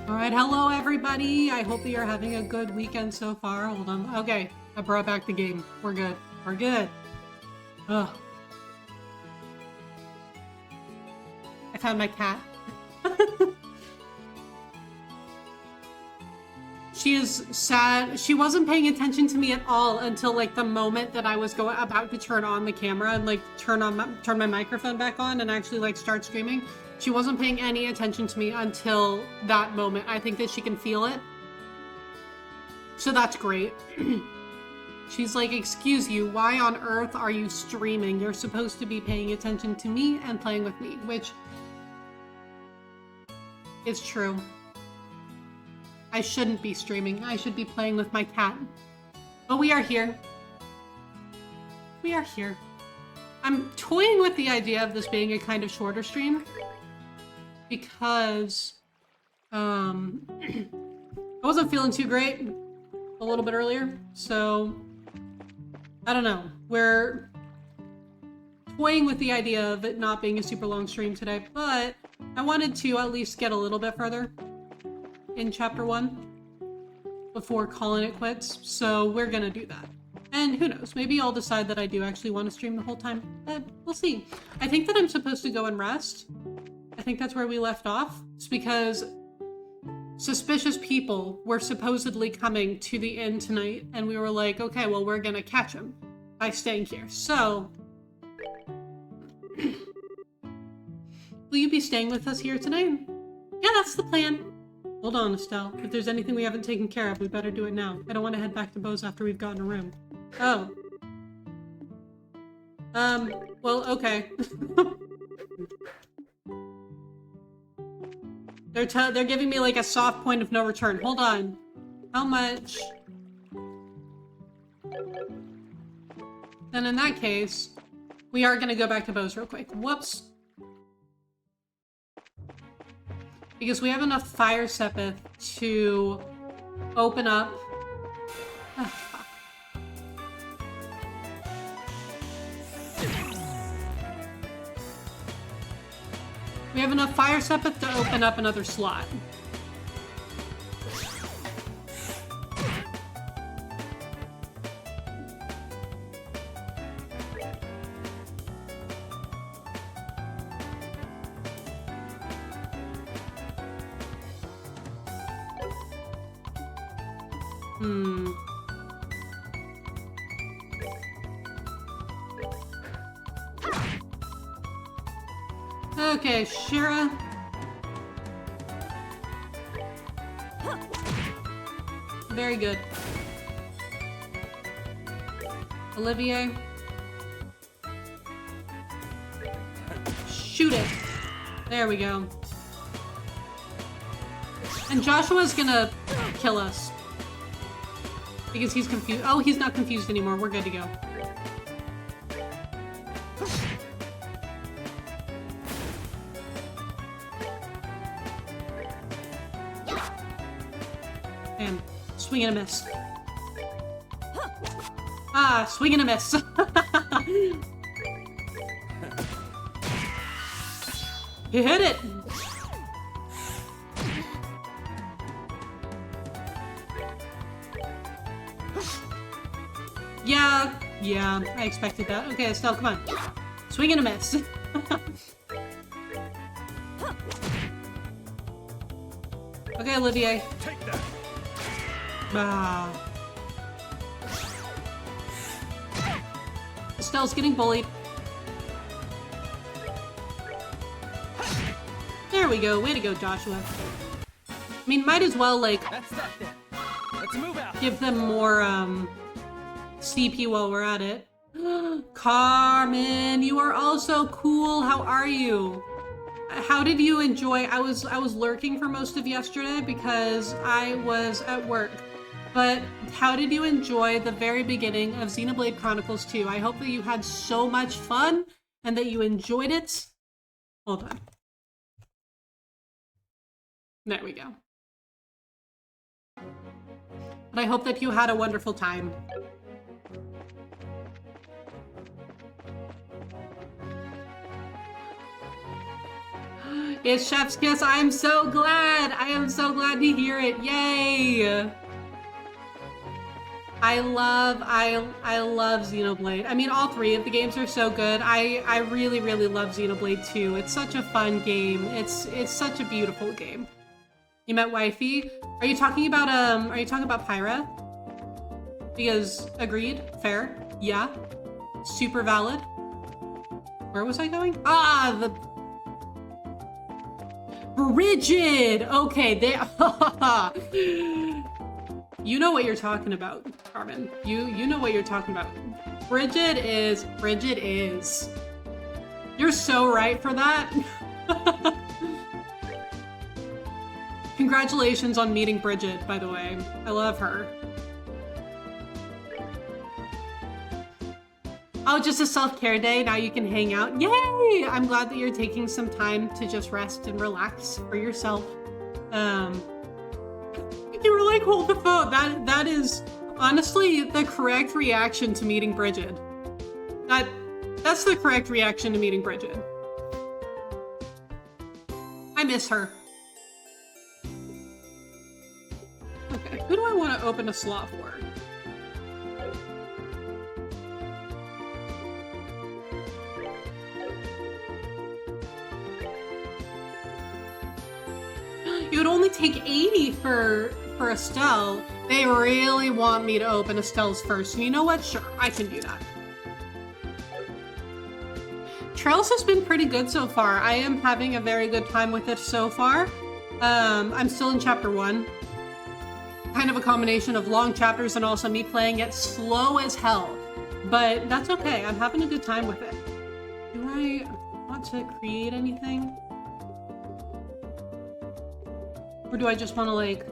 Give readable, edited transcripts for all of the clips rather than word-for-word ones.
All right, hello everybody. I hope that you're having a good weekend so far. Hold on. Okay, I brought back the game. We're good. We're good. Ugh. I found my cat. She is sad. She wasn't paying attention to me at all until like the moment that I was about to turn on the camera and like turn my microphone back on and actually like start streaming. She wasn't paying any attention to me until that moment. I think that she can feel it. So that's great. She's like, excuse you, why on earth are you streaming? You're supposed to be paying attention to me and playing with me, which is true. I shouldn't be streaming. I should be playing with my cat. But we are here. We are here. I'm toying with the idea of this being a kind of shorter stream because I wasn't feeling too great a little bit earlier, so I don't know. We're toying with the idea of it not being a super long stream today, but I wanted to at least get a little bit further in chapter 1 before calling it quits, so we're gonna do that. And who knows, maybe I'll decide that I do actually want to stream the whole time, but we'll see. I think that I'm supposed to go and rest. I think that's where we left off. It's because suspicious people were supposedly coming to the inn tonight, and we were like, okay, well, we're gonna catch them by staying here. So, will you be staying with us here tonight? Yeah, that's the plan. Hold on, Estelle. If there's anything we haven't taken care of, we better do it now. I don't want to head back to Bose after we've gotten a room. Oh. Well, okay. They're giving me like a soft point of no return. Hold on. How much? Then in that case, we are gonna go back to Bose real quick. Whoops. Because we have enough fire sepith to open up. We have enough fire sepith to open up another slot. Okay, Shira. Very good. Olivier. Shoot it. There we go. And Joshua's gonna kill us. Because he's confused. Oh, he's not confused anymore. We're good to go. And swing and a miss. Ah, swing and a miss. You hit it. Yeah, I expected that. Okay, Estelle, come on. Swing and a miss. Okay, Olivier. Take that. Ah. Estelle's getting bullied. There we go. Way to go, Joshua. I mean, might as well, like, That's that then. Let's move out. give them more, CP while we're at it. Carmen, you are also cool. How are you? How did you enjoy? I was lurking for most of yesterday because I was at work. But how did you enjoy the very beginning of Xenoblade Chronicles 2? I hope that you had so much fun and that you enjoyed it. Hold on. There we go. And I hope that you had a wonderful time. It's Chef's Kiss. I am so glad. I am so glad to hear it. Yay. I love Xenoblade. I mean, all three of the games are so good. I really, really love Xenoblade 2. It's such a fun game. It's such a beautiful game. You met Wifey? Are you talking about Pyra? Because agreed, fair, yeah, super valid. Where was I going? Ah, the Bridget. Okay, there. You know what you're talking about, Carmen. You know what you're talking about. Bridget is. You're so right for that. Congratulations on meeting Bridget, by the way. I love her. Oh, just a self-care day. Now you can hang out. Yay! I'm glad that you're taking some time to just rest and relax for yourself. You were like, hold the phone. That is honestly the correct reaction to meeting Bridget. That's the correct reaction to meeting Bridget. I miss her. Okay, who do I want to open a slot for? It would only take 80 for Estelle. They really want me to open Estelle's first. And you know what? Sure, I can do that. Trails has been pretty good so far. I am having a very good time with it so far. I'm still in chapter 1. Kind of a combination of long chapters and also me playing it slow as hell. But that's okay. I'm having a good time with it. Do I want to create anything? Or do I just want to like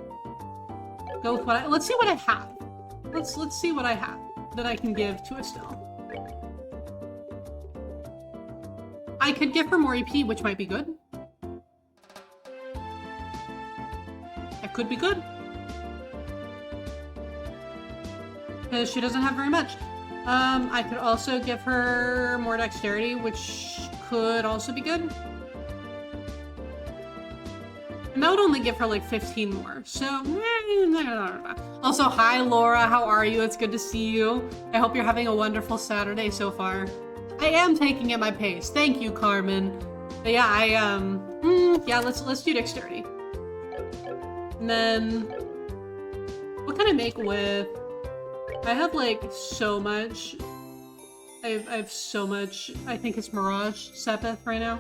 go with what let's see what I have. Let's see what I have that I can give to Estelle. I could give her more EP, which might be good. That could be good. Because she doesn't have very much. I could also give her more dexterity, which could also be good. And that would only give her like 15 more. So, also, hi Laura, how are you? It's good to see you. I hope you're having a wonderful Saturday so far. I am taking at my pace. Thank you, Carmen. But yeah, yeah, let's do dexterity. And then, what can I make with? I have like so much. I have so much. I think it's Mirage Sepith right now.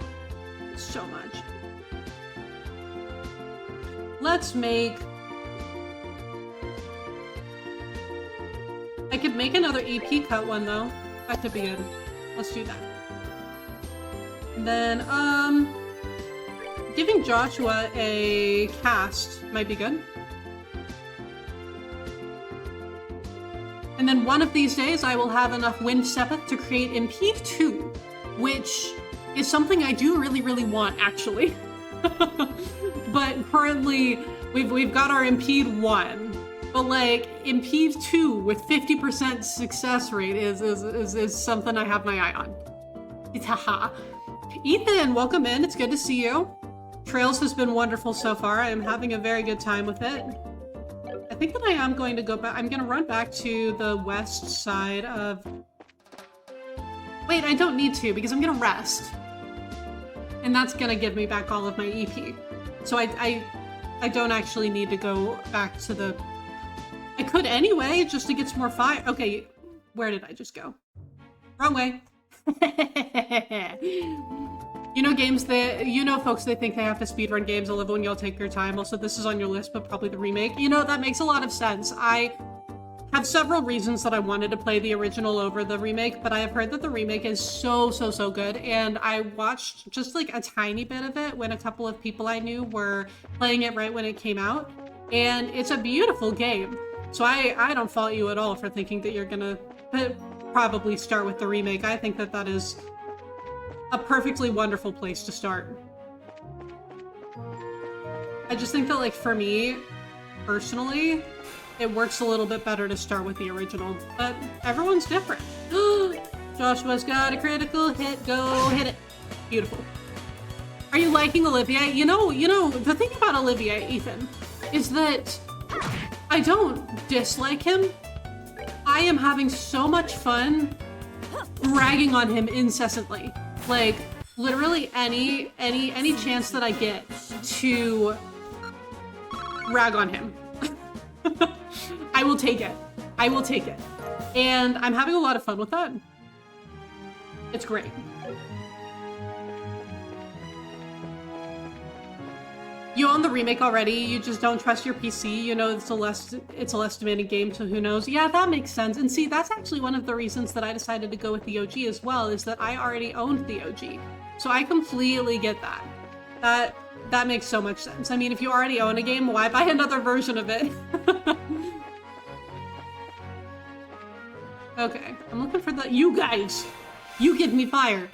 So much. Let's make... I could make another EP cut one though. That could be good. Let's do that. And then, giving Joshua a cast might be good. And then one of these days I will have enough Wind Sepith to create Impede 2, which is something I do really, really want, actually. But currently, we've got our Impede 1. But like, Impede 2 with 50% success rate is something I have my eye on. Haha. Ethan, welcome in. It's good to see you. Trails has been wonderful so far. I am having a very good time with it. I think that I am going to go back. I'm going to run back to the west side of... Wait, I don't need to because I'm going to rest. And that's going to give me back all of my EP. So I don't actually need to go back to the... I could anyway, just to get some more fire. Okay, where did I just go? Wrong way. You know games that, you know folks, they think they have to speedrun games. I love when y'all take your time. Also, this is on your list, but probably the remake. You know, that makes a lot of sense. I have several reasons that I wanted to play the original over the remake, but I have heard that the remake is so good. And I watched just like a tiny bit of it when a couple of people I knew were playing it right when it came out. And it's a beautiful game. So I don't fault you at all for thinking that you're gonna probably start with the remake. I think that that is a perfectly wonderful place to start. I just think that, like, for me, personally, it works a little bit better to start with the original, but everyone's different. Joshua's got a critical hit. Go hit it. Beautiful. Are you liking Olivier? You know, the thing about Olivier, Ethan, is that I don't dislike him. I am having so much fun ragging on him incessantly. Like, literally any chance that I get to rag on him. I will take it. I will take it. And I'm having a lot of fun with that. It's great. You own the remake already, you just don't trust your PC, you know it's a less demanding game, so who knows? Yeah, that makes sense. And see, that's actually one of the reasons that I decided to go with the OG as well, is that I already owned the OG. So I completely get that. That makes so much sense. I mean, if you already own a game, why buy another version of it? Okay, I'm looking for you guys. You give me fire.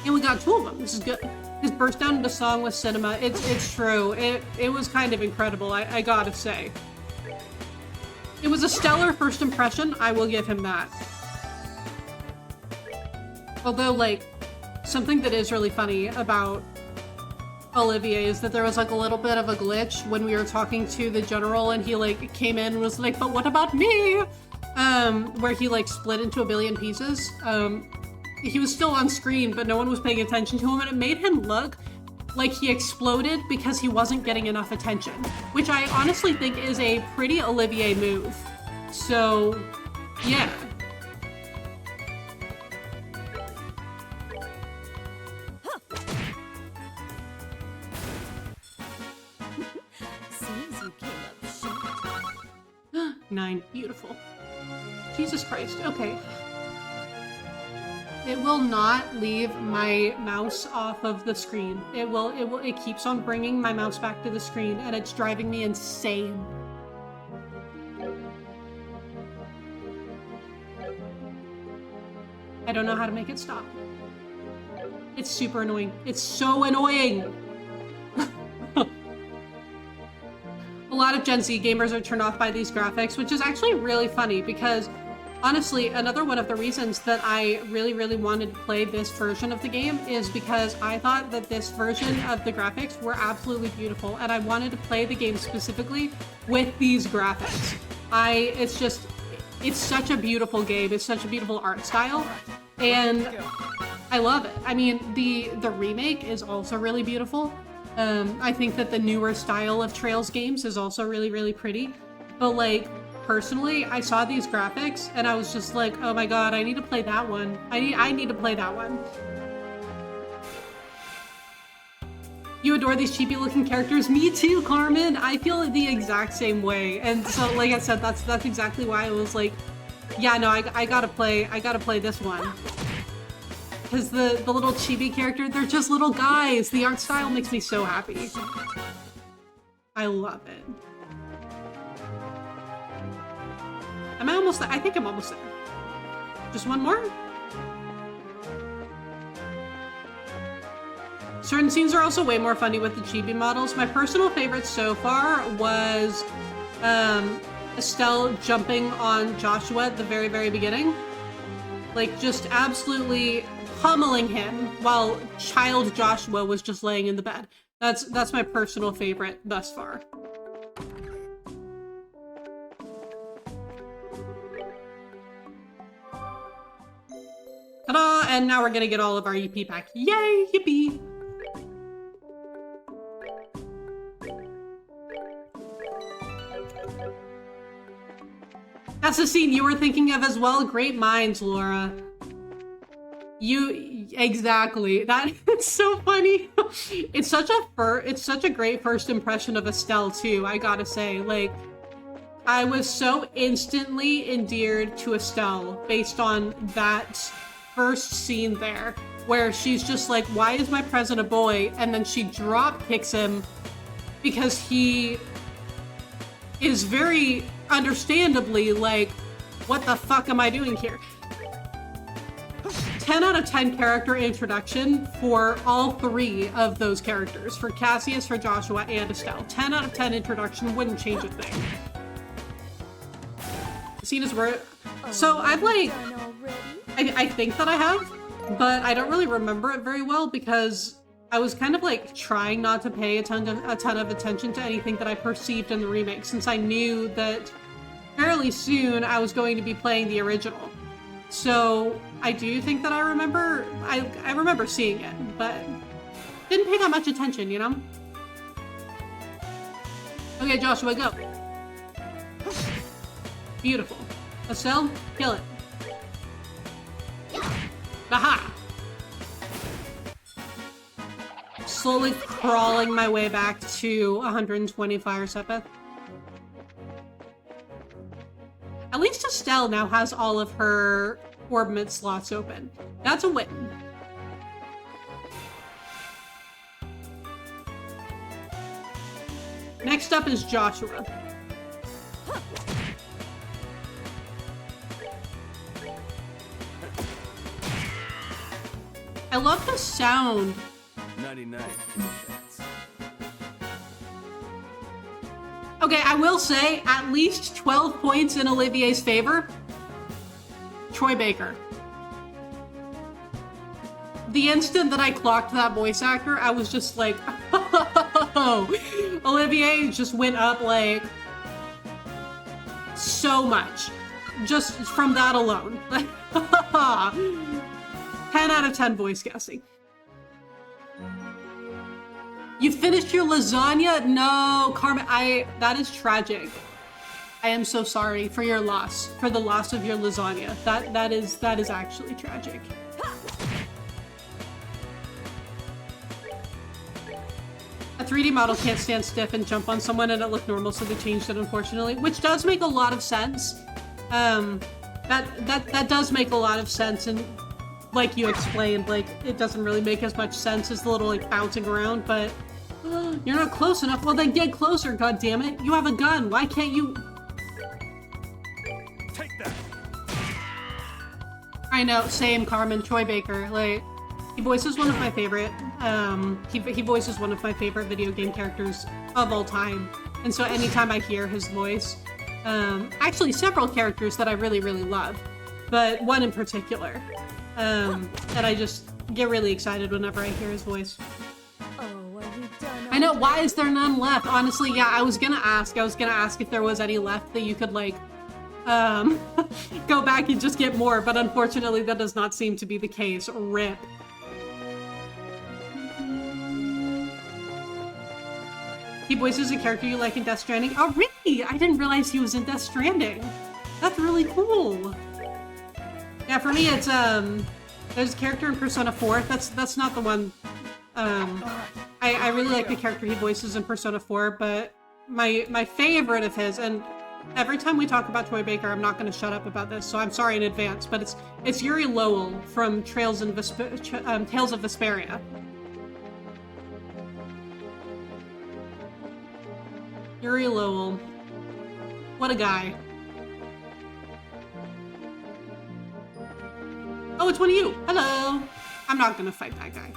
And we got two of them, this is good. His burst down into song with cinema, it's true. It was kind of incredible, I gotta say. It was a stellar first impression, I will give him that. Although, like, something that is really funny about Olivier is that there was like a little bit of a glitch when we were talking to the general and he like came in and was like, but what about me? Where he like split into a billion pieces. He was still on screen, but no one was paying attention to him, and it made him look like he exploded because he wasn't getting enough attention, which I honestly think is a pretty Olivier move. So, yeah. Seems you came up short. 9, beautiful. Jesus Christ, okay. It will not leave my mouse off of the screen. It keeps on bringing my mouse back to the screen, and it's driving me insane. I don't know how to make it stop. It's super annoying. It's so annoying! A lot of Gen Z gamers are turned off by these graphics, which is actually really funny because honestly, another one of the reasons that I really, really wanted to play this version of the game is because I thought that this version of the graphics were absolutely beautiful, and I wanted to play the game specifically with these graphics. It's such a beautiful game, it's such a beautiful art style, and I love it. I mean, the remake is also really beautiful. I think that the newer style of Trails games is also really, really pretty, but like, personally, I saw these graphics and I was just like, oh my god, I need to play that one. I need to play that one. You adore these cheapy looking characters? Me too, Carmen! I feel the exact same way. And so, like I said, that's exactly why I was like, yeah, no, I gotta play this one. Because the little chibi character, they're just little guys. The art style makes me so happy. I love it. Am I almost there? I think I'm almost there. Just one more? Certain scenes are also way more funny with the chibi models. My personal favorite so far was Estelle jumping on Joshua at the very, very beginning. Like, just absolutely pummeling him while child Joshua was just laying in the bed. That's my personal favorite thus far. Ta-da! And now we're gonna get all of our EP back. Yay! Yippee! That's the scene you were thinking of as well? Great minds, Laura. Exactly. It's so funny. It's such a great first impression of Estelle too, I gotta say. Like, I was so instantly endeared to Estelle based on that first scene there, where she's just like, why is my present a boy? And then she drop kicks him because he is very understandably like, what the fuck am I doing here? 10 out of 10 character introduction for all three of those characters, for Cassius, for Joshua, and Estelle. 10 out of 10 introduction, wouldn't change a thing. Scene is where... So I've like... Done already? I think that I have, but I don't really remember it very well because I was kind of like trying not to pay a ton of attention to anything that I perceived in the remake, since I knew that fairly soon I was going to be playing the original. So I do think that I remember seeing it, but didn't pay that much attention, you know? Okay, Joshua, go. Beautiful. Estelle, kill it. Aha! Slowly crawling my way back to 120 fire Sepith. At least Estelle now has all of her orbment slots open. That's a win. Next up is Joshua. I love the sound. 99. Okay, I will say at least 12 points in Olivier's favor. Troy Baker. The instant that I clocked that voice actor, I was just like, oh, Olivier just went up like so much. Just from that alone. 10 out of 10 voice casting. You finished your lasagna? No, Carmen, that is tragic. I am so sorry for your loss, for the loss of your lasagna. That is actually tragic. A 3D model can't stand stiff and jump on someone and it looked normal, so they changed it, unfortunately, which does make a lot of sense. That does make a lot of sense, and like you explained, like it doesn't really make as much sense as the little like bouncing around, but you're not close enough. Well, then get closer, goddammit. You have a gun. Why can't you? Take that. I know, same, Carmen. Troy Baker, like, he voices one of my favorite, he voices one of my favorite video game characters of all time. And so anytime I hear his voice, actually several characters that I really, really love, but one in particular, that I just get really excited whenever I hear his voice. Oh, are you done? I know, why is there none left? Honestly, yeah, I was gonna ask if there was any left that you could, like, go back and just get more, but unfortunately that does not seem to be the case. RIP. He voices a character you like in Death Stranding. Oh, really? I didn't realize he was in Death Stranding. That's really cool. Yeah, for me, it's, there's a character in Persona 4. That's not the one. I really like the character he voices in Persona 4, but my favorite of his, and every time we talk about Troy Baker, I'm not going to shut up about this, so I'm sorry in advance, but it's Yuri Lowell from Tales of Vesperia. Yuri Lowell. What a guy. Oh, it's one of you. Hello. I'm not gonna fight that guy.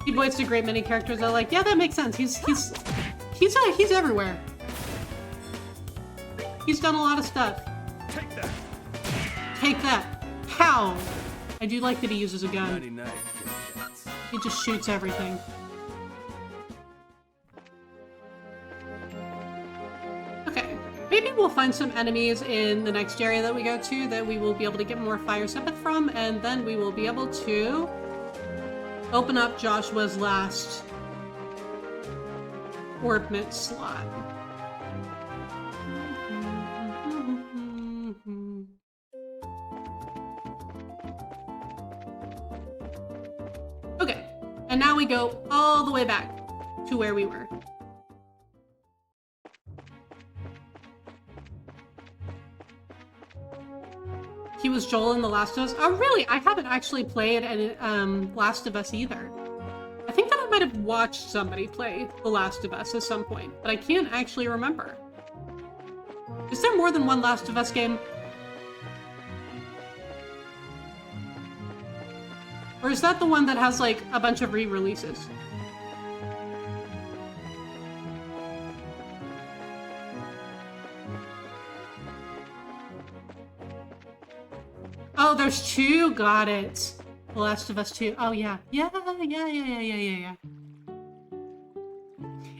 He voiced a great many characters. I'm like, yeah, that makes sense. He's everywhere. He's done a lot of stuff. Take that. Take that. Pow! I do like that he uses a gun. 99. He just shoots everything. Okay, maybe we'll find some enemies in the next area that we go to that we will be able to get more fire sepith from, and then we will be able to open up Joshua's last orbment slot. Okay, and now we go all the way back to where we were. He was Joel in The Last of Us. Oh, really? I haven't actually played any, Last of Us either. I think that might have watched somebody play The Last of Us at some point, but I can't actually remember. Is there more than one Last of Us game? Or is that the one that has, like, a bunch of re-releases? Oh, there's two. Got it. The Last of Us 2. Oh, yeah. Yeah.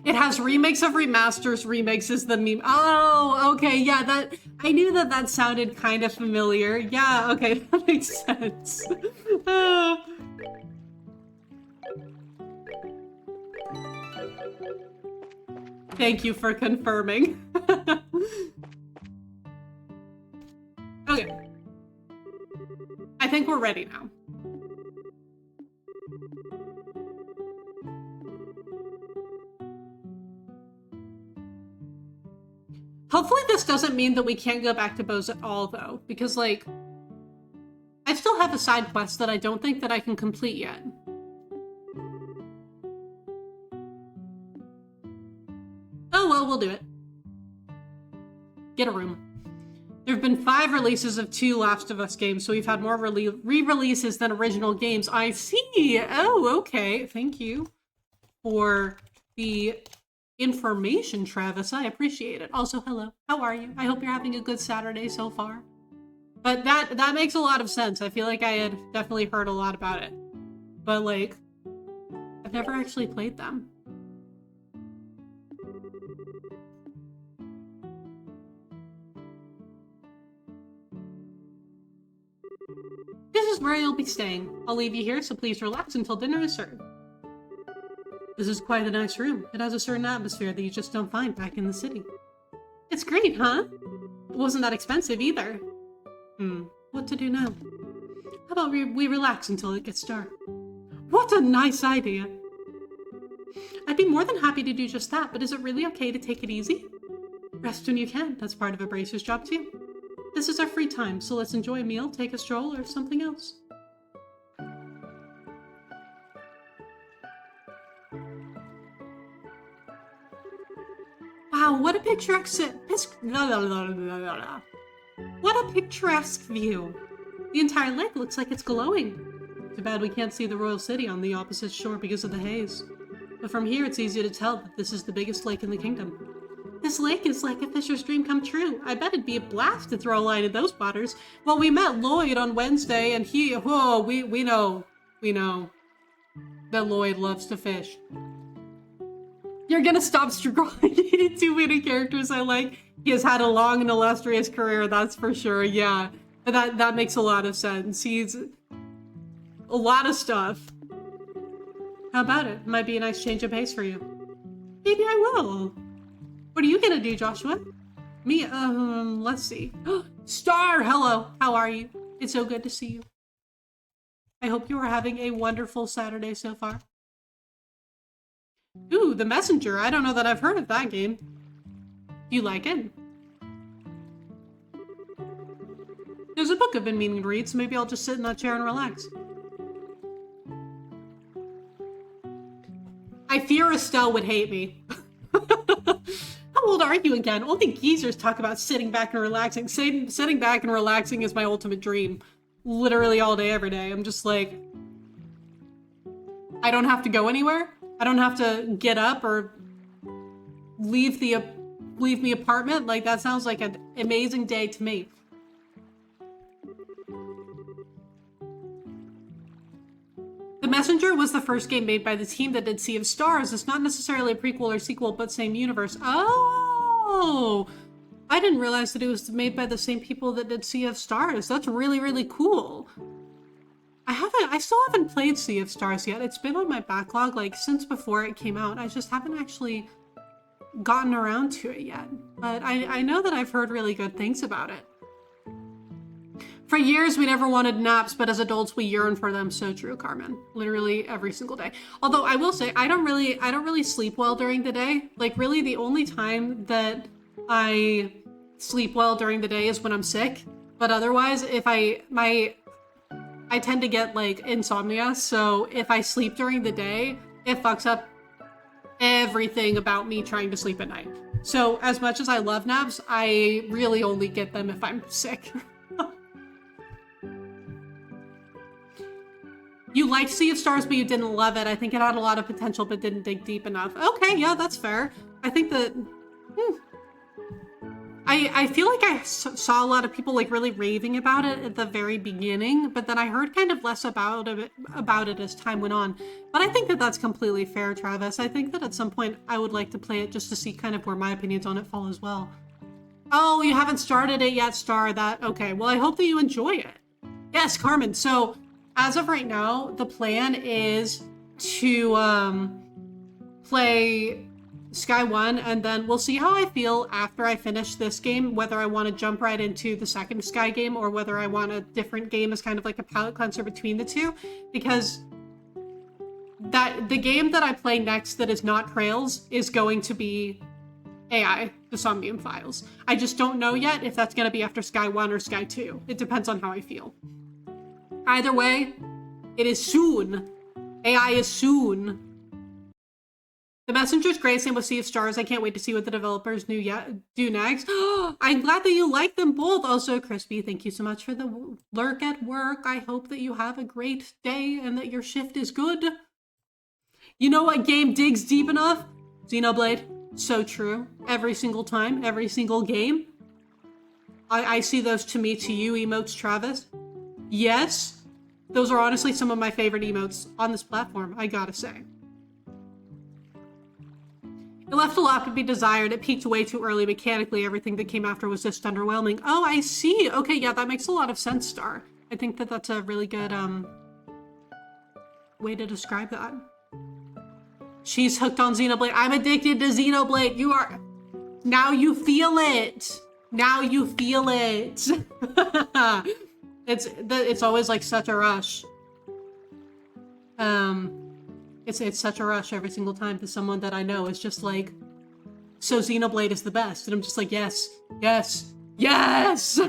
It has remakes of remasters. Remakes is the meme. Oh, okay. Yeah, that... I knew that that sounded kind of familiar. Yeah, okay. That makes sense. Thank you for confirming. Okay. I think we're ready now. Hopefully this doesn't mean that we can't go back to Bose at all, though, because, like, I still have a side quest that I don't think that I can complete yet. Oh, well, we'll do it. Get a room. There have been 5 releases of 2 Last of Us games, so we've had more re-releases than original games. I see! Oh, okay. Thank you for the information, Travis. I appreciate it. Also, hello. How are you? I hope you're having a good Saturday so far. But that makes a lot of sense. I feel like I had definitely heard a lot about it. But, like, I've never actually played them. This is where you'll be staying. I'll leave you here, so please relax until dinner is served. This is quite a nice room. It has a certain atmosphere that you just don't find back in the city. It's great, huh? It wasn't that expensive either. What to do now? How about we relax until it gets dark? What a nice idea! I'd be more than happy to do just that, but is it really okay to take it easy? Rest when you can. That's part of a bracer's job too. This is our free time, so let's enjoy a meal, take a stroll, or something else. Wow, what a picturesque... What a picturesque view. The entire lake looks like it's glowing. Too bad we can't see the royal city on the opposite shore because of the haze. But from here, it's easy to tell that this is the biggest lake in the kingdom. This lake is like a fisher's dream come true. I bet it'd be a blast to throw a line in those waters. Well, we met Lloyd on Wednesday, and we know that Lloyd loves to fish. You're gonna stop scrolling. Too many characters I like. He has had a long and illustrious career, that's for sure, yeah. That makes a lot of sense. He's a lot of stuff. How about it? Might be a nice change of pace for you. Maybe I will. What are you gonna do, Joshua? Me, let's see. Star, hello. How are you? It's so good to see you. I hope you are having a wonderful Saturday so far. Ooh, The Messenger. I don't know that I've heard of that game. Do you like it? There's a book I've been meaning to read, so maybe I'll just sit in that chair and relax. I fear Estelle would hate me. How old are you again? Only geezers talk about sitting back and relaxing. Sitting back and relaxing is my ultimate dream. Literally all day, every day. I'm just like... I don't have to go anywhere. I don't have to get up or leave the apartment. Like, that sounds like an amazing day to me. The Messenger was the first game made by the team that did Sea of Stars. It's not necessarily a prequel or sequel, but same universe. Oh! I didn't realize that it was made by the same people that did Sea of Stars. That's really, really cool. I still haven't played Sea of Stars yet. It's been on my backlog, like, since before it came out. I just haven't actually gotten around to it yet. But I know that I've heard really good things about it. For years, we never wanted naps, but as adults, we yearn for them. So true, Carmen. Literally every single day. Although I will say, I don't really sleep well during the day. Like, really, the only time that I sleep well during the day is when I'm sick. But otherwise, if I tend to get, like, insomnia. So if I sleep during the day, it fucks up everything about me trying to sleep at night. So as much as I love naps, I really only get them if I'm sick. You liked Sea of Stars, but you didn't love it. I think it had a lot of potential, but didn't dig deep enough. Okay, yeah, that's fair. I think that... I feel like I saw a lot of people like really raving about it at the very beginning, but then I heard kind of less about it as time went on. But I think that that's completely fair, Travis. I think that at some point I would like to play it just to see kind of where my opinions on it fall as well. Oh, you haven't started it yet, Star. That okay. Well, I hope that you enjoy it. Yes, Carmen. So as of right now, the plan is to play Sky 1, and then we'll see how I feel after I finish this game, whether I want to jump right into the second Sky game or whether I want a different game as kind of like a palate cleanser between the two, because the game that I play next that is not Trails is going to be AI, the Somnium Files. I just don't know yet if that's going to be after Sky 1 or Sky 2. It depends on how I feel. Either way, it is soon. AI is soon. The Messenger's great, same with Sea of Stars. I can't wait to see what the developers do next. I'm glad that you like them both. Also, Crispy, thank you so much for the lurk at work. I hope that you have a great day and that your shift is good. You know what game digs deep enough? Xenoblade. So true. Every single time, every single game. I see those to me, to you emotes, Travis. Yes, those are honestly some of my favorite emotes on this platform, I gotta say. It left a lot to be desired. It peaked way too early mechanically. Everything that came after was just underwhelming. Oh, I see. Okay, yeah, that makes a lot of sense, Star. I think that that's a really good way to describe that. She's hooked on Xenoblade. I'm addicted to Xenoblade. You are... Now you feel it. Now you feel it. It's always like such a rush. It's such a rush every single time to someone that I know is just like, so Xenoblade is the best. And I'm just like, yes, yes, yes,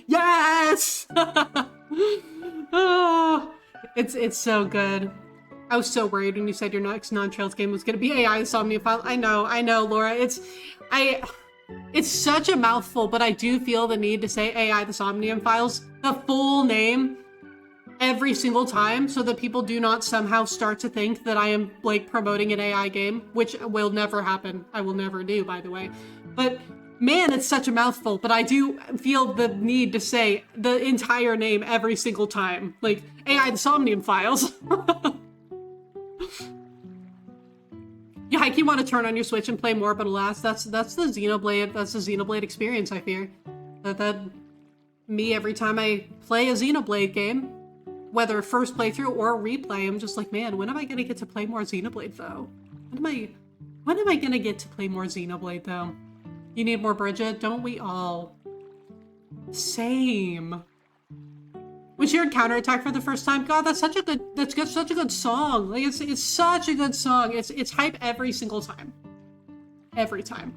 yes. Oh, it's so good. I was so worried when you said your next non-Trails game was going to be AI Somnium File. I know, Laura. It's such a mouthful, but I do feel the need to say AI the Somnium Files, the full name, every single time, so that people do not somehow start to think that I am like promoting an AI game, which will never happen. I will never do, by the way. But man, it's such a mouthful, but I do feel the need to say the entire name every single time. Like, AI the Somnium Files. You hikey want to turn on your Switch and play more, but alas, that's the Xenoblade experience, I fear. That me, every time I play a Xenoblade game, whether first playthrough or replay, I'm just like, man, when am I gonna get to play more Xenoblade though? When am I gonna get to play more Xenoblade though? You need more Bridget? Don't we all? Same. When she heard Counterattack for the first time, God, that's such a good song. Like it's such a good song. It's hype every single time. Every time.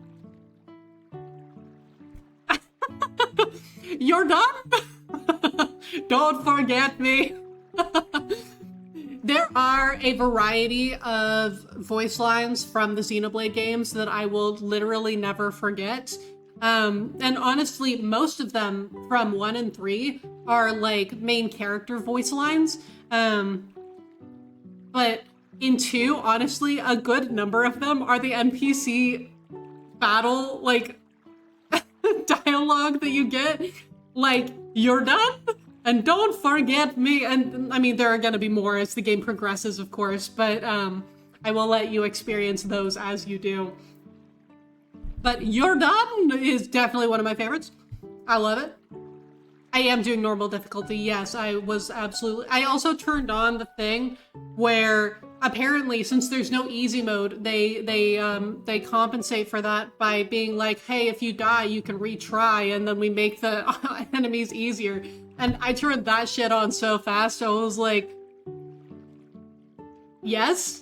You're done? Don't forget me. There are a variety of voice lines from the Xenoblade games that I will literally never forget. And honestly, most of them from 1 and 3 are like main character voice lines. But in 2, honestly, a good number of them are the NPC battle, like, dialogue that you get. Like, you're done? And don't forget me. And I mean, there are gonna be more as the game progresses, of course, but I will let you experience those as you do. But You're Done is definitely one of my favorites. I love it. I am doing normal difficulty. Yes, I was absolutely... I also turned on the thing where apparently, since there's no easy mode, they compensate for that by being like, hey, if you die, you can retry, and then we make the enemies easier. And I turned that shit on so fast, I was like, yes?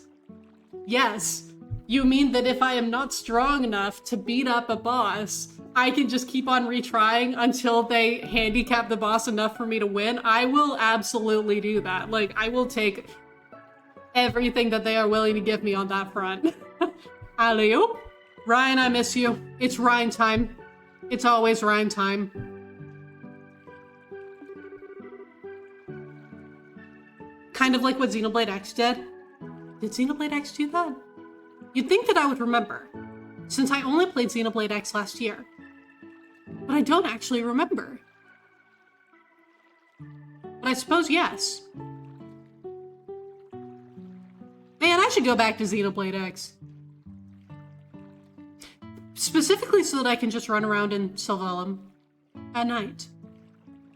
Yes. You mean that if I am not strong enough to beat up a boss, I can just keep on retrying until they handicap the boss enough for me to win? I will absolutely do that. Like, I will take everything that they are willing to give me on that front. Alley-oop. Ryan, I miss you. It's Ryan time. It's always Ryan time. Kind of like what Xenoblade X did. Did Xenoblade X do that? You'd think that I would remember, since I only played Xenoblade X last year. But I don't actually remember. But I suppose yes. Man, I should go back to Xenoblade X. Specifically so that I can just run around in Sylvalum at night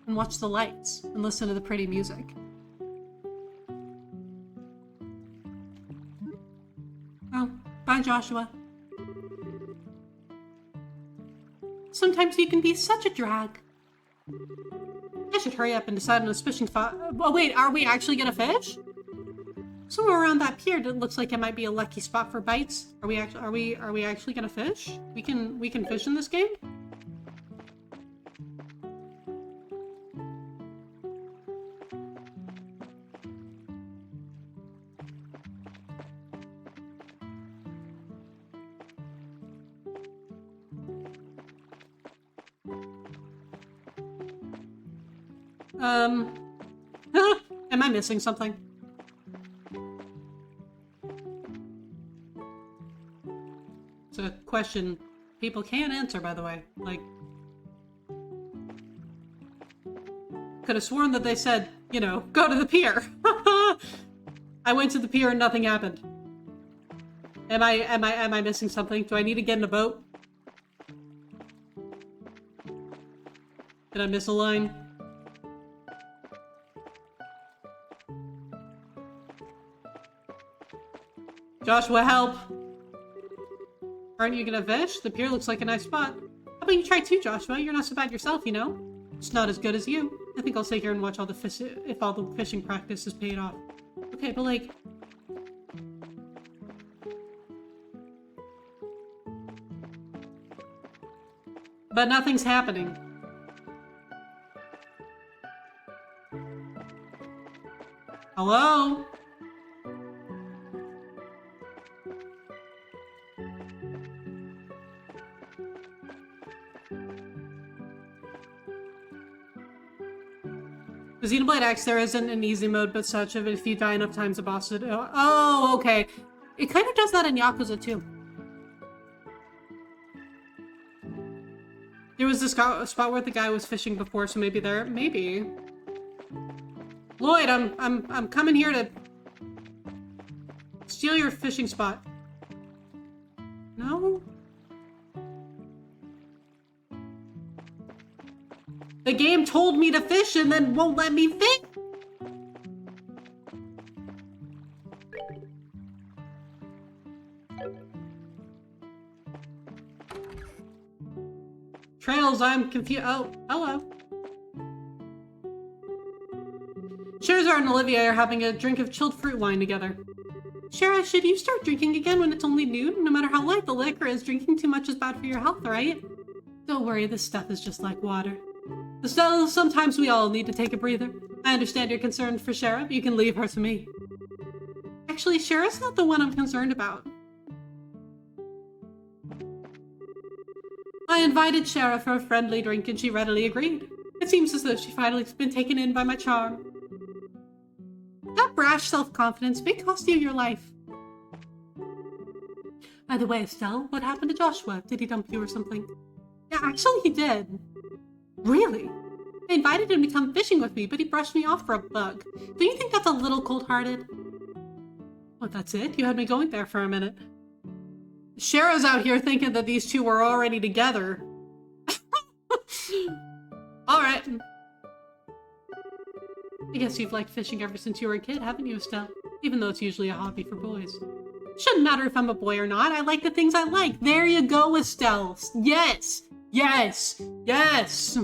and watch the lights and listen to the pretty music. Oh, bye, Joshua. Sometimes you can be such a drag. I should hurry up and decide on a fishing spot. Oh wait, are we actually gonna fish? Somewhere around that pier, it looks like it might be a lucky spot for bites. Are we actually gonna fish? We can fish in this game? Am I missing something? It's a question people can't answer, by the way. Like, could have sworn that they said, you know, go to the pier. I went to the pier and nothing happened. Am I missing something? Do I need to get in a boat? Did I miss a line? Joshua, help! Aren't you gonna fish? The pier looks like a nice spot. How about you try too, Joshua? You're not so bad yourself, you know? It's not as good as you. I think I'll stay here and watch all the fish if all the fishing practice is paid off. Okay, but like... But nothing's happening. Hello? The Xenoblade X, there isn't an easy mode, but such of it if you die enough times, the boss would... Oh, okay. It kind of does that in Yakuza, too. There was this spot where the guy was fishing before, so maybe there... Maybe. Lloyd, I'm coming here to... steal your fishing spot. No? The game told me to fish and then won't let me fish. Trails, I'm confused. Oh, hello. Sherazard and Olivia are having a drink of chilled fruit wine together. Shara, should you start drinking again when it's only noon? No matter how light the liquor is, drinking too much is bad for your health, right? Don't worry, this stuff is just like water. So sometimes we all need to take a breather. I understand you're concerned for Shara, but you can leave her to me. Actually, Shara's not the one I'm concerned about. I invited Shara for a friendly drink and she readily agreed. It seems as though she finally been taken in by my charm. That brash self-confidence may cost you your life. By the way, Estelle, what happened to Joshua? Did he dump you or something? Yeah, actually he did. Really? I invited him to come fishing with me, but he brushed me off for a bug. Don't you think that's a little cold-hearted? Oh, that's it? You had me going there for a minute. Shara's out here thinking that these two were already together. Alright. I guess you've liked fishing ever since you were a kid, haven't you, Estelle? Even though it's usually a hobby for boys. Shouldn't matter if I'm a boy or not. I like the things I like. There you go, Estelle. Yes! Yes! Yes!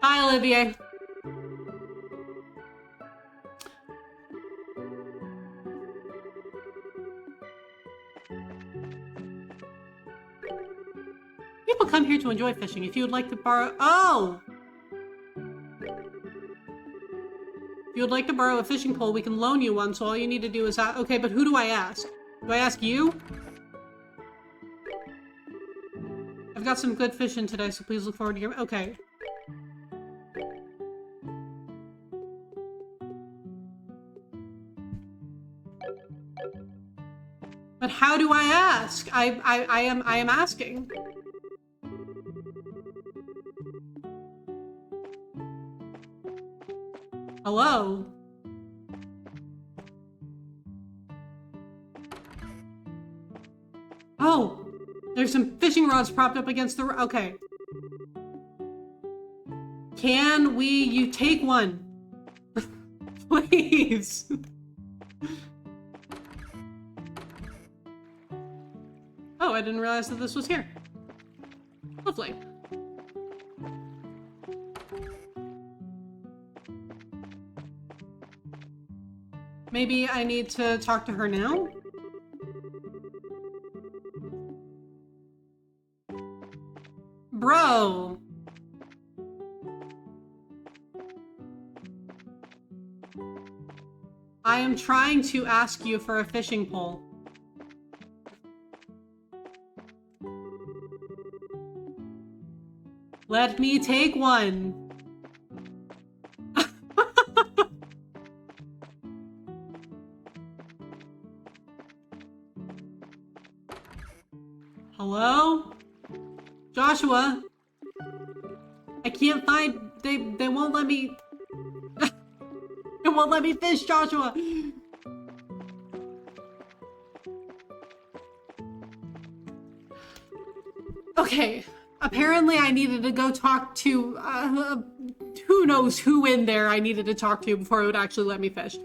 Bye, Olivier. People come here to enjoy fishing. If you would like to borrow... Oh! If you would like to borrow a fishing pole, we can loan you one, so all you need to do is... Okay, but who do I ask? Do I ask you? I've got some good fishing today, so please look forward to your... Okay. But how do I ask? I am asking. Hello? Oh, there's some fishing rods propped up against the... Okay. Can you take one? Please. Oh, I didn't realize that this was here. Lovely. Maybe I need to talk to her now? Bro! I am trying to ask you for a fishing pole. Let me take one. Hello? Joshua? I can't find... They won't let me... They won't let me fish, Joshua! Okay. Apparently I needed to go talk to... who knows who in there I needed to talk to before it would actually let me fish.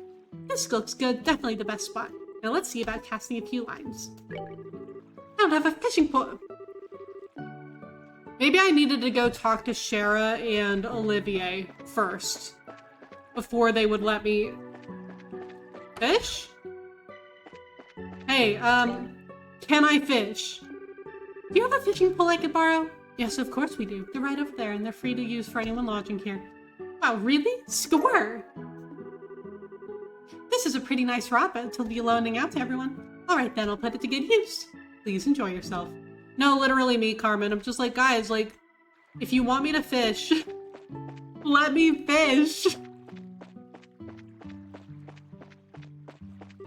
This looks good. Definitely the best spot. Now let's see about casting a few lines. I don't have a fishing pole. Maybe I needed to go talk to Shara and Olivier first before they would let me fish? Hey, can I fish? Do you have a fishing pole I could borrow? Yes, of course we do. They're right over there and they're free to use for anyone lodging here. Wow, really? Score! This is a pretty nice rod, but it'll be loaning out to everyone. Alright then, I'll put it to good use. Please enjoy yourself. No, literally me, Carmen. I'm just like, guys, like, if you want me to fish, let me fish.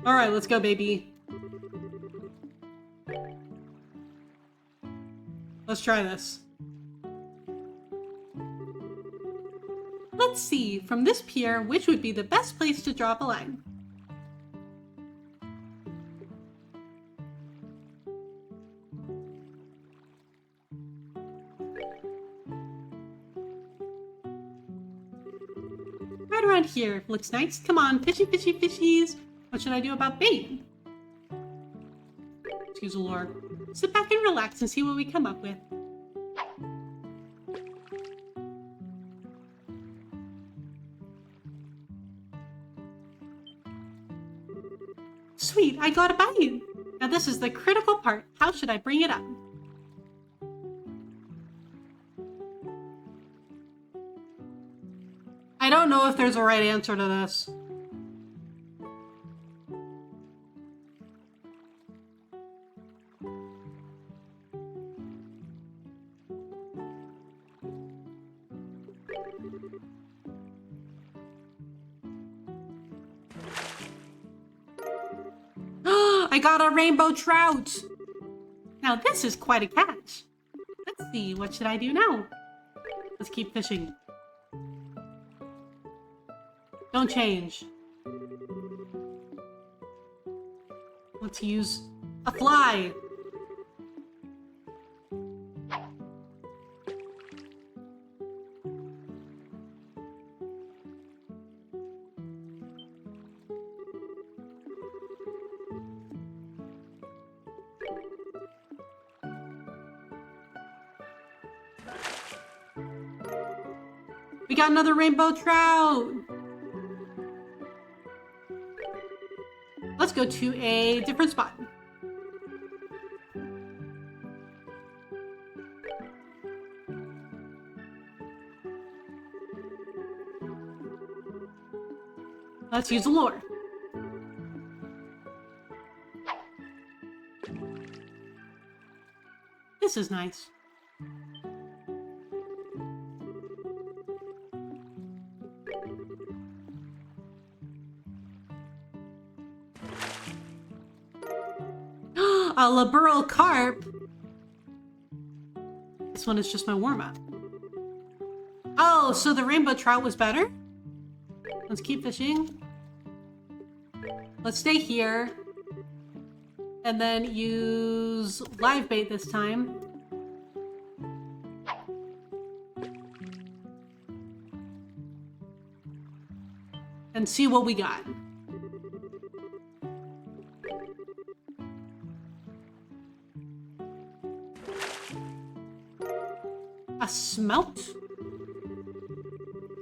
Alright, let's go, baby. Let's try this. Let's see, from this pier, which would be the best place to drop a line? Right around here. Looks nice. Come on, fishy, fishy, fishies. What should I do about bait? Excuse the Lord. Sit back and relax and see what we come up with. Sweet, I got a bite. Now this is the critical part. How should I bring it up? I don't know if there's a right answer to this. I got a rainbow trout! Now this is quite a catch. Let's see, what should I do now? Let's keep fishing. Don't change. Let's use a fly. We got another rainbow trout! Let's go to a different spot. Let's use the lure. This is nice. A Liberal carp. This one is just my warm-up. Oh, so the rainbow trout was better? Let's keep fishing. Let's stay here. And then use live bait this time. And see what we got. A smelt?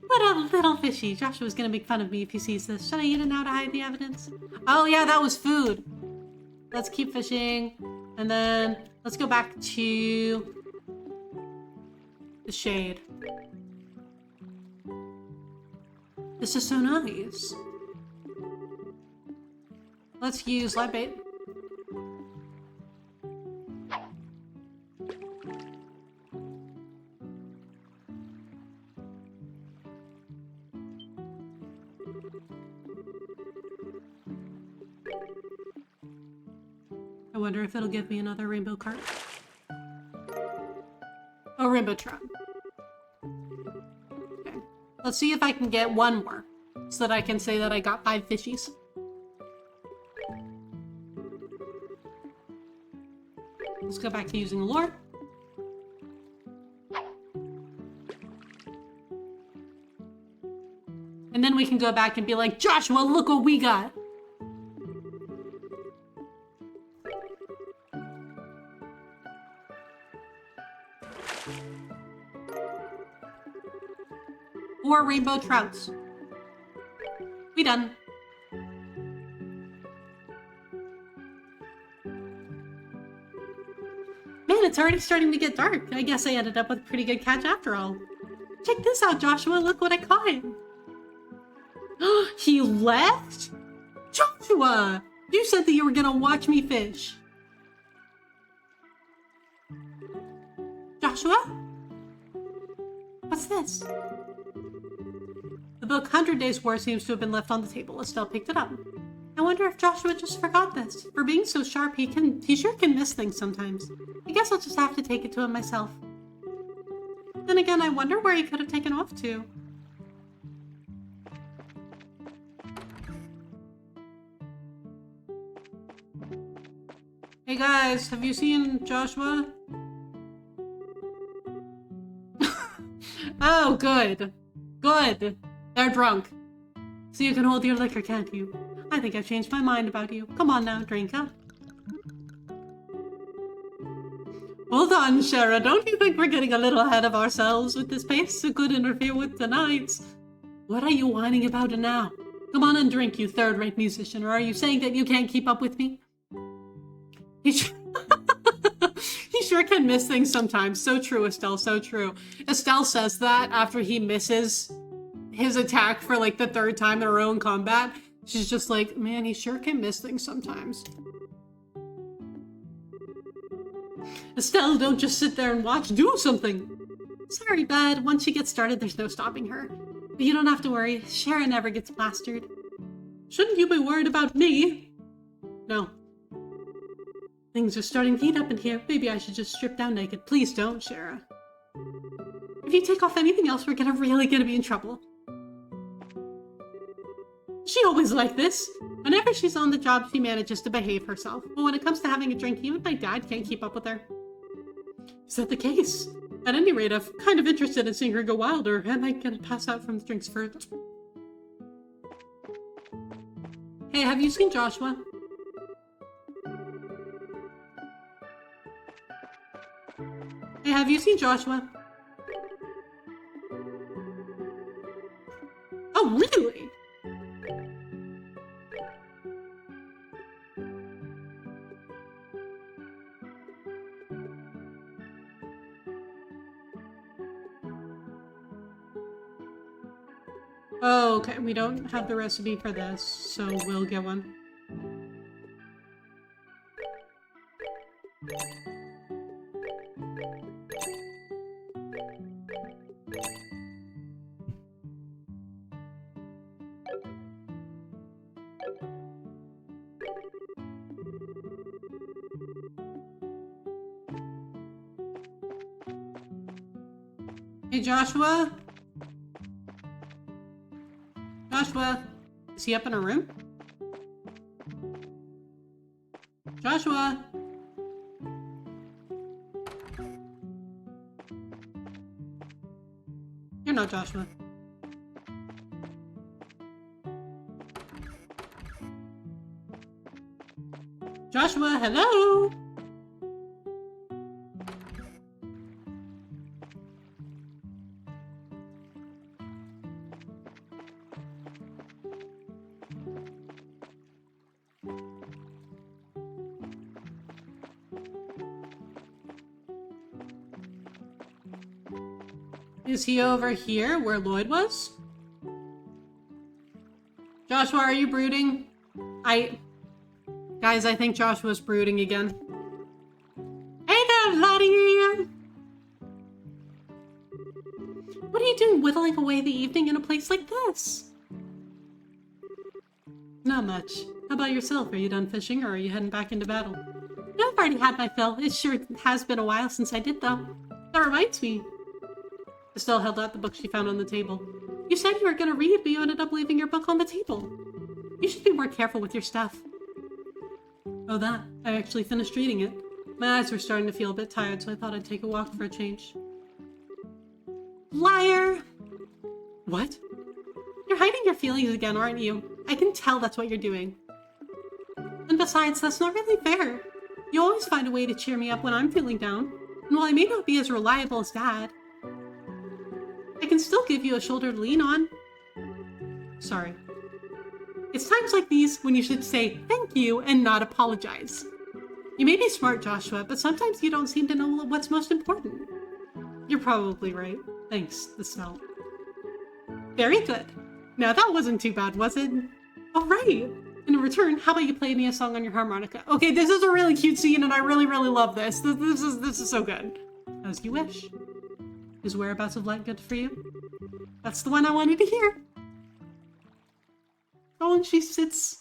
What a little fishy. Joshua's gonna make fun of me if he sees this. Should I eat it now to hide the evidence? Oh yeah, that was food. Let's keep fishing. And then let's go back to the shade. This is so nice. Let's use live bait. I wonder if it'll give me another rainbow carp. Oh, rainbow trout. Okay. Let's see if I can get one more so that I can say that I got 5 fishies. Let's go back to using the lure. And then we can go back and be like, Joshua, look what we got. Or rainbow trouts. We done. Man, it's already starting to get dark. I guess I ended up with a pretty good catch after all. Check this out, Joshua. Look what I caught. He left? Joshua! You said that you were gonna watch me fish. Joshua? What's this? The book 100 Days War seems to have been left on the table. Estelle picked it up. I wonder if Joshua just forgot this. For being so sharp, he sure can miss things sometimes. I guess I'll just have to take it to him myself. Then again, I wonder where he could have taken off to. Hey guys, have you seen Joshua? Oh, good. Good. They're drunk. So you can hold your liquor, can't you? I think I've changed my mind about you. Come on now, drink up. Hold on, Shara. Don't you think we're getting a little ahead of ourselves with this pace? It could interfere with the nights. What are you whining about now? Come on and drink, you third-rate musician, or are you saying that you can't keep up with me? He sure can miss things sometimes. So true, Estelle, so true. Estelle says that after he misses his attack for like the 3rd time in a row in combat. She's just like, man, he sure can miss things sometimes. Estelle, don't just sit there and watch. Do something. Sorry, bud. Once she gets started, there's no stopping her. But you don't have to worry. Shara never gets plastered. Shouldn't you be worried about me? No. Things are starting to heat up in here. Maybe I should just strip down naked. Please don't, Shara. If you take off anything else, we're really gonna be in trouble. She always like this. Whenever she's on the job, she manages to behave herself. But when it comes to having a drink, even my dad can't keep up with her. Is that the case? At any rate, I'm kind of interested in seeing her go wild, or am I gonna pass out from the drinks first? Hey, have you seen Joshua? Hey, have you seen Joshua? Oh, really? Oh, okay. We don't have the recipe for this, so we'll get one. Hey, Joshua? Joshua? Is he up in a room? Joshua? You're not Joshua. Joshua, hello? Is he over here where Lloyd was? Joshua, are you brooding? Guys, I think Joshua's brooding again. Hey there, Lottie! What are you doing whittling away the evening in a place like this? Not much. How about yourself? Are you done fishing or are you heading back into battle? No, I've already had my fill. It sure has been a while since I did though. That reminds me. Estelle held out the book she found on the table. You said you were gonna read, but you ended up leaving your book on the table. You should be more careful with your stuff. Oh, that. I actually finished reading it. My eyes were starting to feel a bit tired, so I thought I'd take a walk for a change. Liar! What? You're hiding your feelings again, aren't you? I can tell that's what you're doing. And besides, that's not really fair. You always find a way to cheer me up when I'm feeling down. And while I may not be as reliable as Dad, I can still give you a shoulder to lean on. Sorry. It's times like these when you should say thank you and not apologize. You may be smart, Joshua, but sometimes you don't seem to know what's most important. You're probably right. Thanks, Estelle. Very good. Now that wasn't too bad, was it? All right. In return, how about you play me a song on your harmonica? Okay, this is a really cute scene, and I really, really love this. This is so good. As you wish. Is Whereabouts of Light good for you? That's the one I wanted to hear. Oh, and she sits.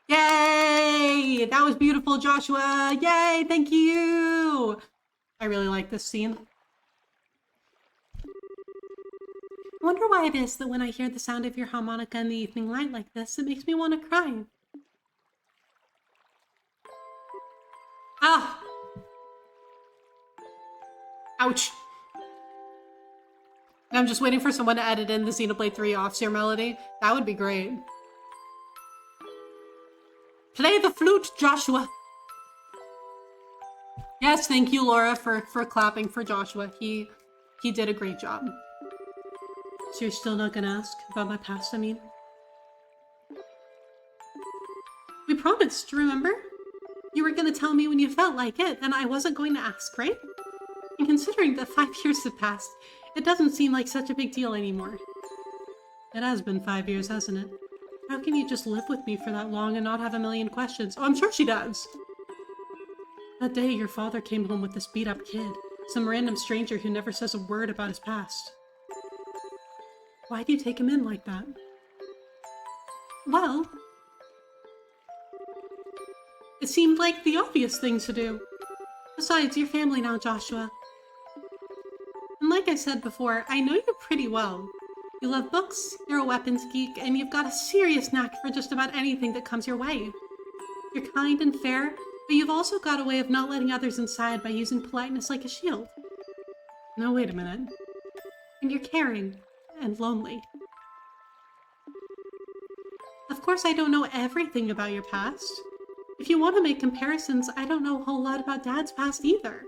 Yay! That was beautiful, Joshua! Yay! Thank you! I really like this scene. I wonder why it is that when I hear the sound of your harmonica in the evening light like this, it makes me want to cry. Ah! Ouch! I'm just waiting for someone to edit in the Xenoblade 3 Offseer melody. That would be great. Play the flute, Joshua! Yes, thank you, Laura, for clapping for Joshua. He did a great job. So you're still not gonna ask about my past, I mean? We promised, remember? You were gonna tell me when you felt like it, and I wasn't going to ask, right? And considering that 5 years have passed, it doesn't seem like such a big deal anymore. It has been 5 years, hasn't it? How can you just live with me for that long and not have a million questions? Oh, I'm sure she does. That day, your father came home with this beat-up kid. Some random stranger who never says a word about his past. Why do you take him in like that? Well, it seemed like the obvious thing to do. Besides, you're family now, Joshua. And like I said before, I know you pretty well. You love books, you're a weapons geek, and you've got a serious knack for just about anything that comes your way. You're kind and fair, But you've also got a way of not letting others inside by using politeness like a shield. Now wait a minute. And you're caring and lonely. Of course, I don't know everything about your past. If you want to make comparisons, I don't know a whole lot about Dad's past either.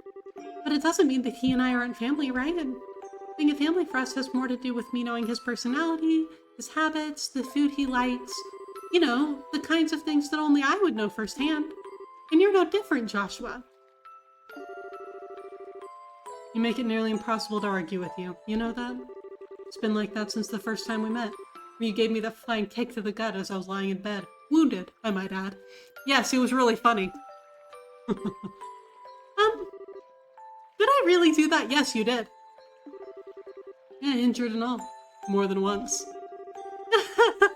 But it doesn't mean that he and I aren't family, right? And being a family for us has more to do with me knowing his personality, his habits, the food he likes. You know, the kinds of things that only I would know firsthand. And you're no different, Joshua. You make it nearly impossible to argue with you. You know that? It's been like that since the first time we met. You gave me that flying kick to the gut as I was lying in bed. Wounded, I might add. Yes, it was really funny. Did I really do that? Yes, you did. Yeah, injured and all. More than once.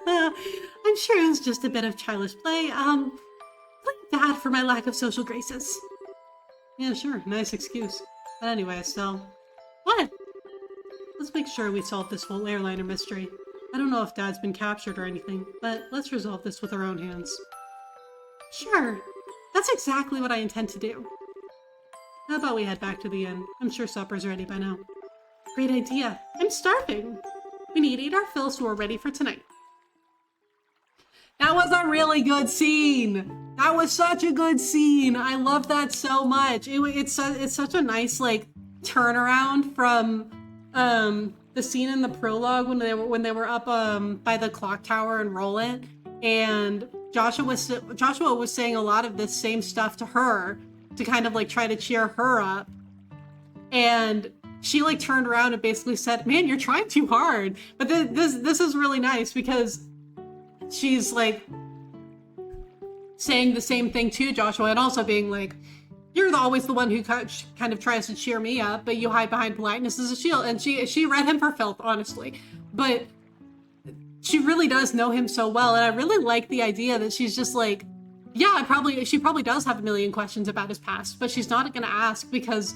I'm sure it was just a bit of childish play. Blame Dad for my lack of social graces. Yeah, sure. Nice excuse. But anyway, Estelle. What? Let's make sure we solve this whole airliner mystery. I don't know if Dad's been captured or anything, but let's resolve this with our own hands. Sure. That's exactly what I intend to do. How about we head back to the inn? I'm sure supper's ready by now. Great idea. I'm starving. We need to eat our fill so we're ready for tonight. That was a really good scene. That was such a good scene. I love that so much. It's such a nice like turnaround from the scene in the prologue when they were up by the clock tower in Roland, and Joshua was saying a lot of this same stuff to her to kind of like try to cheer her up, and she like turned around and basically said, "Man, you're trying too hard." But this is really nice because she's like saying the same thing to Joshua and also being like, "You're always the one who kind of tries to cheer me up, but you hide behind politeness as a shield." And she read him for filth, honestly. But she really does know him so well, and I really like the idea that she's just like, yeah, she probably does have a million questions about his past, but she's not gonna ask because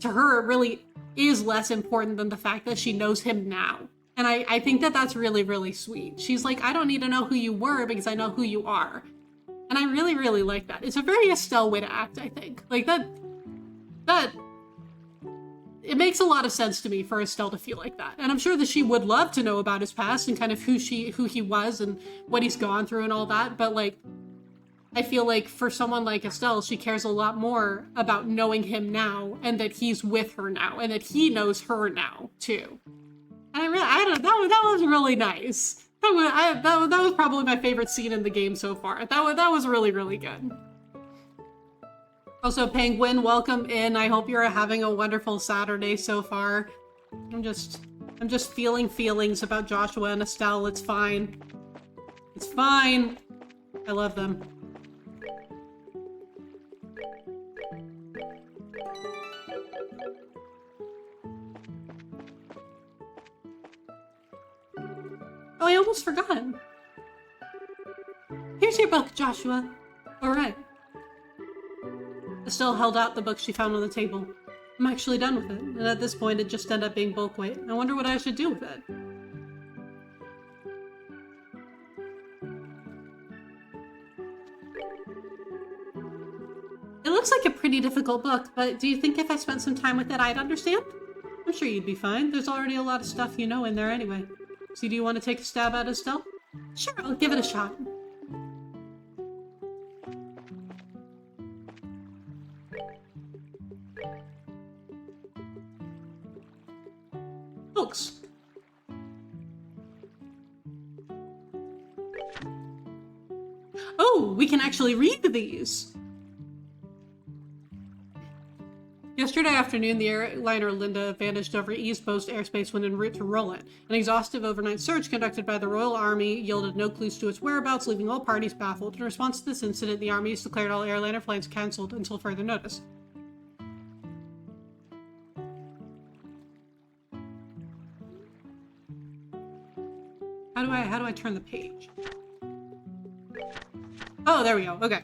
to her it really is less important than the fact that she knows him now. And I think that that's really, really sweet. She's like, I don't need to know who you were because I know who you are. And I really, really like that. It's a very Estelle way to act, I think. Like that it makes a lot of sense to me for Estelle to feel like that. And I'm sure that she would love to know about his past and kind of who he was and what he's gone through and all that. But like, I feel like for someone like Estelle, she cares a lot more about knowing him now and that he's with her now and that he knows her now too. And that was really nice. That was probably my favorite scene in the game so far. That was really, really good. Also, Penguin, welcome in. I hope you're having a wonderful Saturday so far. I'm just feeling feelings about Joshua and Estelle. It's fine. It's fine. I love them. Oh, I almost forgot. Here's your book, Joshua. All right. Estelle held out the book she found on the table. I'm actually done with it, and at this point it just ended up being bulk weight. I wonder what I should do with it. It looks like a pretty difficult book, but do you think if I spent some time with it I'd understand? I'm sure you'd be fine. There's already a lot of stuff you know in there anyway. So do you want to take a stab at it, Estelle? Sure, I'll give it a shot. Books. Oh, we can actually read these. Yesterday afternoon, the airliner Linda vanished over East Coast airspace when en route to Roland. An exhaustive overnight search conducted by the Royal Army yielded no clues to its whereabouts, leaving all parties baffled. In response to this incident, the Army has declared all airliner flights cancelled until further notice. How do I turn the page? Oh, there we go. Okay.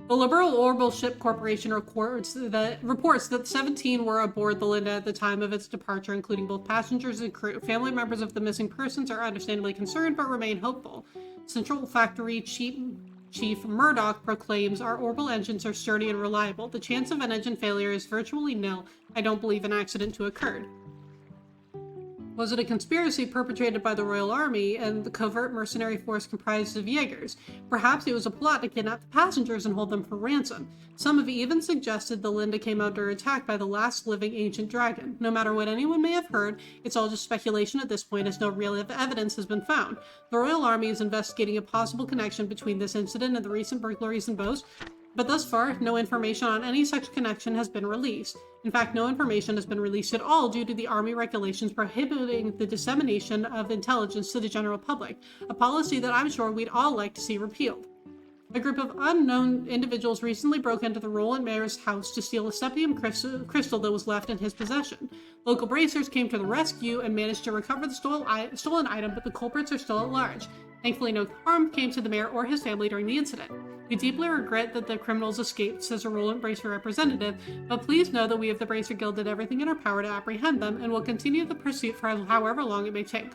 The Liberal Orbital Ship Corporation reports that 17 were aboard the Linda at the time of its departure, including both passengers and crew. Family members of the missing persons are understandably concerned, but remain hopeful. Central Factory Chief Chief Murdoch proclaims our orbital engines are sturdy and reliable. The chance of an engine failure is virtually nil. I don't believe an accident to occurred. Was it a conspiracy perpetrated by the Royal Army and the covert mercenary force comprised of Jaegers? Perhaps it was a plot to kidnap the passengers and hold them for ransom. Some have even suggested the Linda came under attack by the last living ancient dragon. No matter what anyone may have heard, it's all just speculation at this point as no real evidence has been found. The Royal Army is investigating a possible connection between this incident and the recent burglaries in Bose, but thus far, no information on any such connection has been released. In fact, no information has been released at all due to the Army regulations prohibiting the dissemination of intelligence to the general public, a policy that I'm sure we'd all like to see repealed. A group of unknown individuals recently broke into the Roland Mayor's house to steal a Sepium crystal that was left in his possession. Local bracers came to the rescue and managed to recover the stolen item, but the culprits are still at large. Thankfully, no harm came to the mayor or his family during the incident. We deeply regret that the criminals escaped, says a Roland Bracer representative, but please know that we of the Bracer Guild did everything in our power to apprehend them and will continue the pursuit for however long it may take.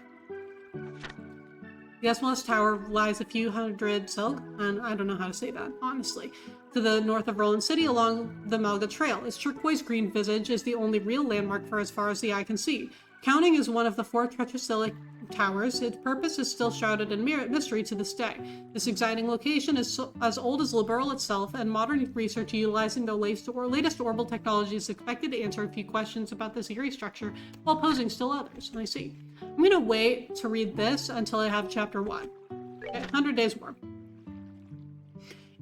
The SLS Tower lies a few hundred silk, and I don't know how to say that, honestly, to the north of Roland City along the Malga Trail. Its turquoise green visage is the only real landmark for as far as the eye can see. Counting is one of the 4 Tetrasilic towers. Its purpose is still shrouded in mystery to this day. This exciting location is as old as Liberl itself, and modern research utilizing the latest orbital technology is expected to answer a few questions about this eerie structure while posing still others. I see. I'm going to wait to read this until I have chapter 1. Okay, 100 Days War.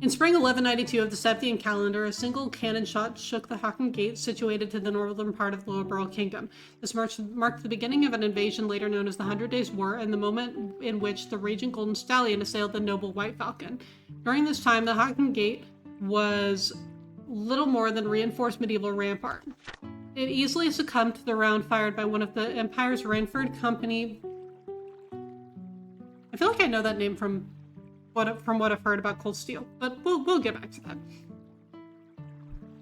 In spring 1192 of the Septian calendar, a single cannon shot shook the Haken Gate situated to the northern part of the Liberl Kingdom. This marked the beginning of an invasion later known as the 100 Days War and the moment in which the raging Golden Stallion assailed the noble White Falcon. During this time, the Haken Gate was little more than a reinforced medieval rampart. It easily succumbed to the round fired by one of the Empire's Rainford Company. I feel like I know that name from what I've heard about Cold Steel, but we'll get back to that.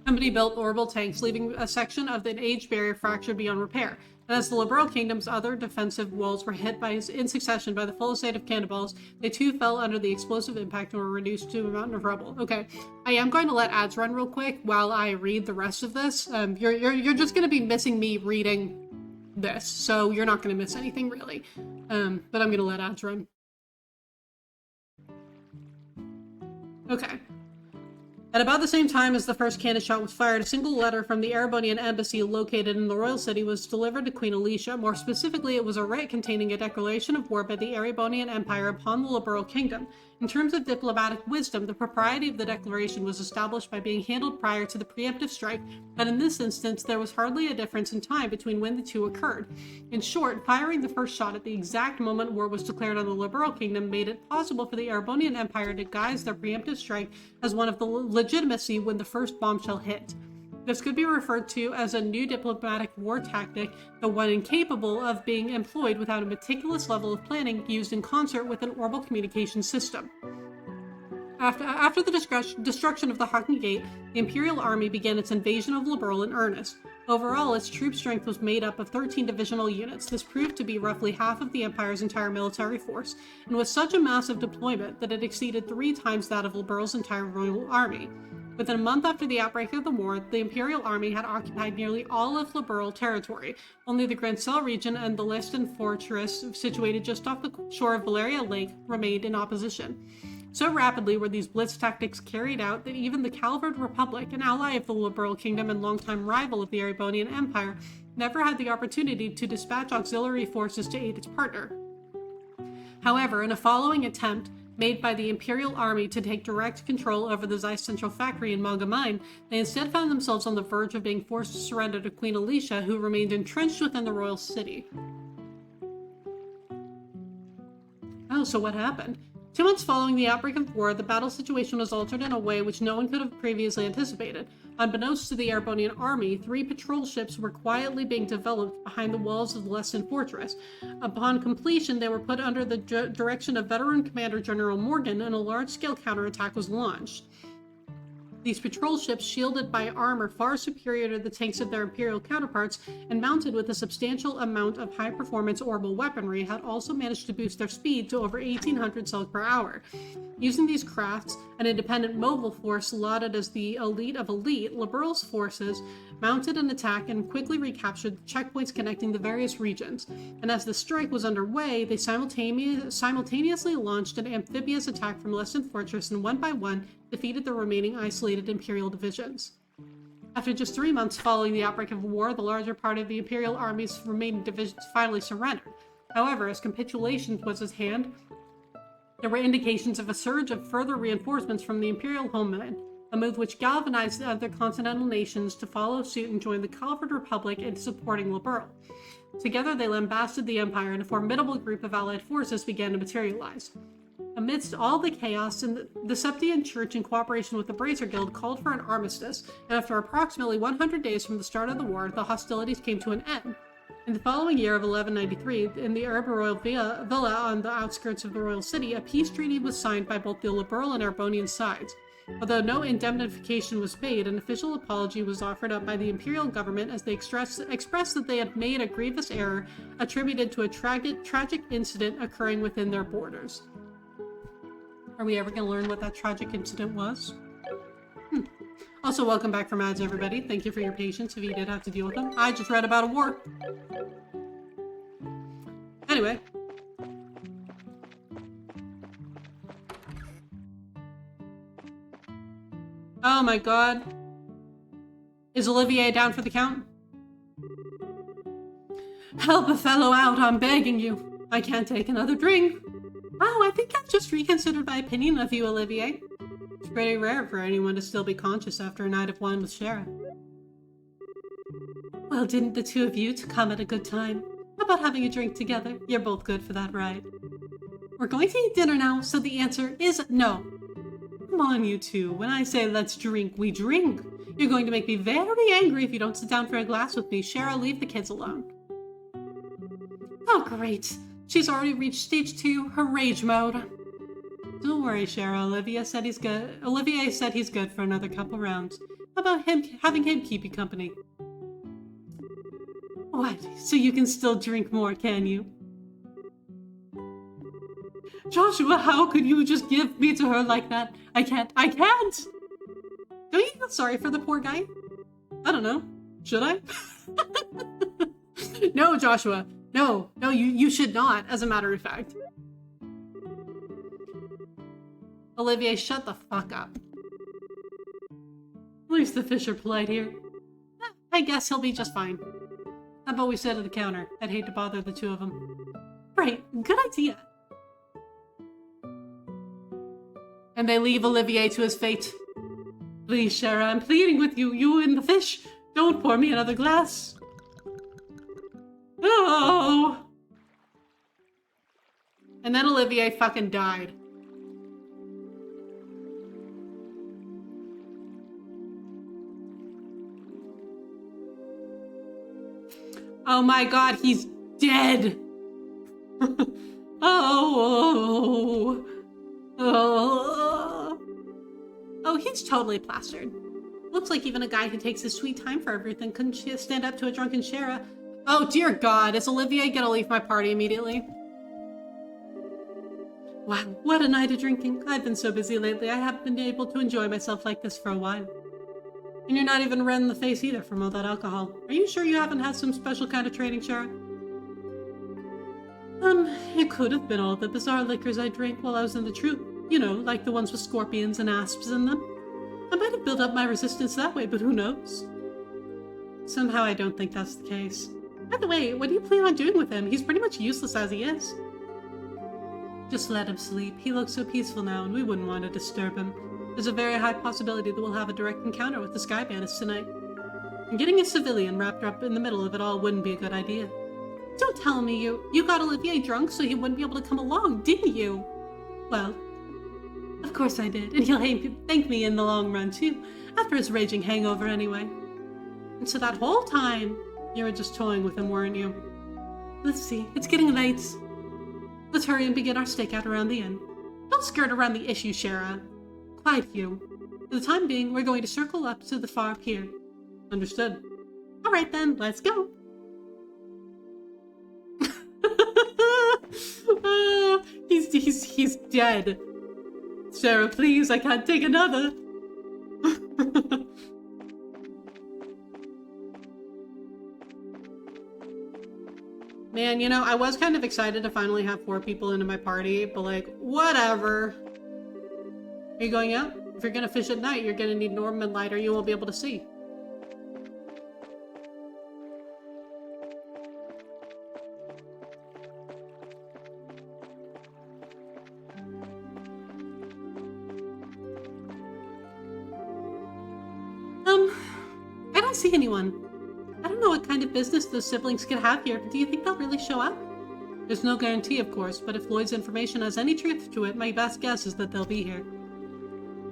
Company built orbital tanks, leaving a section of the age barrier fractured beyond repair. And as the Liberal Kingdom's other defensive walls were hit in succession by the full assault of cannonballs, they too fell under the explosive impact and were reduced to a mountain of rubble. Okay, I am going to let ads run real quick while I read the rest of this. You're just going to be missing me reading this, so you're not going to miss anything really. But I'm going to let ads run. Okay. At about the same time as the first cannon shot was fired, a single letter from the Erebonian embassy located in the royal city was delivered to Queen Alicia. More specifically, it was a writ containing a declaration of war by the Erebonian Empire upon the Liberal Kingdom. In terms of diplomatic wisdom, the propriety of the declaration was established by being handled prior to the preemptive strike, but in this instance, there was hardly a difference in time between when the two occurred. In short, firing the first shot at the exact moment war was declared on the Liberal Kingdom made it possible for the Erebonian Empire to guise their preemptive strike as one of the legitimacy when the first bombshell hit. This could be referred to as a new diplomatic war tactic, the one incapable of being employed without a meticulous level of planning used in concert with an orbital communication system. After the destruction of the Haken Gate, the Imperial Army began its invasion of Liberl in earnest. Overall, its troop strength was made up of 13 divisional units. This proved to be roughly half of the Empire's entire military force, and was such a massive deployment that it exceeded 3 times that of Liberl's entire royal army. Within a month after the outbreak of the war, the Imperial Army had occupied nearly all of Liberl territory. Only the Grancel region and the Liston fortress, situated just off the shore of Valeria Lake, remained in opposition. So rapidly were these blitz tactics carried out that even the Calvard Republic, an ally of the Liberal Kingdom and longtime rival of the Erebonian Empire, never had the opportunity to dispatch auxiliary forces to aid its partner. However, in a following attempt, made by the Imperial Army to take direct control over the Zeiss Central Factory in Malga Mine, they instead found themselves on the verge of being forced to surrender to Queen Alicia, who remained entrenched within the royal city. Oh, so what happened? 2 months following the outbreak of war, the battle situation was altered in a way which no one could have previously anticipated. Unbeknownst to the Erebonian army, 3 patrol ships were quietly being developed behind the walls of the Leston Fortress. Upon completion, they were put under the direction of veteran Commander General Morgan, and a large-scale counterattack was launched. These patrol ships, shielded by armor far superior to the tanks of their Imperial counterparts and mounted with a substantial amount of high-performance orbital weaponry, had also managed to boost their speed to over 1,800 cells per hour. Using these crafts, an independent mobile force lauded as the elite of elite, Liberal's forces mounted an attack and quickly recaptured the checkpoints connecting the various regions. And as the strike was underway, they simultaneously launched an amphibious attack from Lesson Fortress and one by one defeated the remaining isolated Imperial divisions. After just 3 months following the outbreak of war, the larger part of the Imperial army's remaining divisions finally surrendered. However, as capitulation was at hand, there were indications of a surge of further reinforcements from the Imperial homeland, a move which galvanized the other continental nations to follow suit and join the Calvard Republic in supporting Liberal. Together, they lambasted the Empire, and a formidable group of allied forces began to materialize. Amidst all the chaos, the Septian Church, in cooperation with the Bracer Guild, called for an armistice, and after approximately 100 days from the start of the war, the hostilities came to an end. In the following year of 1193, in the Urban Royal Villa on the outskirts of the royal city, a peace treaty was signed by both the Liberal and Arbonian sides. Although no indemnification was paid, an official apology was offered up by the Imperial government as they expressed that they had made a grievous error attributed to a tragic incident occurring within their borders. Are we ever going to learn what that tragic incident was? Also, welcome back from ads, everybody. Thank you for your patience if you did have to deal with them. I just read about a war. Anyway. Oh my god. Is Olivier down for the count? Help a fellow out, I'm begging you. I can't take another drink. Oh, I think I've just reconsidered my opinion of you, Olivier. It's pretty rare for anyone to still be conscious after a night of wine with Shara. Well, didn't the two of you come at a good time? How about having a drink together? You're both good for that, right? We're going to eat dinner now, so the answer is no. Come on, you two. When I say let's drink, we drink. You're going to make me very angry if you don't sit down for a glass with me. Shara, leave the kids alone. Oh, great. She's already reached stage 2, her rage mode. Don't worry, Shara. Olivier said he's good for another couple rounds. How about having him keep you company? What? So you can still drink more, can you? Joshua, how could you just give me to her like that? I can't! Don't you feel sorry for the poor guy? I don't know. Should I? No, Joshua. No, you should not, as a matter of fact. Olivier, shut the fuck up. At least the fish are polite here. I guess he'll be just fine. How about we sit at the counter? I'd hate to bother the two of them. Right, good idea. And they leave Olivier to his fate. Please, Shara, I'm pleading with you, you and the fish. Don't pour me another glass. No! And then Olivier fucking died. Oh my god, he's dead! Oh, he's totally plastered. Looks like even a guy who takes his sweet time for everything couldn't stand up to a drunken Shara. Oh dear god, is Olivier gonna leave my party immediately? Wow, what a night of drinking. I've been so busy lately, I haven't been able to enjoy myself like this for a while. And you're not even red in the face either from all that alcohol. Are you sure you haven't had some special kind of training, Shara? It could have been all the bizarre liquors I drank while I was in the troop. You know, like the ones with scorpions and asps in them. I might have built up my resistance that way, but who knows? Somehow I don't think that's the case. By the way, what do you plan on doing with him? He's pretty much useless as he is. Just let him sleep. He looks so peaceful now, and we wouldn't want to disturb him. There's a very high possibility that we'll have a direct encounter with the Sky Bandits tonight. And getting a civilian wrapped up in the middle of it all wouldn't be a good idea. Don't tell me you got Olivier drunk so he wouldn't be able to come along, didn't you? Well, of course I did, and he'll thank me in the long run too, after his raging hangover anyway. And so that whole time, you were just toying with him, weren't you? Let's see, it's getting late. Let's hurry and begin our stakeout around the inn. Don't skirt around the issue, Shara. Quiet you. For the time being, we're going to circle up to the far pier. Understood. Alright then, let's go. He's dead. Sarah, please, I can't take another. Man, you know, I was kind of excited to finally have 4 people into my party, but like, whatever. Are you going out? If you're gonna fish at night, you're gonna need Norman light or you won't be able to see. I don't see anyone. I don't know what kind of business those siblings could have here, but do you think they'll really show up? There's no guarantee, of course, but if Lloyd's information has any truth to it, my best guess is that they'll be here.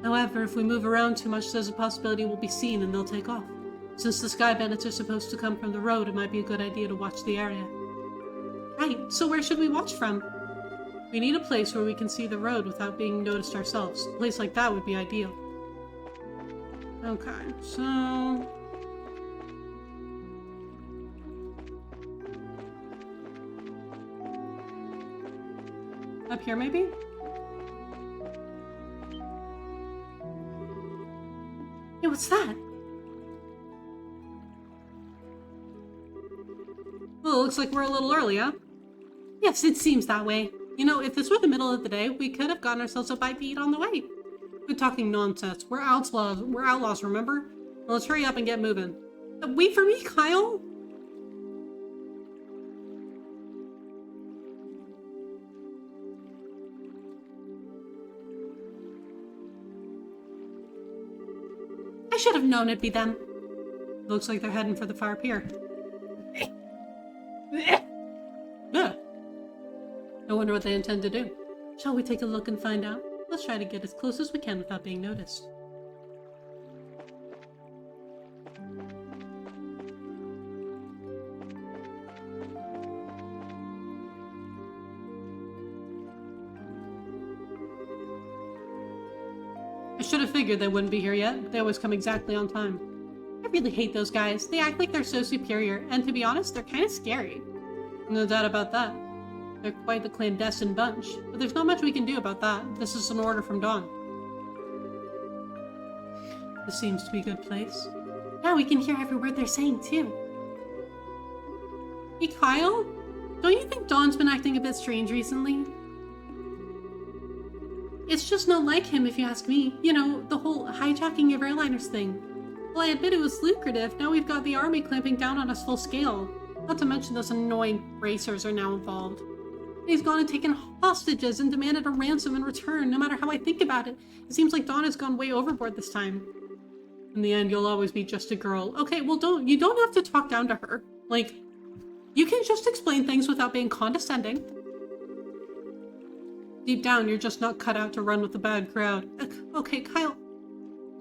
However, if we move around too much, there's a possibility we'll be seen and they'll take off. Since the Sky Bandits are supposed to come from the road, it might be a good idea to watch the area. Right, so where should we watch from? We need a place where we can see the road without being noticed ourselves. A place like that would be ideal. Okay, so... up here, maybe? Hey, what's that? Well, it looks like we're a little early, huh? Yes, it seems that way. You know, if this were the middle of the day, we could have gotten ourselves a bite to eat on the way. We're talking nonsense. We're outlaws, remember? Well, let's hurry up and get moving. Wait for me, Kyle! I should have known it'd be them. Looks like they're heading for the far pier. I wonder what they intend to do. Shall we take a look and find out? Let's try to get as close as we can without being noticed. I should have figured they wouldn't be here yet. They always come exactly on time. I really hate those guys. They act like they're so superior, and to be honest, they're kind of scary. No doubt about that. They're quite the clandestine bunch, but there's not much we can do about that. This is an order from Dawn. This seems to be a good place. Now we can hear every word they're saying, too. Hey, Kyle? Don't you think Dawn's been acting a bit strange recently? It's just not like him, if you ask me. You know, the whole hijacking of airliners thing. Well, I admit it was lucrative. Now we've got the army clamping down on us full scale. Not to mention those annoying racers are now involved. He's gone and taken hostages and demanded a ransom in return. No matter how I think about it, it seems like Dawn has gone way overboard this time. In the end, you'll always be just a girl. Okay, well, you don't have to talk down to her. Like, you can just explain things without being condescending. Deep down, you're just not cut out to run with the bad crowd. Okay, Kyle,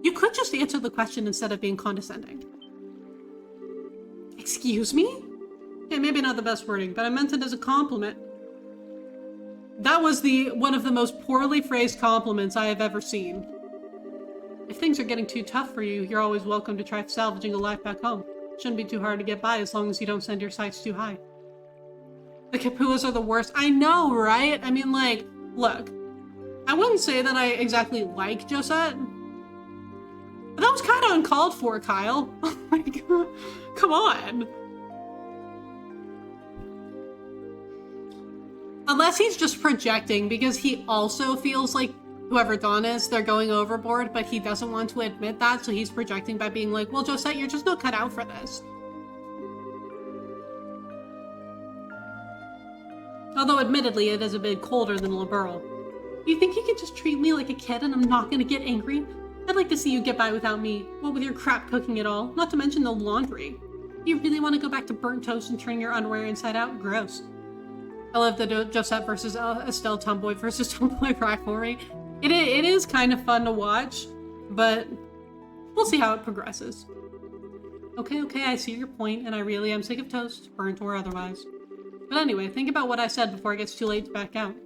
you could just answer the question instead of being condescending. Excuse me? Okay, maybe not the best wording, but I meant it as a compliment. That was one of the most poorly phrased compliments I have ever seen. If things are getting too tough for you, you're always welcome to try salvaging a life back home. Shouldn't be too hard to get by as long as you don't send your sights too high. The Capuas are the worst. I know, right? I mean, like, look, I wouldn't say that I exactly like Josette, but that was kind of uncalled for, Kyle. Like, come on. Unless he's just projecting, because he also feels like whoever Dawn is, they're going overboard, but he doesn't want to admit that, so he's projecting by being like, well, Josette, you're just not cut out for this. Although, admittedly, it is a bit colder than Liberl. You think you can just treat me like a kid and I'm not gonna get angry? I'd like to see you get by without me. What with your crap cooking at all? Not to mention the laundry. You really want to go back to burnt toast and turning your underwear inside out? Gross. I love the Josette versus Estelle tomboy versus tomboy rivalry. It is kind of fun to watch, but we'll see how it progresses. Okay, I see your point, and I really am sick of toast, burnt or otherwise. But anyway, think about what I said before it gets too late to back out.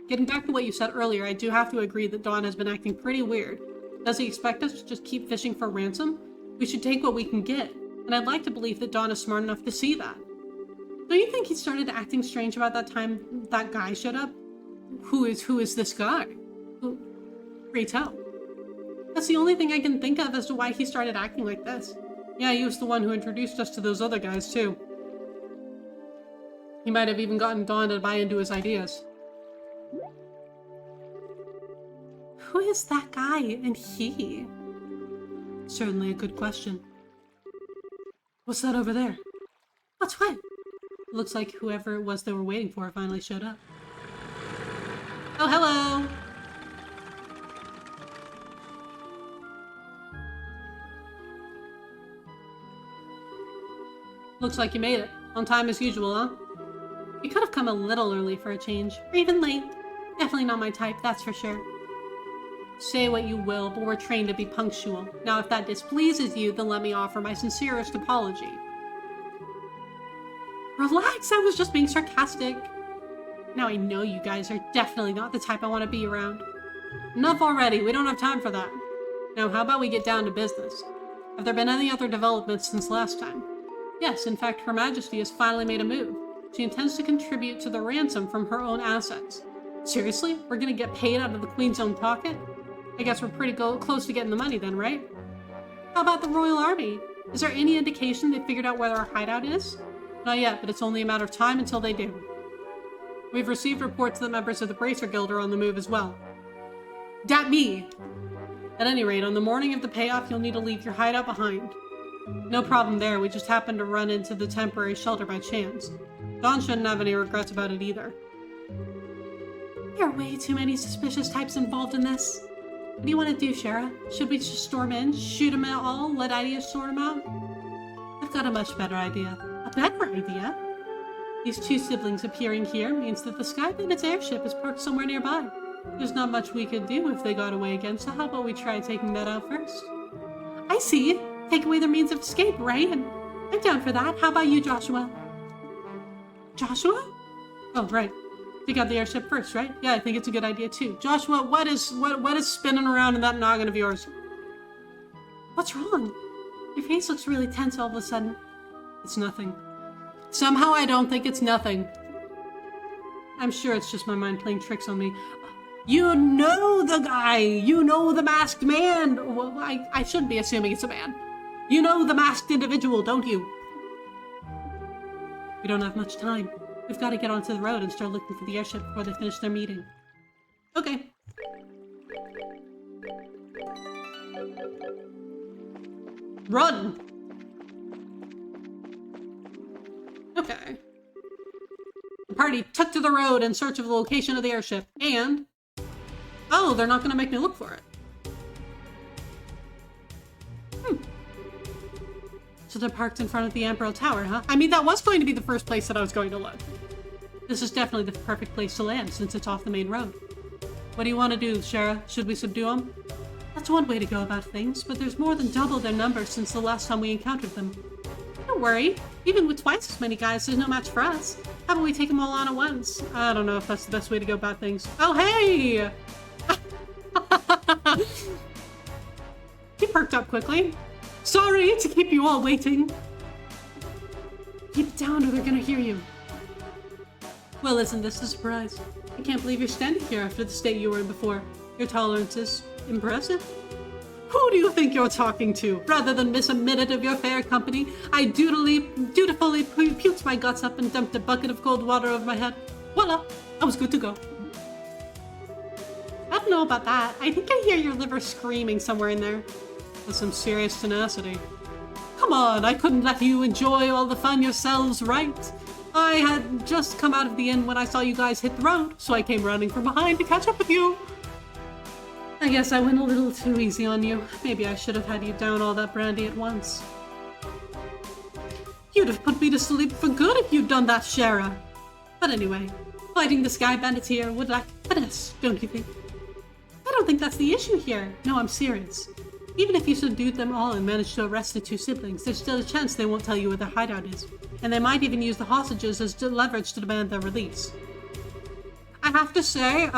getting back to what you said earlier, I do have to agree that Don has been acting pretty weird. Does he expect us to just keep fishing for ransom? We should take what we can get, and I'd like to believe that Don is smart enough to see that. Don't you think he started acting strange about that time that guy showed up? Who is this guy? Pray tell. That's the only thing I can think of as to why he started acting like this. Yeah, he was the one who introduced us to those other guys, too. He might have even gotten Dawn to buy into his ideas. Who is that guy and he? Certainly a good question. What's that over there? What's what? It looks like whoever it was they were waiting for finally showed up. Oh, hello! Looks like you made it. On time as usual, huh? You could have come a little early for a change. Or even late. Definitely not my type, that's for sure. Say what you will, but we're trained to be punctual. Now, if that displeases you, then let me offer my sincerest apology. Relax, I was just being sarcastic. Now I know you guys are definitely not the type I want to be around. Enough already, we don't have time for that. Now, how about we get down to business? Have there been any other developments since last time? Yes, in fact, Her Majesty has finally made a move. She intends to contribute to the ransom from her own assets. Seriously? We're gonna get paid out of the Queen's own pocket? I guess we're pretty close to getting the money then, right? How about the Royal Army? Is there any indication they figured out where our hideout is? Not yet, but it's only a matter of time until they do. We've received reports that members of the Bracer Guild are on the move as well. Dat me! At any rate, on the morning of the payoff, you'll need to leave your hideout behind. No problem there, we just happened to run into the temporary shelter by chance. Dawn shouldn't have any regrets about it either. There are way too many suspicious types involved in this. What do you want to do, Shara? Should we just storm in, shoot them all, let Idia sort them out? I've got a much better idea. A better idea? These two siblings appearing here means that the Sky Bandit's airship is parked somewhere nearby. There's not much we could do if they got away again, so how about we try taking that out first? I see. Take away their means of escape, right? And I'm down for that. How about you, Joshua? Joshua? Oh, right. Take out the airship first, right? Yeah, I think it's a good idea too. Joshua, what is spinning around in that noggin of yours? What's wrong? Your face looks really tense all of a sudden. It's nothing. Somehow I don't think it's nothing. I'm sure it's just my mind playing tricks on me. You know the guy! You know the masked man! Well, I shouldn't be assuming it's a man. You know the masked individual, don't you? We don't have much time. We've got to get onto the road and start looking for the airship before they finish their meeting. Okay. Run! Okay. The party took to the road in search of the location of the airship, and... Oh, they're not going to make me look for it. So they're parked in front of the Emperor Tower, huh? I mean, that was going to be the first place that I was going to look. This is definitely the perfect place to land, since it's off the main road. What do you want to do, Shara? Should we subdue them? That's one way to go about things, but there's more than double their numbers since the last time we encountered them. Don't worry. Even with twice as many guys, there's no match for us. How about we take them all on at once? I don't know if that's the best way to go about things. Oh, hey! He perked up quickly. Sorry to keep you all waiting. Keep it down or they're gonna hear you. Well, isn't this a surprise? I can't believe you're standing here after the state you were in before. Your tolerance is impressive. Who do you think you're talking to? Rather than miss a minute of your fair company, I dutifully puked my guts up and dumped a bucket of cold water over my head. Voila! I was good to go. I don't know about that. I think I hear your liver screaming somewhere in there. With some serious tenacity. Come on, I couldn't let you enjoy all the fun yourselves, right? I had just come out of the inn when I saw you guys hit the road, so I came running from behind to catch up with you. I guess I went a little too easy on you. Maybe I should have had you down all that brandy at once. You'd have put me to sleep for good if you'd done that, Shara. But anyway, fighting the Sky Bandits here would lack finesse, don't you think? I don't think that's the issue here. No, I'm serious. Even if you subdued them all and managed to arrest the two siblings, there's still a chance they won't tell you where their hideout is. And they might even use the hostages as leverage to demand their release. I have to say,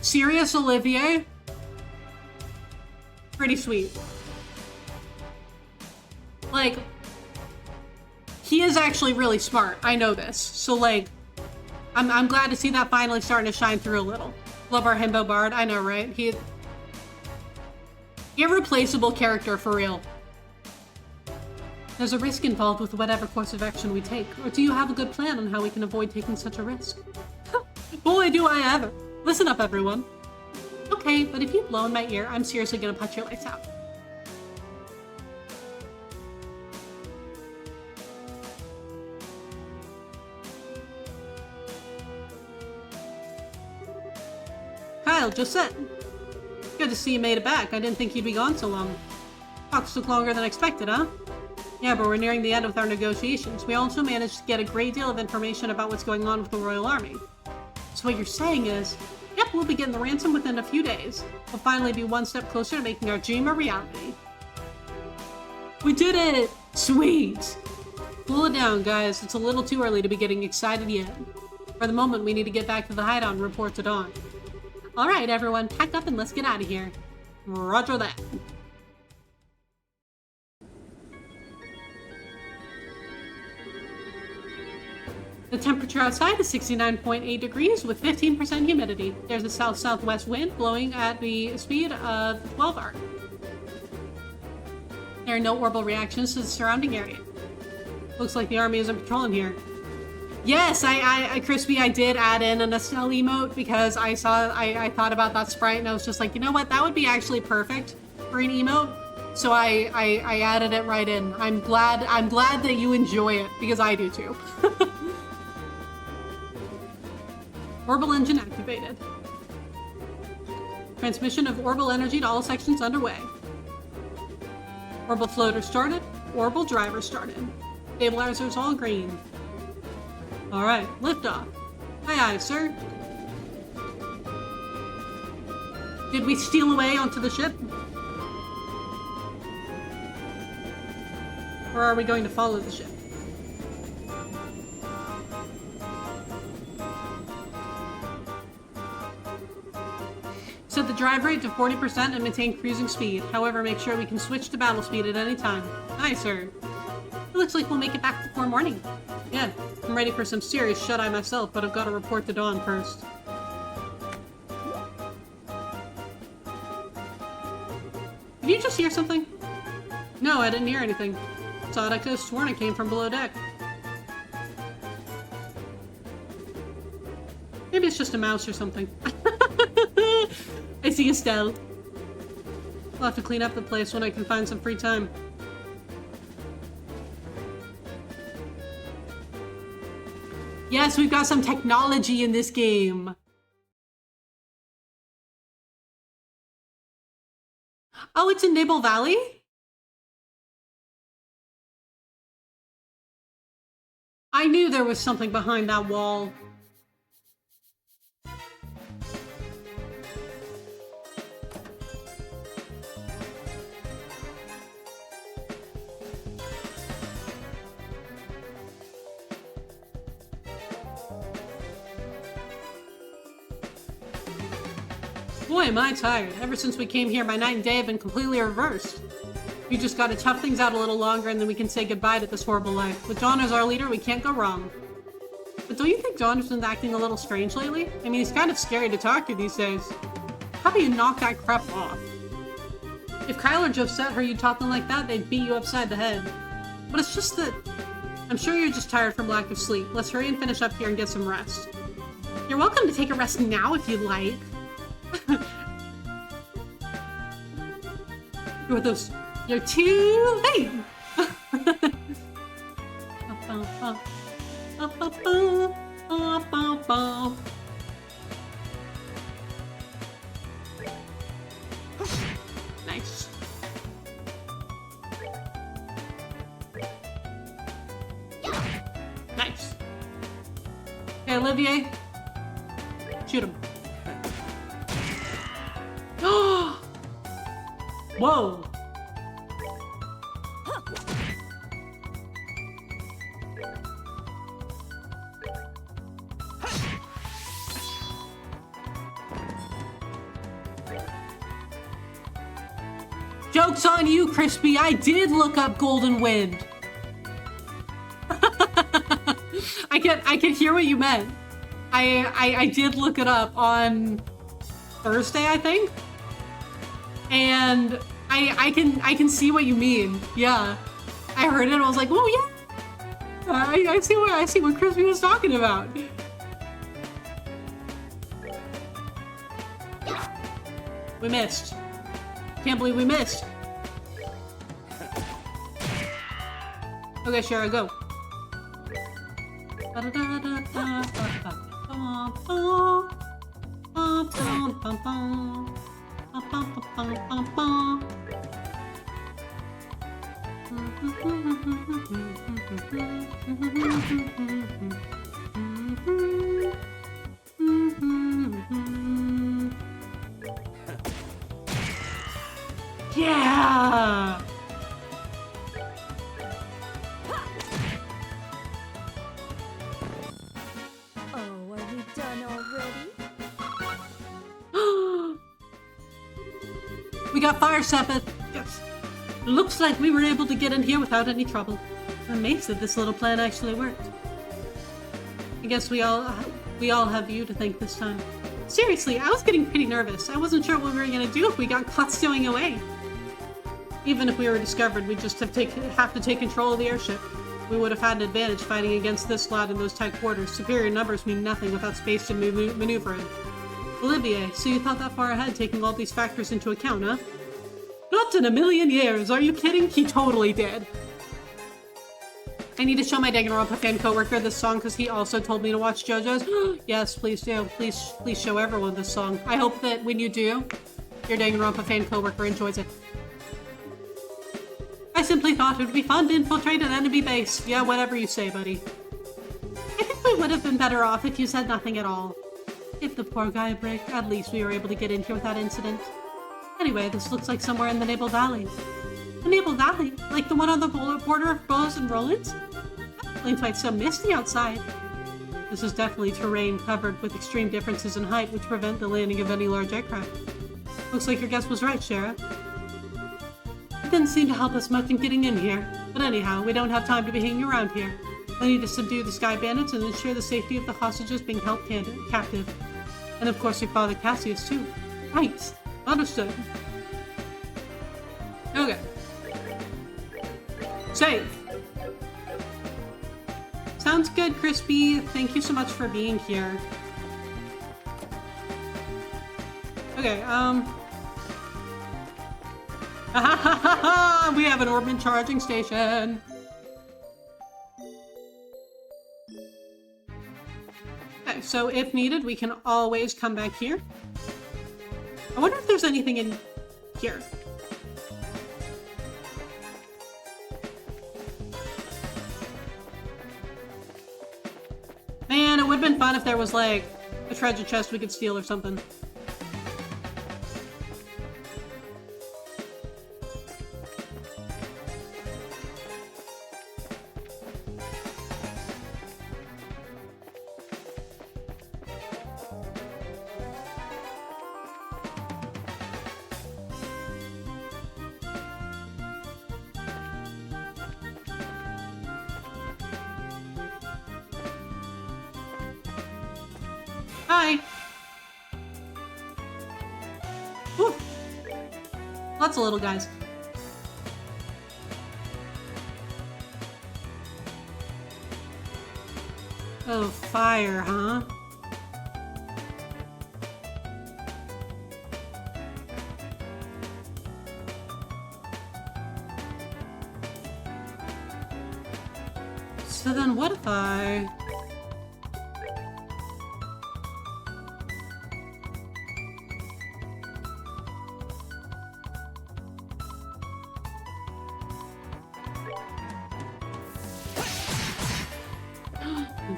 Serious Olivier, pretty sweet. Like, he is actually really smart. I know this. So, like, I'm glad to see that finally starting to shine through a little. Love our Himbo Bard. I know, right? He irreplaceable character for real. There's a risk involved with whatever course of action we take. Or do you have a good plan on how we can avoid taking such a risk? Boy, do I ever. Listen up, everyone. Okay, but if you blow in my ear, I'm seriously gonna punch your lights out. Kyle, Josette. Good to see you made it back. I didn't think you'd be gone so long. Talks took longer than expected, huh? Yeah, but we're nearing the end with our negotiations. We also managed to get a great deal of information about what's going on with the Royal Army. So what you're saying is, yep, we'll be getting the ransom within a few days. We'll finally be one step closer to making our dream a reality. We did it! Sweet! Cool it down, guys. It's a little too early to be getting excited yet. For the moment, we need to get back to the hideout and report to Dawn. Alright, everyone, pack up and let's get out of here. Roger that. The temperature outside is 69.8 degrees with 15% humidity. There's a south-southwest wind blowing at the speed of 12 arc. There are no orbital reactions to the surrounding area. Looks like the army isn't patrolling here. Yes, Crispy, I did add in an Estelle emote because I thought about that sprite and I was just like, you know what, that would be actually perfect for an emote. So I added it right in. I'm glad that you enjoy it because I do too. Orbital engine activated. Transmission of orbital energy to all sections underway. Orbital floater started. Orbital driver started. Stabilizers all green. Alright, liftoff. Aye aye, sir. Did we steal away onto the ship? Or are we going to follow the ship? Set the drive rate to 40% and maintain cruising speed. However, make sure we can switch to battle speed at any time. Aye, sir. It looks like we'll make it back before morning. Yeah, I'm ready for some serious shut-eye myself, but I've got to report to Dawn first. Did you just hear something? No, I didn't hear anything. Thought I could have sworn it came from below deck. Maybe it's just a mouse or something. I see Estelle. I'll have to clean up the place when I can find some free time. Yes, we've got some technology in this game. Oh, it's in Nibble Valley? I knew there was something behind that wall. Boy, am I tired. Ever since we came here, my night and day have been completely reversed. We just gotta tough things out a little longer and then we can say goodbye to this horrible life. With Dawn as our leader, we can't go wrong. But don't you think Dawn has been acting a little strange lately? I mean, he's kind of scary to talk to these days. How do you knock that crap off? If Kyle or Josette heard you talking like that, they'd beat you upside the head. But it's just that... I'm sure you're just tired from lack of sleep. Let's hurry and finish up here and get some rest. You're welcome to take a rest now if you'd like. You're too late. Nice. Nice. Hey, Olivier. Shoot him. Whoa! Joke's on you, Crispy. I did look up Golden Wind. I can hear what you meant. I did look it up on Thursday, I think. And I can see what you mean. Yeah. I heard it and I was like, oh yeah. I see what Crispy was talking about. We missed. Can't believe we missed. Okay, Shara, go. Yeah! Oh, are we done already? We got fire, Sepith. Yes. Looks like we were able to get in here without any trouble. I'm amazed that this little plan actually worked. I guess we all have you to thank this time. Seriously, I was getting pretty nervous. I wasn't sure what we were gonna do if we got caught stowing away. Even if we were discovered, we'd just have to take control of the airship. We would have had an advantage fighting against this lot in those tight quarters. Superior numbers mean nothing without space to maneuver in. Olivier, so you thought that far ahead, taking all these factors into account, huh? Not in a million years! Are you kidding? He totally did. I need to show my Danganronpa fan coworker this song because he also told me to watch JoJo's. Yes, please do. Please show everyone this song. I hope that when you do, your Danganronpa fan coworker enjoys it. I simply thought it would be fun to infiltrate an enemy base. Yeah, whatever you say, buddy. I think we would have been better off if you said nothing at all. If the poor guy break, at least we were able to get in here without incident. Anyway, this looks like somewhere in the Naval Valley. The Naval Valley? Like the one on the border of Bows and Rollins? That explains why it's so misty outside. This is definitely terrain covered with extreme differences in height which prevent the landing of any large aircraft. Looks like your guess was right, Shara. It didn't seem to help us much in getting in here. But anyhow, we don't have time to be hanging around here. We need to subdue the Sky Bandits and ensure the safety of the hostages being held captive. And of course your father Cassius too. Right. Understood. Okay. Save. Sounds good, Crispy. Thank you so much for being here. Okay, we have an Orbman charging station. Okay, so if needed, we can always come back here. I wonder if there's anything in here. Man, it would have been fun if there was like a treasure chest we could steal or something. Hi! Whew. Lots of little guys. Oh, fire, huh? So then what if I...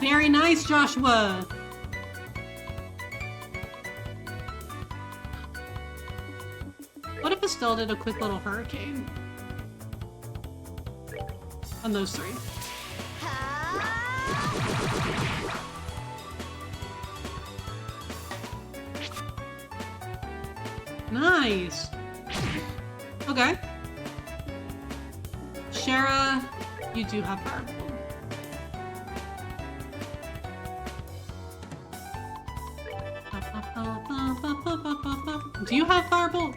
Very nice, Joshua! What if Estelle did a quick little hurricane? On those three. Nice! Okay. Shara, you do have Firebolt. Do you have Firebolt?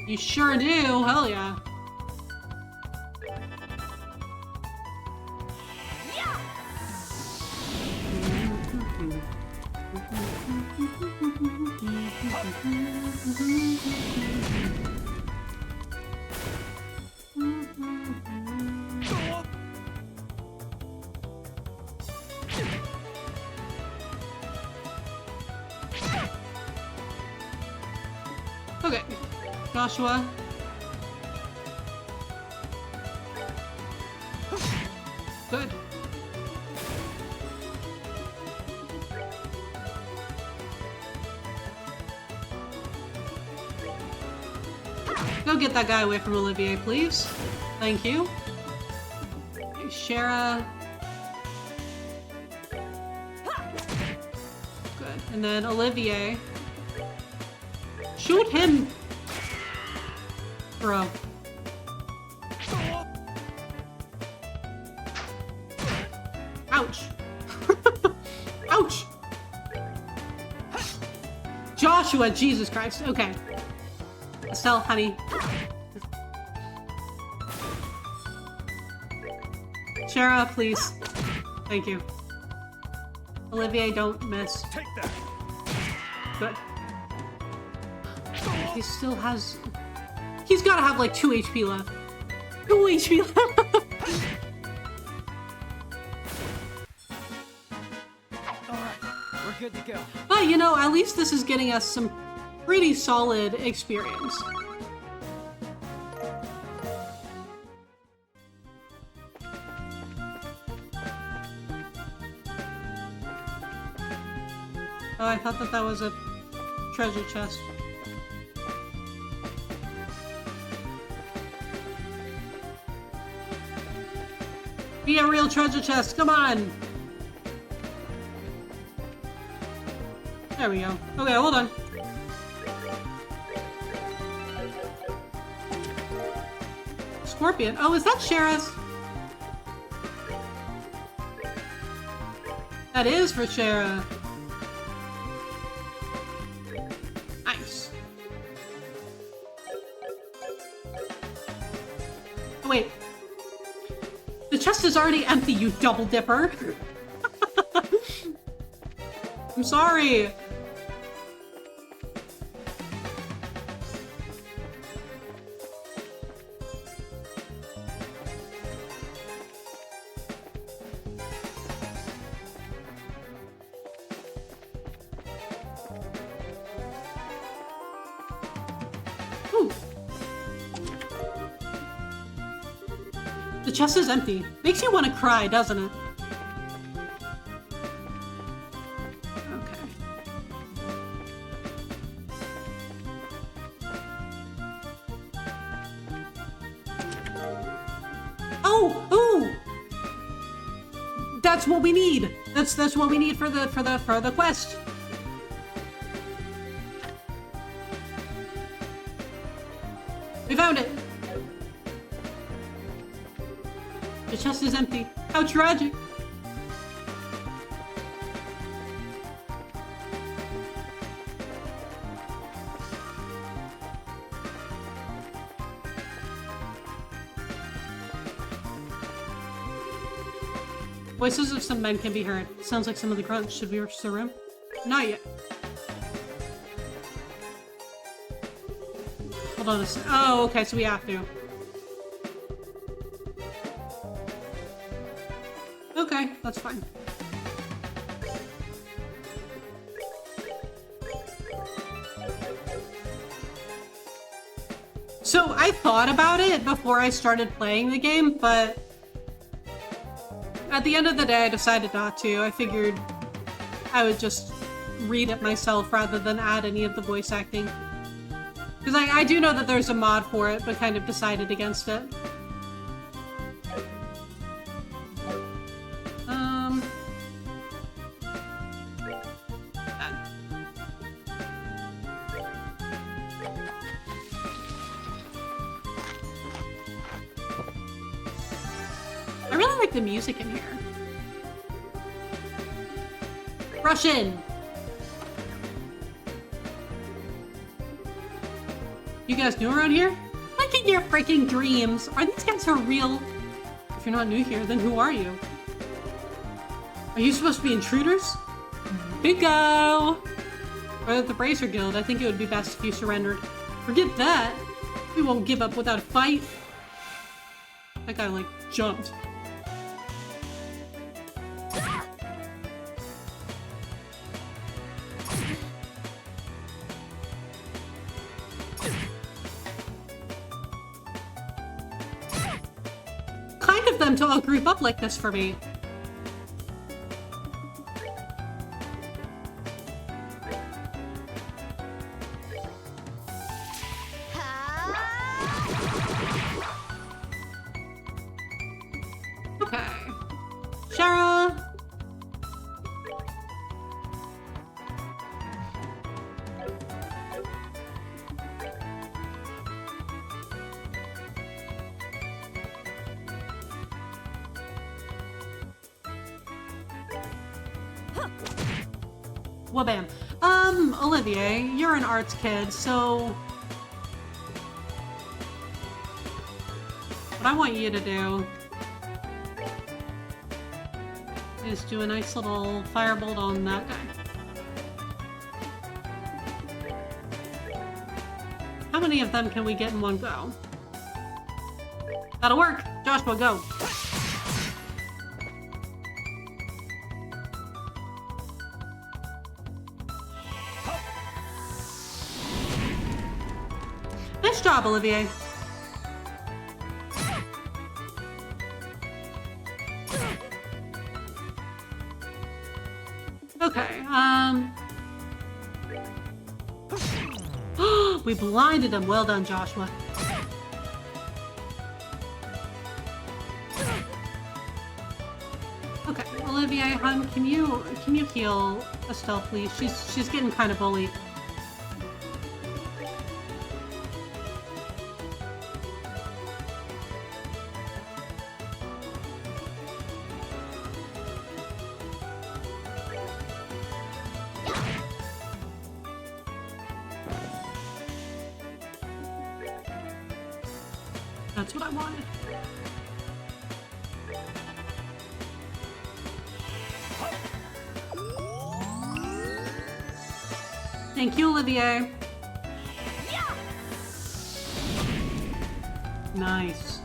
You sure do. Hell yeah. Okay, Joshua. Good. Go get that guy away from Olivier, please. Thank you. Okay, Shara. Good. And then Olivier. Shoot him! Bro. Ouch. Ouch! Joshua, Jesus Christ. Okay. Estelle, honey. Shara, please. Thank you. Olivier, don't miss. Take that. Good. He still has... He's gotta have like 2 HP left. 2 HP left. Alright, we're good to go. But, you know, at least this is getting us some pretty solid experience. Oh, I thought that was a treasure chest. Be a real treasure chest, come on! There we go. Okay, hold on. Scorpion. Oh, is that Shara's? That is for Shara. Nice. Oh, wait. The chest is already empty, you double dipper. I'm sorry. Ooh. The chest is empty. Makes you want to cry, doesn't it? Okay. Oh! Ooh! That's what we need. That's what we need for the quest. We found it. The chest is empty. How tragic. Voices of some men can be heard. Sounds like some of the grunts. Should we rush the room? Not yet. Hold on a sec. Oh, okay, so we have to. Okay, that's fine. So I thought about it before I started playing the game, but at the end of the day I decided not to. I figured I would just read it myself rather than add any of the voice acting. Because I do know that there's a mod for it, but kind of decided against it. I really like the music in here. Rush in. You guys new around here? Look at your freaking dreams. Are these guys for real? If you're not new here, then who are you? Are you supposed to be intruders? Bingo! Or the Bracer Guild. I think it would be best if you surrendered. Forget that. We won't give up without a fight. That guy, like, jumped. Kind of them to all group up like this for me. Okay. Shara. Wabam. Olivier, you're an arts kid, so what I want you to do is do a nice little firebolt on that guy. How many of them can we get in one go? That'll work. Joshua, go. Nice job, Olivier. Okay, we blinded him. Well done, Joshua. Okay, Olivier, hon, can you heal Estelle, please? She's getting kind of bullied. That's what I wanted. Thank you, Olivier. Nice.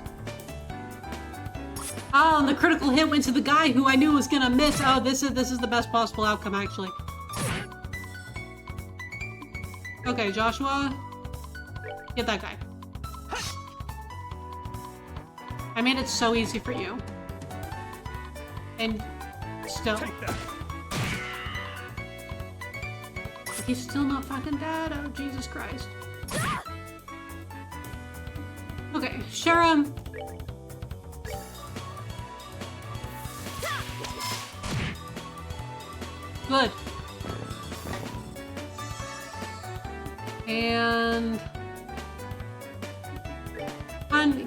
Oh, and the critical hit went to the guy who I knew was gonna miss. Oh, this is the best possible outcome, actually. Okay, Joshua, get that guy. I made it so easy for you. And still. He's still not fucking dead. Oh, Jesus Christ. Okay, Shara. Good. And...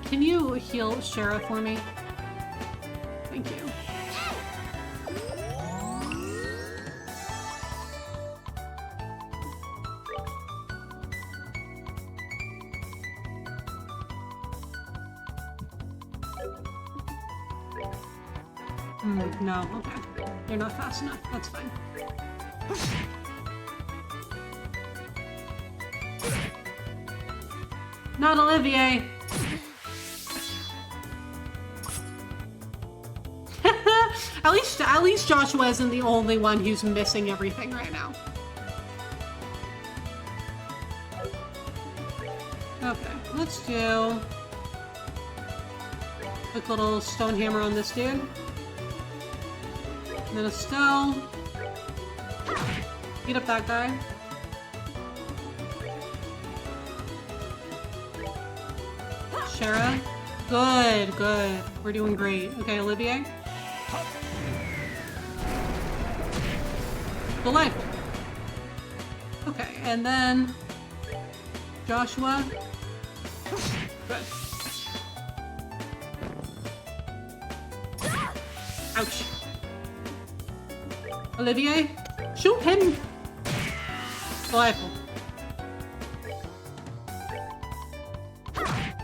can you heal Shara for me? Thank you. No, okay. You're not fast enough. That's fine. Not Olivier! At least Joshua isn't the only one who's missing everything right now. Okay, let's do a quick little stone hammer on this dude. And then Estelle. Beat up that guy. Shara. Good, good. We're doing great. Okay, Olivier. The life. Okay, and then Joshua. Good. Ouch. Olivier, shoot him! Delightful.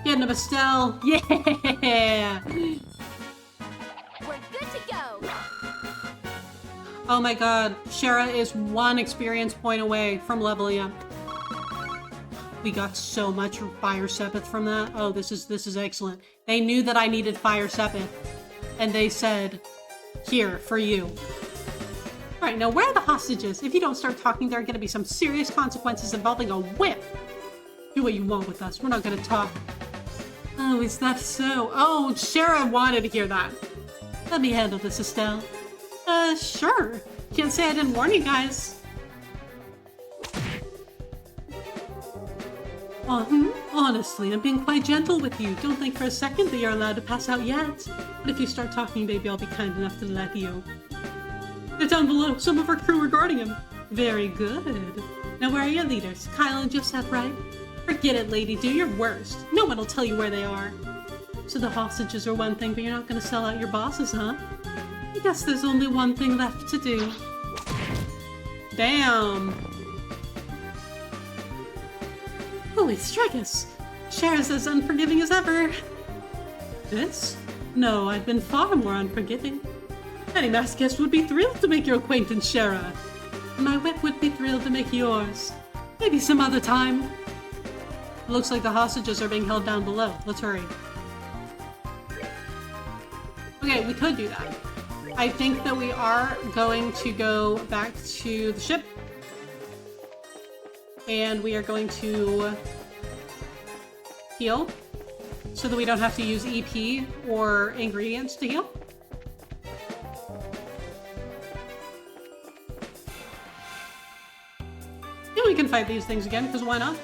Getting him, Estelle. Yeah! We're good to go. Oh my god, Shara is 1 experience point away from leveling up. We got so much Fire Sepith from that. Oh, this is excellent. They knew that I needed Fire Sepith, and they said, "Here, for you." Alright, now where are the hostages? If you don't start talking, there are gonna be some serious consequences involving a whip. Do what you want with us. We're not gonna talk. Oh, is that so? Oh, Shara wanted to hear that. Let me handle this, Estelle. Sure. Can't say I didn't warn you guys. Honestly, I'm being quite gentle with you. Don't think for a second that you're allowed to pass out yet. But if you start talking, maybe I'll be kind enough to let you. They're down below. Some of our crew are guarding him. Very good. Now where are your leaders? Kyle and Joseph, right? Forget it, lady. Do your worst. No one will tell you where they are. So the hostages are one thing, but you're not going to sell out your bosses, huh? I guess there's only one thing left to do. Damn. Holy Strigus! Shara's as unforgiving as ever. This? No, I've been far more unforgiving. Any masked guest would be thrilled to make your acquaintance, Shara. My whip would be thrilled to make yours. Maybe some other time. Looks like the hostages are being held down below. Let's hurry. Okay, we could do that. I think that we are going to go back to the ship. And we are going to heal so that we don't have to use EP or ingredients to heal. Yeah, we can fight these things again, because why not?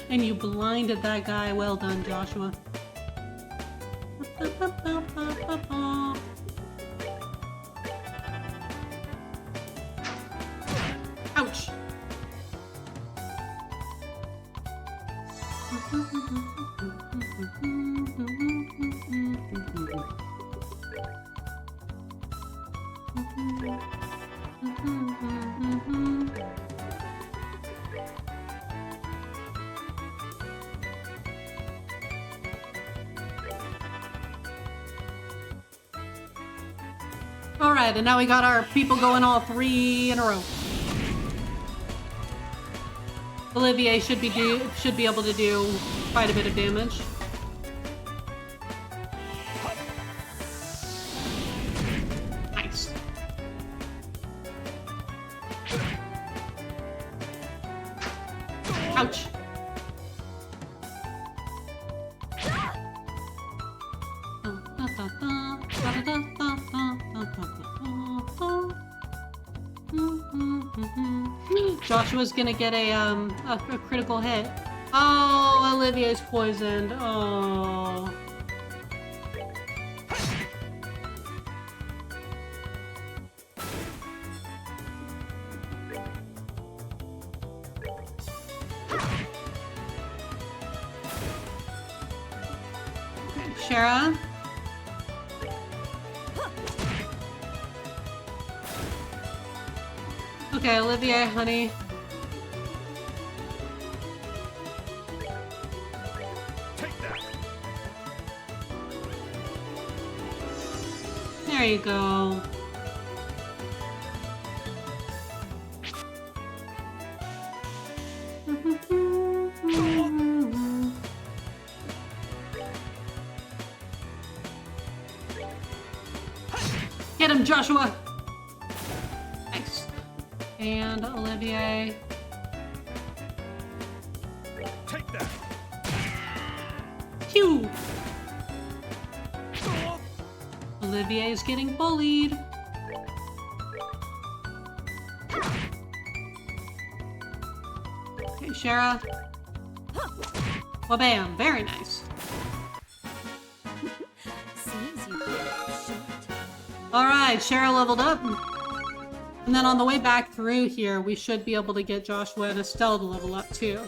And you blinded that guy. Well done, Joshua. Ouch. Alright, and now we got our people going all 3 in a row. Olivier should be able to do quite a bit of damage. Nice. Ouch. Joshua's gonna get a critical hit. Oh, Olivier's poisoned. Oh. Shara? Okay, Olivier, honey. Take that. There you go. Get him, Joshua! Nice. And Olivier. Take that. Phew! Olivier is getting bullied. Okay, Shara. Well, bam. Very nice. Seems you get short. Alright, Shara leveled up. And then on the way back through here, we should be able to get Joshua and Estelle to level up too.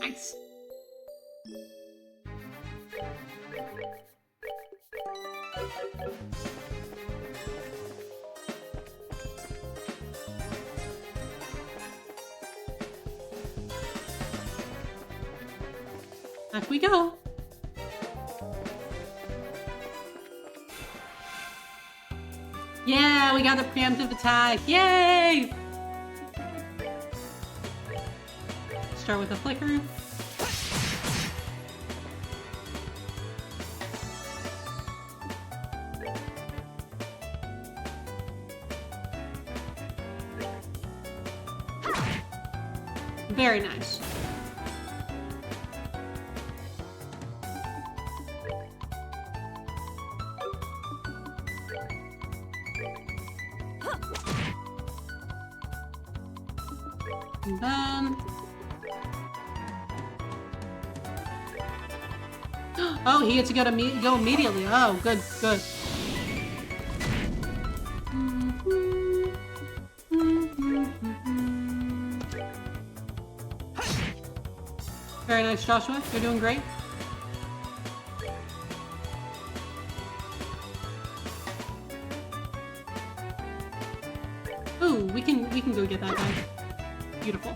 Nice. Back we go. Yeah, we got the preemptive attack. Yay! Start with a flicker. Very nice. And then... Oh, he gets to go immediately. Oh, good, good. Very nice, Joshua. You're doing great. Ooh, we can go get that guy. Beautiful.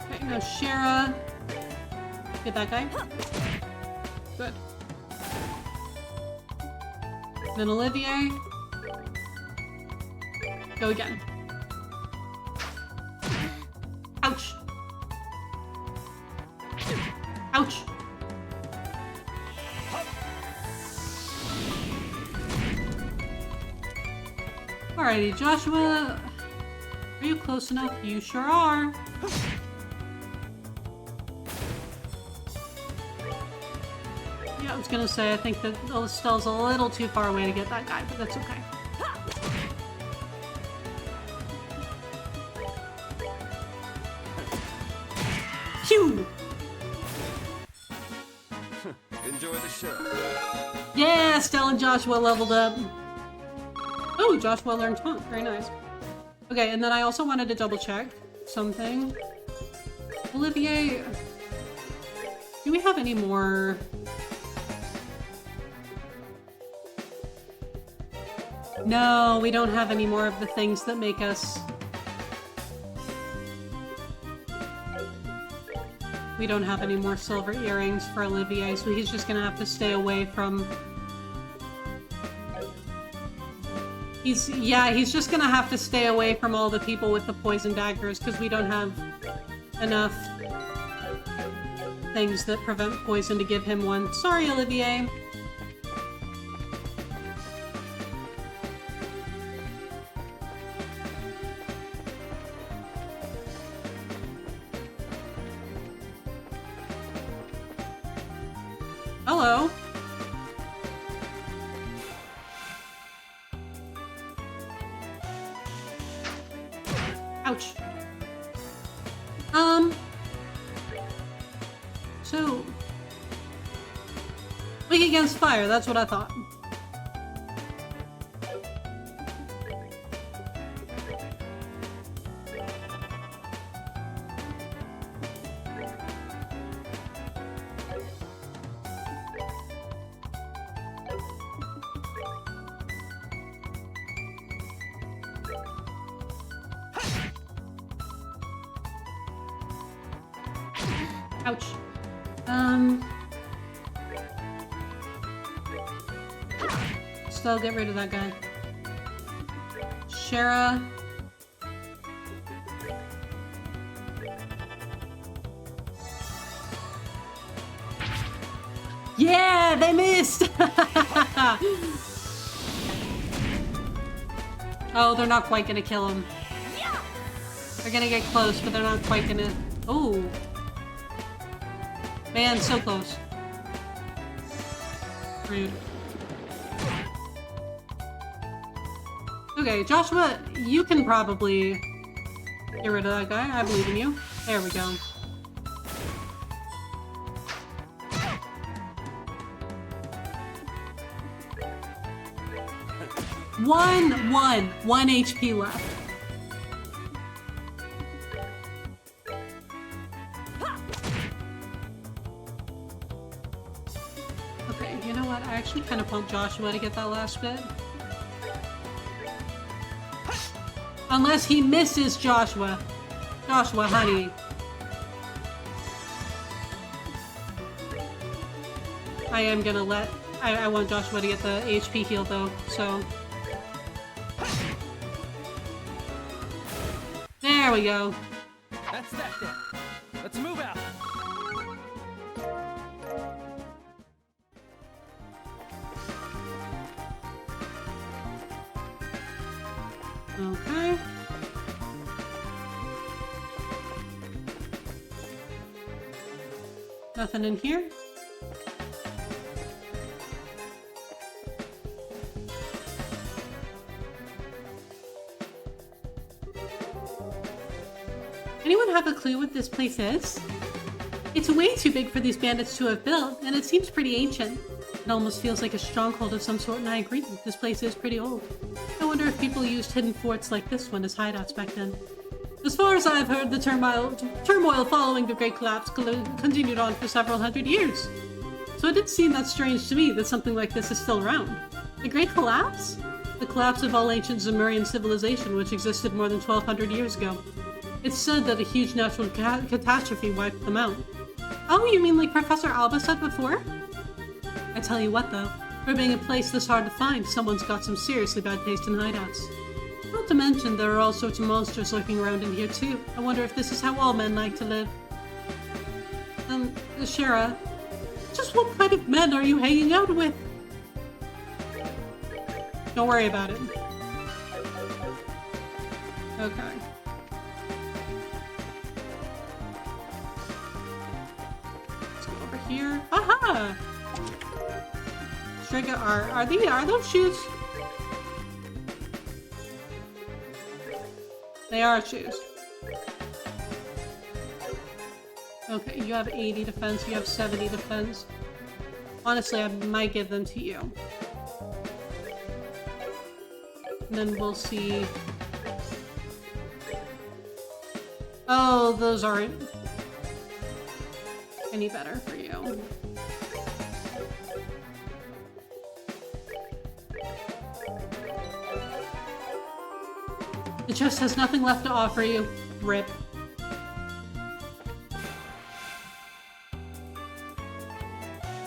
Okay, now Shara. Get that guy. Good. Then Olivier. Go again. Ouch. Ouch. Alrighty, Joshua. Are you close enough? You sure are. Yeah, I was gonna say, I think that Estelle's a little too far away to get that guy, but that's okay. Phew! Enjoy the show. Yeah, Estelle and Joshua leveled up. Oh, Joshua learned Taunt. Very nice. Okay, and then I also wanted to double check something. Olivier, do we have any more? No, we don't have any more of the things that make us... We don't have any more silver earrings for Olivier, so he's just gonna have to stay away from... He's just gonna have to stay away from all the people with the poison daggers, because we don't have enough things that prevent poison to give him one. Sorry, Olivier. Hello. Ouch. So... Weak against fire, that's what I thought. Ouch. Still get rid of that guy. Shara. Yeah, they missed! Oh, they're not quite gonna kill him. They're gonna get close, but they're not quite gonna... Oh. Man, so close. Rude. Okay, Joshua, you can probably get rid of that guy. I believe in you. There we go. One HP left. Okay, you know what? I actually kind of want Joshua to get that last bit. Unless he misses Joshua. Joshua, honey. I am gonna let... I want Joshua to get the HP heal though, so... There we go. That's that then. Let's move out. Okay. Nothing in here. Anyone have a clue what this place is? It's way too big for these bandits to have built, and it seems pretty ancient. It almost feels like a stronghold of some sort, and I agree, this place is pretty old. I wonder if people used hidden forts like this one as hideouts back then. As far as I've heard, the turmoil following the Great Collapse continued on for several hundred years. So it didn't seem that strange to me that something like this is still around. The Great Collapse? The collapse of all ancient Zemurian civilization, which existed more than 1,200 years ago. It's said that a huge natural catastrophe wiped them out. Oh, you mean like Professor Alba said before? I tell you what though, for being a place this hard to find, someone's got some seriously bad taste in hideouts. Not to mention, there are all sorts of monsters lurking around in here too. I wonder if this is how all men like to live. Shara, just what kind of men are you hanging out with? Don't worry about it. Okay. Let's go over here. Aha! Strega are those shoes? They are shoes. Okay, you have 80 defense, you have 70 defense. Honestly, I might give them to you. And then we'll see. Oh, those aren't any better for you. The chest has nothing left to offer you. Rip.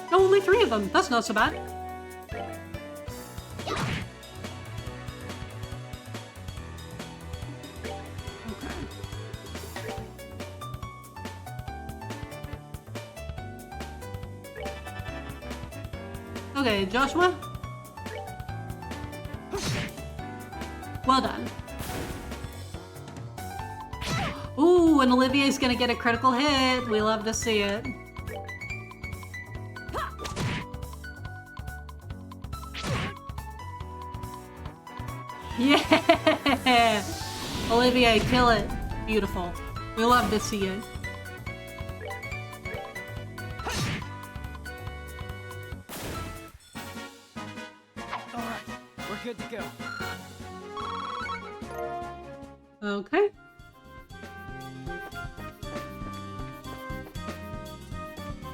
Oh, only 3 of them. That's not so bad. Okay, Joshua? Well done. Ooh, and Olivier's gonna get a critical hit. We love to see it. Yeah! Olivier, kill it. Beautiful. We love to see it. Alright, we're good to go. Okay.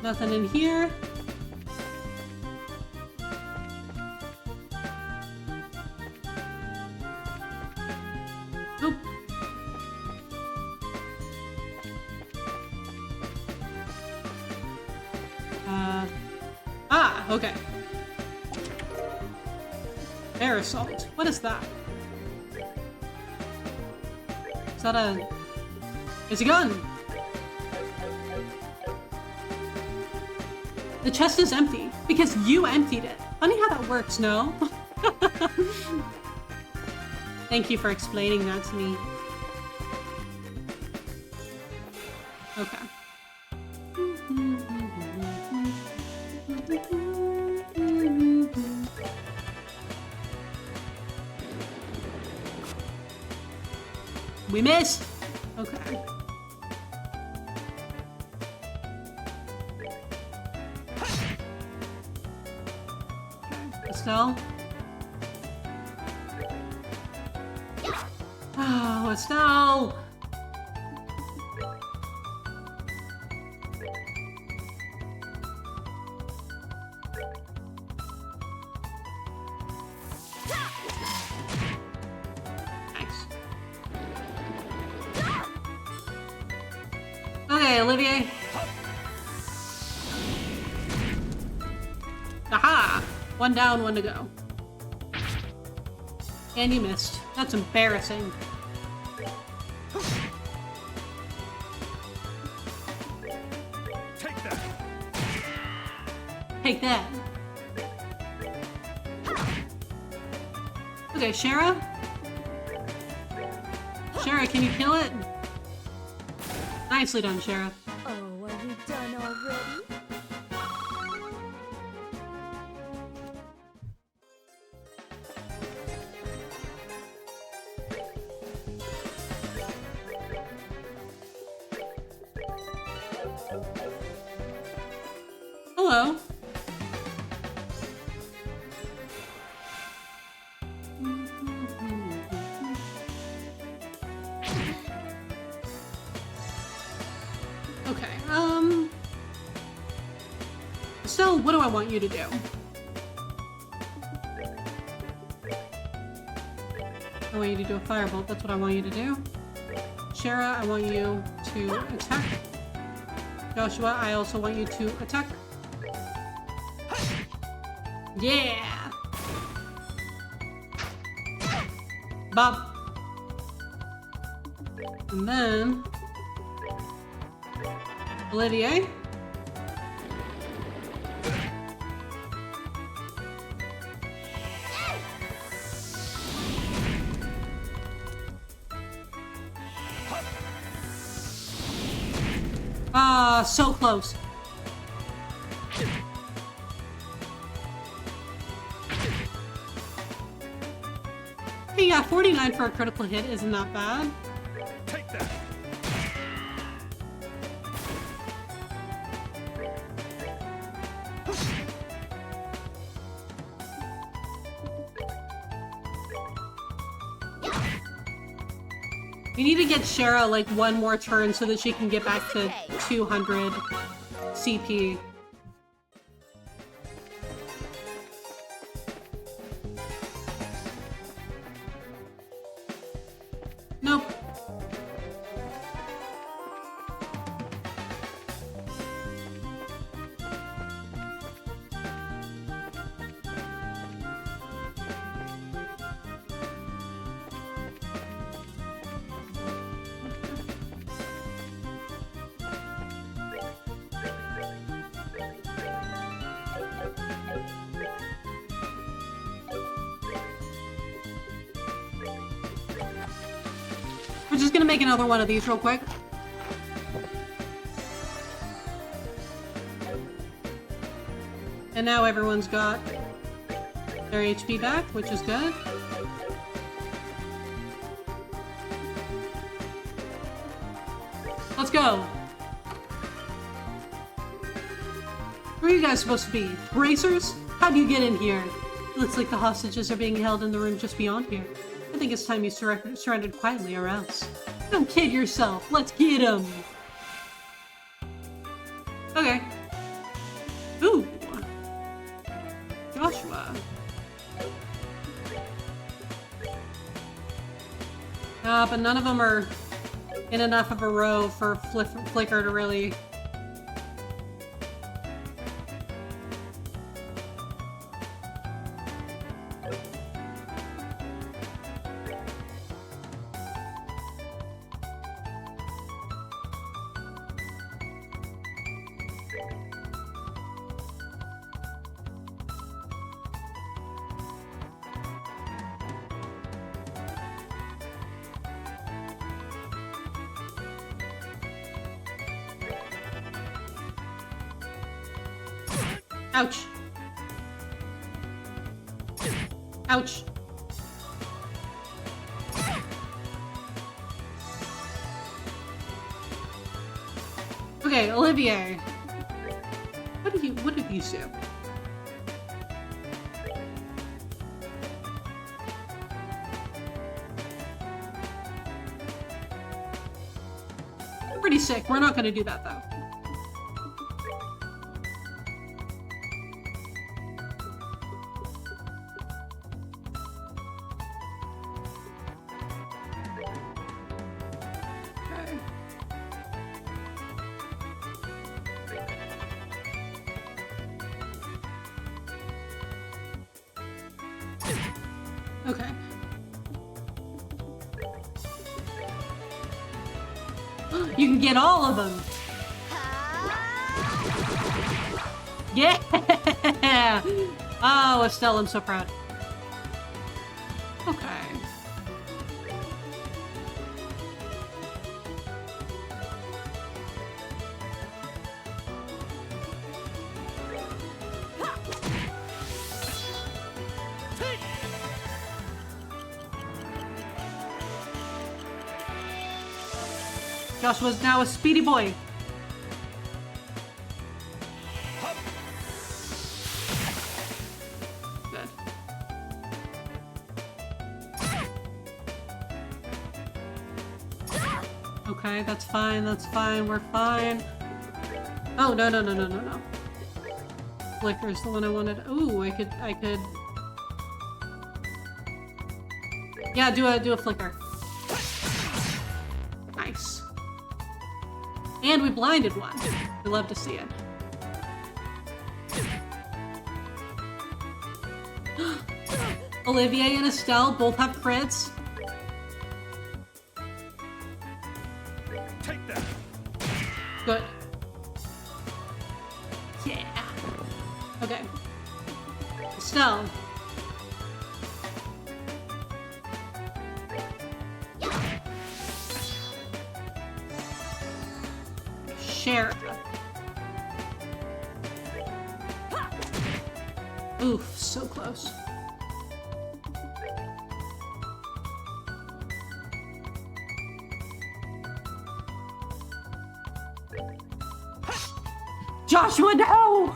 Nothing in here. Nope. Okay. Air assault. What is that? Is that a... It's a gun! The chest is empty, because you emptied it. Funny how that works, no? Thank you for explaining that to me. Okay. We missed! Okay. Estelle? Oh, Estelle! Nice. Okay, Olivier. Aha! One down, one to go. And you missed. That's embarrassing. Take that. Take that. Okay, Shara? Shara, can you kill it? Nicely done, Shara. Oh, are we done already? Hello. Okay, so what do I want you to do? I want you to do a firebolt, that's what I want you to do. Shara, I want you to attack. Joshua, I also want you to attack. Yeah! Bob. And then Olivier. Ah, so close. Hey, yeah, 49 for a critical hit isn't that bad. Take that. We need to get Shara like one more turn so that she can get back to 200 CP. Nope. We're just gonna make another one of these real quick. And now everyone's got their HP back, which is good. Let's go! Where are you guys supposed to be? Racers? How do you get in here? Looks like the hostages are being held in the room just beyond here. I think it's time you surrendered quietly or else. Don't kid yourself. Let's get him. Okay. Ooh. Joshua. But none of them are in enough of a row for Flicker to really... Ouch. Ouch. Okay, Olivier. What did you do? Pretty sick. We're not gonna do that though. Okay. You can get all of them. Yeah! Oh, Estelle, I'm so proud. Okay. Joshua's now a speedy boy. Good. Okay, that's fine, we're fine. Oh, no. Flicker's the one I wanted. Ooh, I could... Yeah, do a flicker. Nice. And we blinded one. We love to see it. Olivier and Estelle both have crits. Take that. Good. Yeah. Okay. Estelle. Sheriff. Oof, so close. Joshua, no!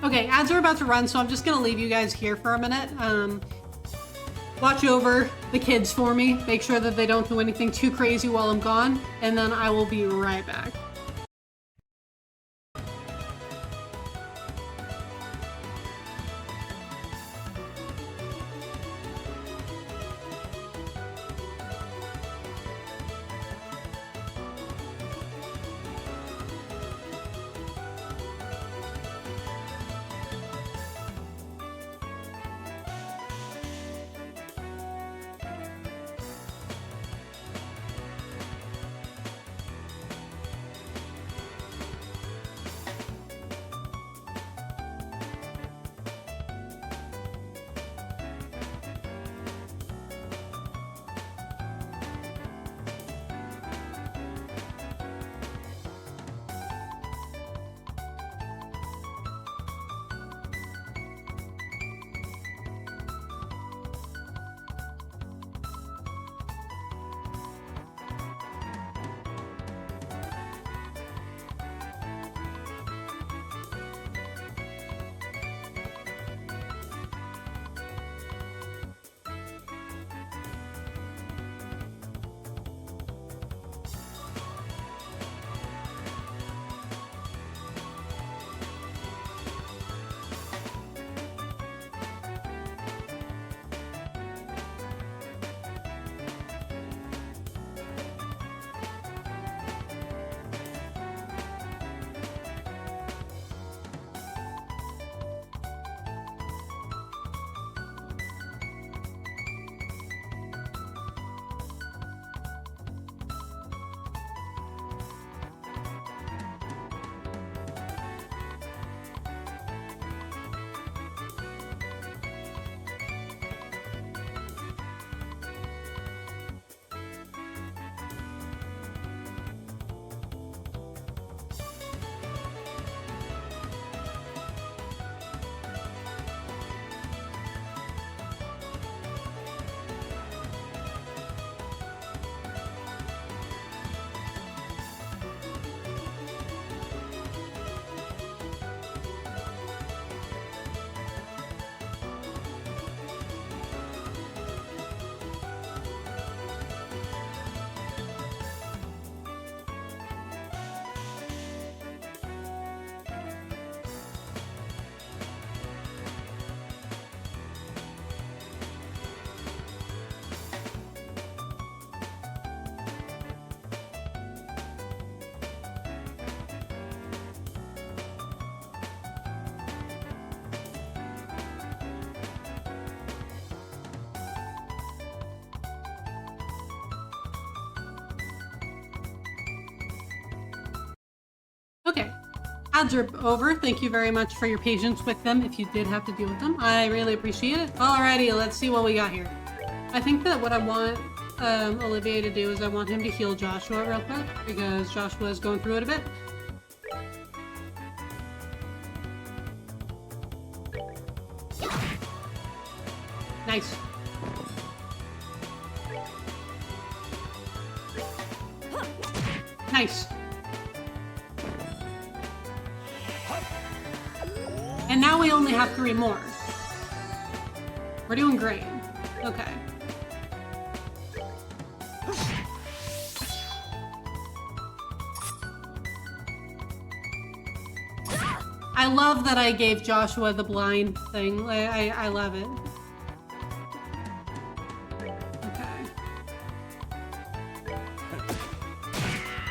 Okay, ads are about to run, so I'm just gonna leave you guys here for a minute. Watch over the kids for me. Make sure that they don't do anything too crazy while I'm gone, and then I will be right back. Ads are over. Thank you very much for your patience with them if you did have to deal with them. I really appreciate it. Alrighty, let's see what we got here. I think that what I want Olivier to do is I want him to heal Joshua real quick because Joshua is going through it a bit. Nice. Nice. And now we only have 3 more. We're doing great. Okay. I love that I gave Joshua the blind thing. I love it. Okay.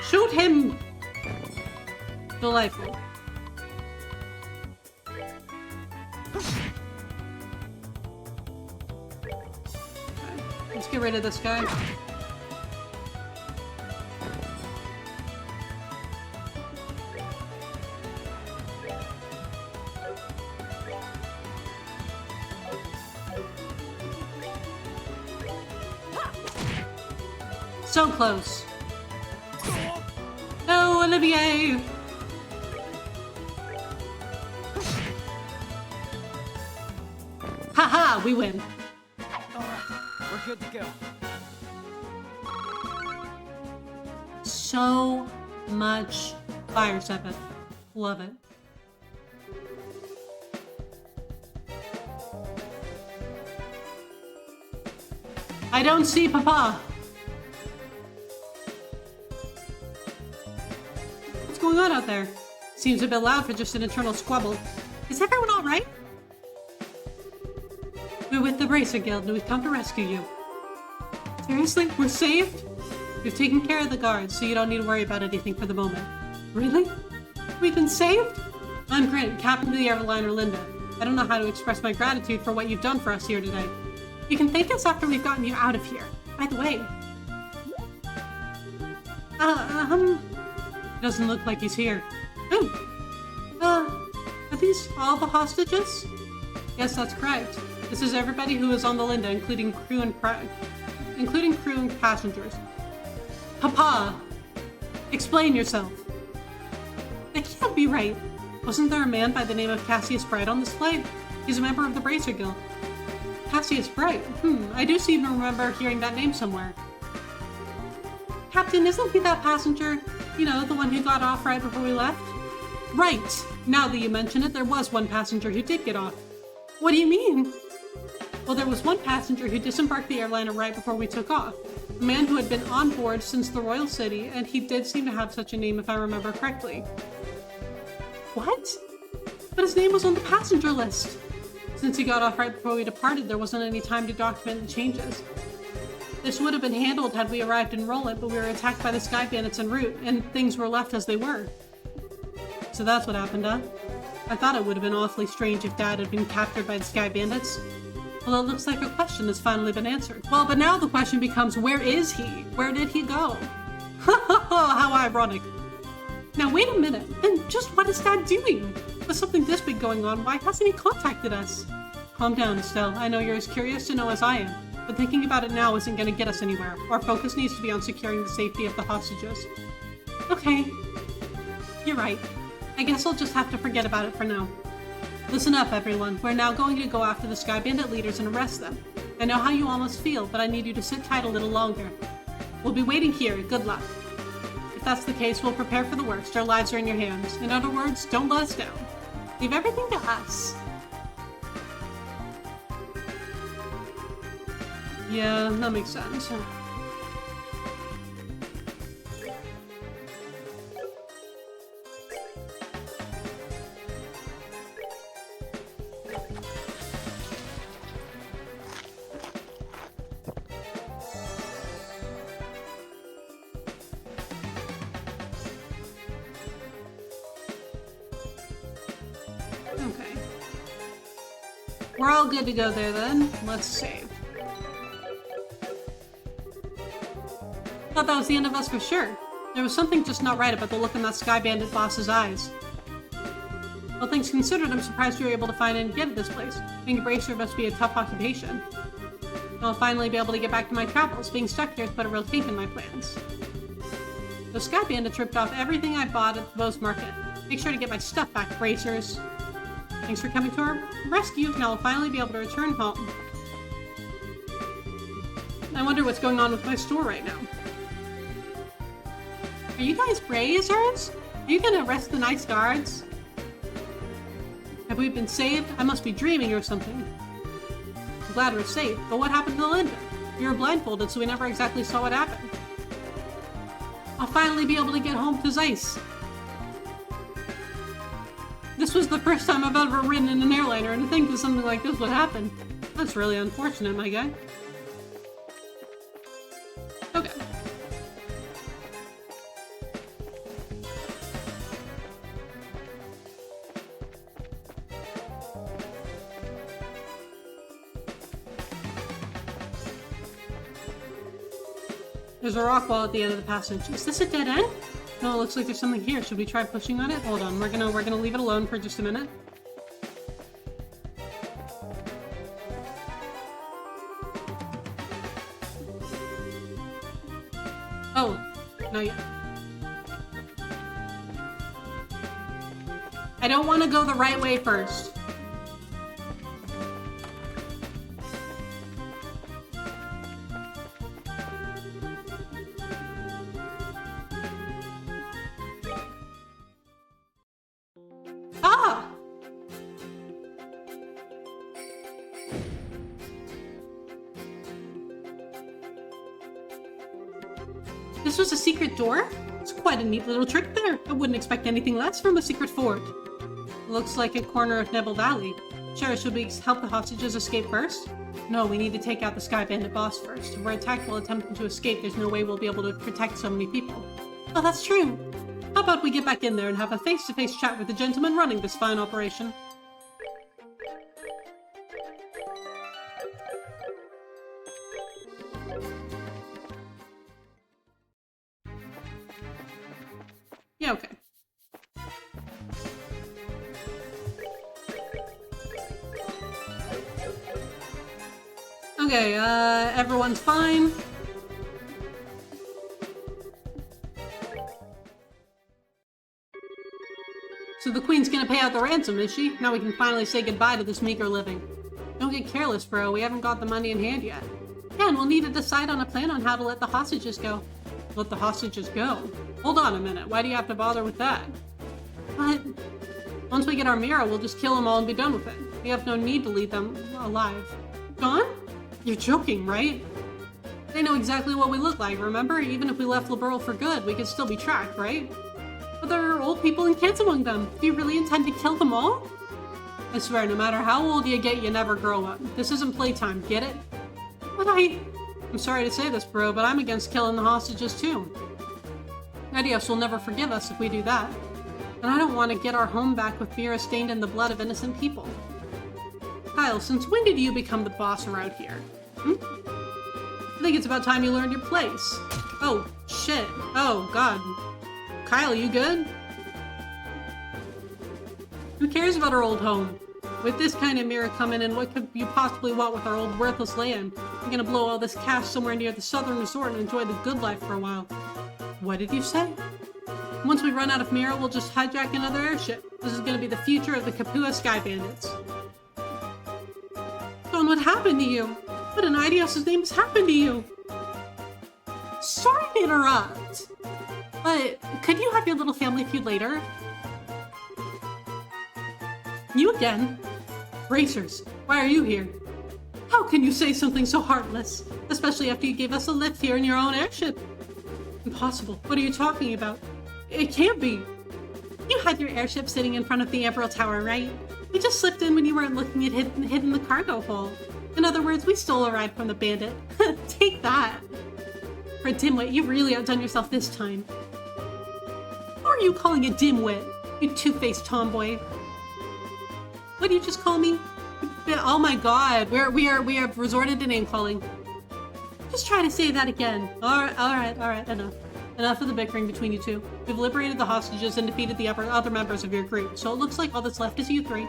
Shoot him! Delightful. Let's get rid of this guy. So close. No, Olivier! Haha, we win. Alright, we're good to go. So much fire, Sepith. Love it. I don't see Papa. What's going on out there? Seems a bit loud for just an internal squabble. Is everyone all right? We're with the Bracer Guild and we've come to rescue you. Seriously? We're saved? We've taken care of the guards, so you don't need to worry about anything for the moment. Really? We've been saved? I'm Grant, captain of the Everliner Linda. I don't know how to express my gratitude for what you've done for us here today. You can thank us after we've gotten you out of here. By the way... It doesn't look like he's here. Oh. Are these all the hostages? Yes, that's correct. This is everybody who is on the Linda, including crew and passengers. Papa! Explain yourself. That can't be right. Wasn't there a man by the name of Cassius Bright on this flight? He's a member of the Bracer Guild. Cassius Bright? I do seem to remember hearing that name somewhere. Captain, isn't he that passenger? You know, the one who got off right before we left? Right! Now that you mention it, there was one passenger who did get off. What do you mean? Well, there was one passenger who disembarked the airliner right before we took off. A man who had been on board since the Royal City, and he did seem to have such a name if I remember correctly. What? But his name was on the passenger list. Since he got off right before we departed, there wasn't any time to document the changes. This would have been handled had we arrived in Roland, but we were attacked by the Sky Bandits en route, and things were left as they were. So that's what happened, huh? I thought it would have been awfully strange if Dad had been captured by the Sky Bandits. Well, it looks like your question has finally been answered. Well, but now the question becomes, where is he? Where did he go? How ironic. Now, wait a minute. And just what is Dad doing? With something this big going on, why hasn't he contacted us? Calm down, Estelle. I know you're as curious to know as I am. But thinking about it now isn't going to get us anywhere. Our focus needs to be on securing the safety of the hostages. Okay. You're right. I guess I'll just have to forget about it for now. Listen up, everyone. We're now going to go after the Sky Bandit leaders and arrest them. I know how you almost feel, but I need you to sit tight a little longer. We'll be waiting here. Good luck. If that's the case, we'll prepare for the worst. Our lives are in your hands. In other words, don't let us down. Leave everything to us. Yeah, that makes sense. Okay. We're all good to go there then. Let's save. Thought that was the end of us for sure. There was something just not right about the look in that Sky Bandit boss's eyes. All things considered, I'm surprised you were able to find and get at this place. Being a bracer must be a tough occupation. I'll finally be able to get back to my travels. Being stuck here has put a real kink in my plans. The Sky Bandits ripped off everything I bought at the Bose Market. Make sure to get my stuff back, bracers. Thanks for coming to our rescue. Now I'll finally be able to return home. I wonder what's going on with my store right now. Are you guys bracers? Are you gonna arrest the nice guards? Have we been saved? I must be dreaming or something. I'm glad we're safe, but what happened to Linda? We were blindfolded, so we never exactly saw what happened. I'll finally be able to get home to Zeiss. This was the first time I've ever ridden in an airliner, and to think that something like this would happen. That's really unfortunate, my guy. Okay. There's a rock wall at the end of the passage. Is this a dead end? No, it looks like there's something here. Should we try pushing on it? Hold on, we're gonna leave it alone for just a minute. Oh, not yet. I don't want to go the right way first. Ah! This was a secret door? It's quite a neat little trick there. I wouldn't expect anything less from a secret fort. Looks like a corner of Nebel Valley. Sure, should we help the hostages escape first? No, we need to take out the Sky Bandit boss first. If we're attacked while attempting to escape, there's no way we'll be able to protect so many people. Oh, that's true. How about we get back in there and have a face-to-face chat with the gentleman running this fine operation? Yeah, okay. Okay, everyone's fine. So the Queen's gonna pay out the ransom, is she? Now we can finally say goodbye to this meager living. Don't get careless, bro. We haven't got the money in hand yet. Yeah, and we'll need to decide on a plan on how to let the hostages go. Let the hostages go? Hold on a minute. Why do you have to bother with that? But once we get our mirror, we'll just kill them all and be done with it. We have no need to leave them alive. Gone? You're joking, right? They know exactly what we look like, remember? Even if we left Liberl for good, we could still be tracked, right? But there are old people and kids among them. Do you really intend to kill them all? I swear, no matter how old you get, you never grow up. This isn't playtime, get it? But I'm sorry to say this, bro, but I'm against killing the hostages too. Adios will never forgive us if we do that. And I don't want to get our home back with Mira stained in the blood of innocent people. Kyle, since when did you become the boss around here? I think it's about time you learned your place. Oh, shit. Oh, God. Kyle, you good? Who cares about our old home? With this kind of mirror coming in, what could you possibly want with our old worthless land? I'm gonna blow all this cash somewhere near the southern resort and enjoy the good life for a while. What did you say? Once we run out of Mira, we'll just hijack another airship. This is gonna be the future of the Kapua Sky Bandits. Don, what happened to you? What in Idios' name has happened to you? Sorry to interrupt, but could you have your little family feud later? You again? Bracers, why are you here? How can you say something so heartless? Especially after you gave us a lift here in your own airship. Impossible. What are you talking about? It can't be. You had your airship sitting in front of the Ambril Tower, right? We just slipped in when you weren't looking at hidden the cargo hold. In other words, we stole a ride from the bandit. Take that. For a dimwit, you've really outdone yourself this time. Who are you calling a dimwit? You two-faced tomboy. What do you just call me? Oh my god, we have resorted to name calling. Just try to say that again. Alright, enough. enough of the bickering between you two. We've liberated the hostages and defeated the other members of your group, so it looks like all that's left is you three.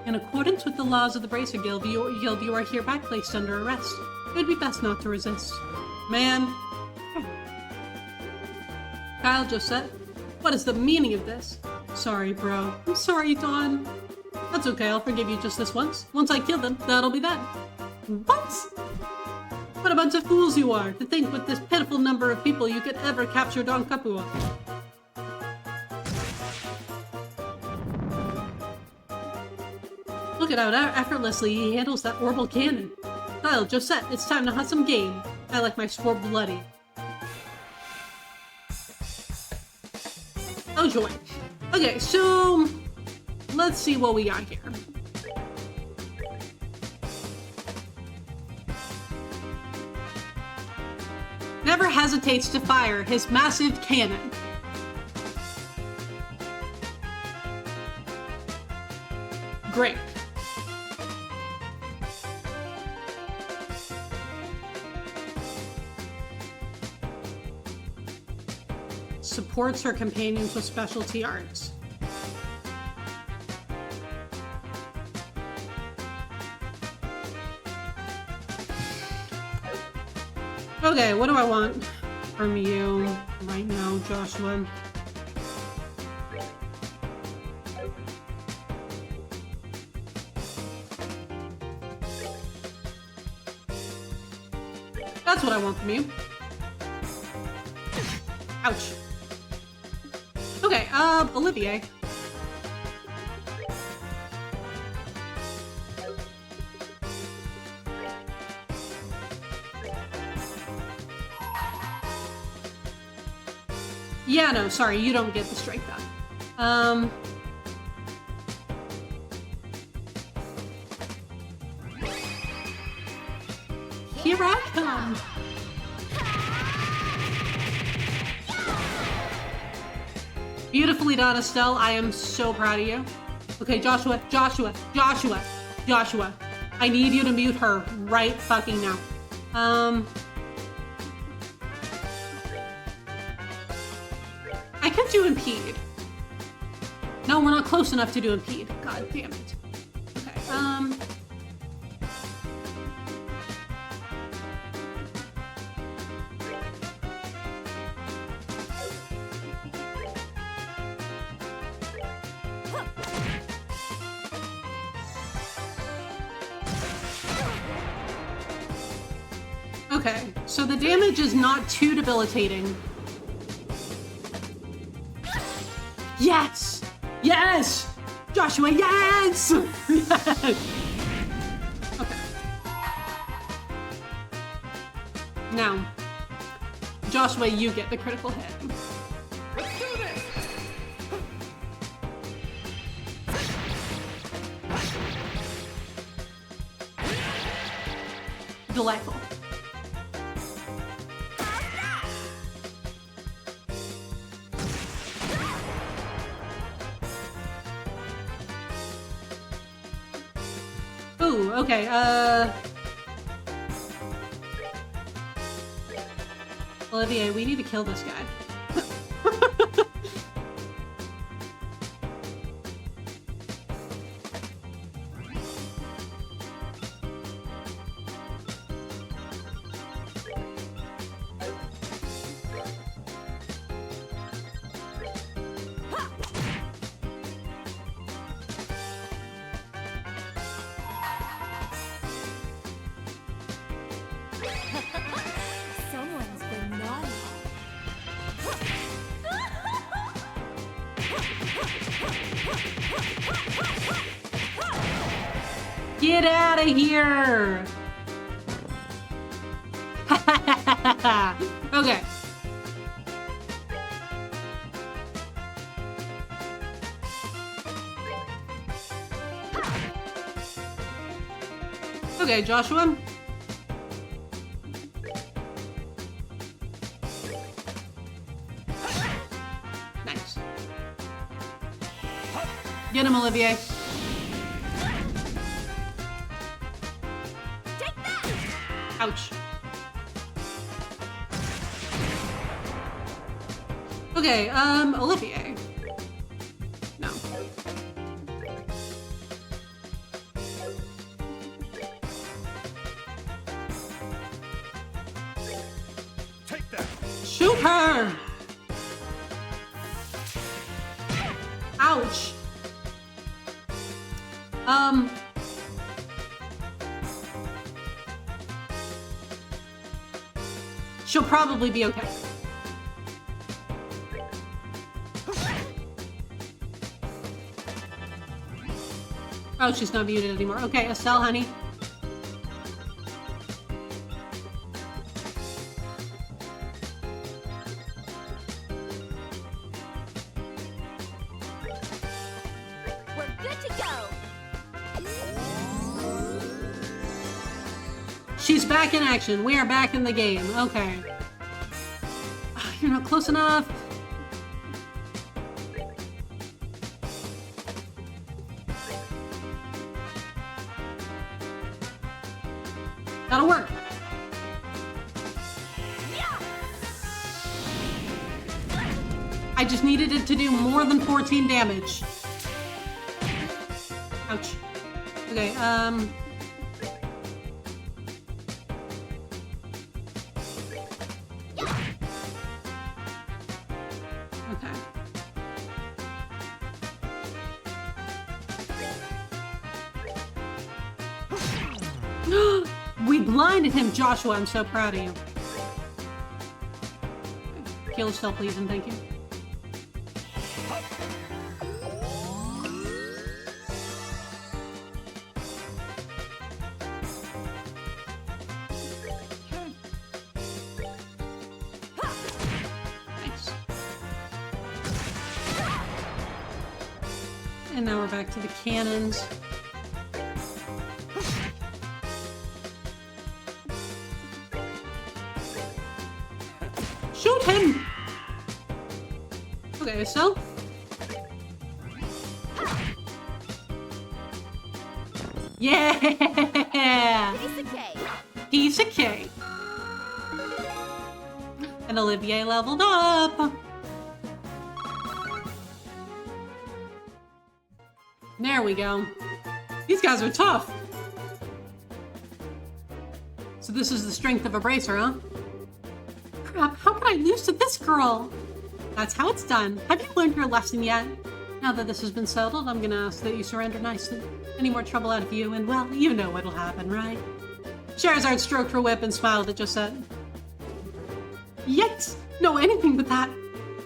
In accordance with the laws of the Bracer Guild, you are hereby placed under arrest. It would be best not to resist. Man. Kyle, Josette, what is the meaning of this? Sorry, bro. I'm sorry, Dawn. That's okay, I'll forgive you just this once. Once I kill them, that'll be that. What? What a bunch of fools you are, to think with this pitiful number of people you could ever capture Don Capua. Look at how effortlessly he handles that orbital cannon. Kyle, Josette, it's time to hunt some game. I like my sport bloody. Oh joy. Okay, so let's see what we got here. Never hesitates to fire his massive cannon. Great. Supports her companions with specialty arts. Okay, what do I want from you right now, Joshua? That's what I want from you. Ouch. Okay, Olivier. Yeah, no, sorry, you don't get the strength up. Here I come. Beautifully done, Estelle. I am so proud of you. Okay, Joshua. I need you to mute her right fucking now. I could do impede. No, we're not close enough to do impede. God damn it. Okay, Okay, so the damage is not too debilitating. Yes! Yes! Joshua, yes! Yes! Okay. Now, Joshua, you get the critical hit. Let's do this! Delightful. Ooh, okay, Olivier, we need to kill this guy. Someone's been naughty. Get out of here! Okay. Okay, Joshua. Nice. Get him, Olivier. Ouch. Okay, Olivier. No. Take that. Shoot her! Ouch. She'll probably be okay. Oh, she's not muted anymore. Okay, Estelle, honey. We're good to go. She's back in action. We are back in the game. Okay. You're not close enough. That'll work. I just needed it to do more than 14 damage. Ouch. Okay, Okay. We blinded him, Joshua. I'm so proud of you. Kill yourself, please, and thank you. Nice. And now we're back to the cannons. Shoot him! Okay, so. Yeah! Piece of cake. Piece of cake. And Olivier leveled up. There we go. These guys are tough. So this is the strength of a bracer, huh? Crap, how could I lose to this girl? That's how it's done. Have you learned your lesson yet? Now that this has been settled, I'm gonna ask that you surrender nicely. Any more trouble out of you, and well, you know what'll happen, right? Charizard stroked her whip and smiled at Josette. Yikes! No, anything but that.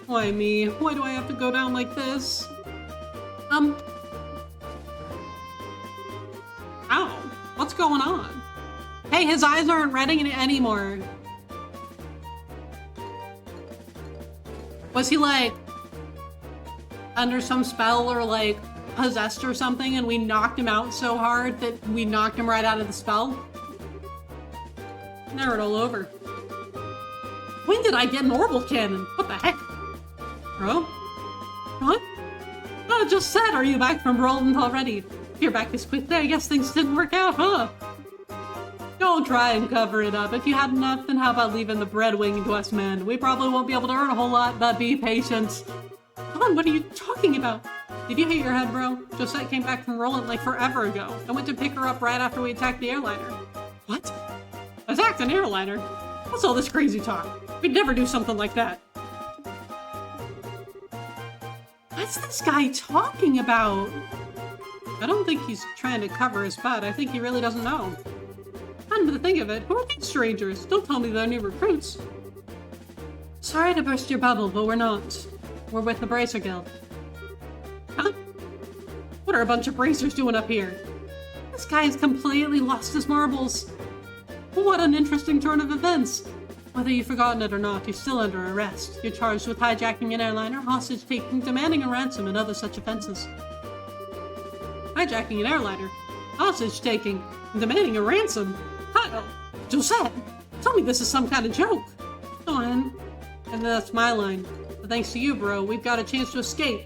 Why me? Why do I have to go down like this? Ow. What's going on? Hey, his eyes aren't red anymore. Was he like under some spell or like possessed or something and we knocked him out so hard that we knocked him right out of the spell? Now it all over. When did I get an orbital cannon? What the heck? Bro? What? Oh, just said, are you back from Roland already? If you're back this quickly, I guess things didn't work out, huh? Don't try and cover it up. If you had enough, then how about leaving the bread wing to us men? We probably won't be able to earn a whole lot, but be patient. Come on, what are you talking about? Did you hit your head, bro? Josette came back from Roland like forever ago. I went to pick her up right after we attacked the airliner. What? Attacked an airliner? What's all this crazy talk? We'd never do something like that. What's this guy talking about? I don't think he's trying to cover his butt. I think he really doesn't know. Come to think of it, who are these strangers? Don't tell me they're new recruits. Sorry to burst your bubble, but we're not. We're with the Bracer Guild. Huh? What are a bunch of bracers doing up here? This guy has completely lost his marbles. What an interesting turn of events. Whether you've forgotten it or not, you're still under arrest. You're charged with hijacking an airliner, hostage-taking, demanding a ransom, and other such offenses. Hijacking an airliner, hostage-taking, and demanding a ransom? Kyle! Josette! Tell me this is some kind of joke! Go on. And that's my line. But thanks to you, bro, we've got a chance to escape.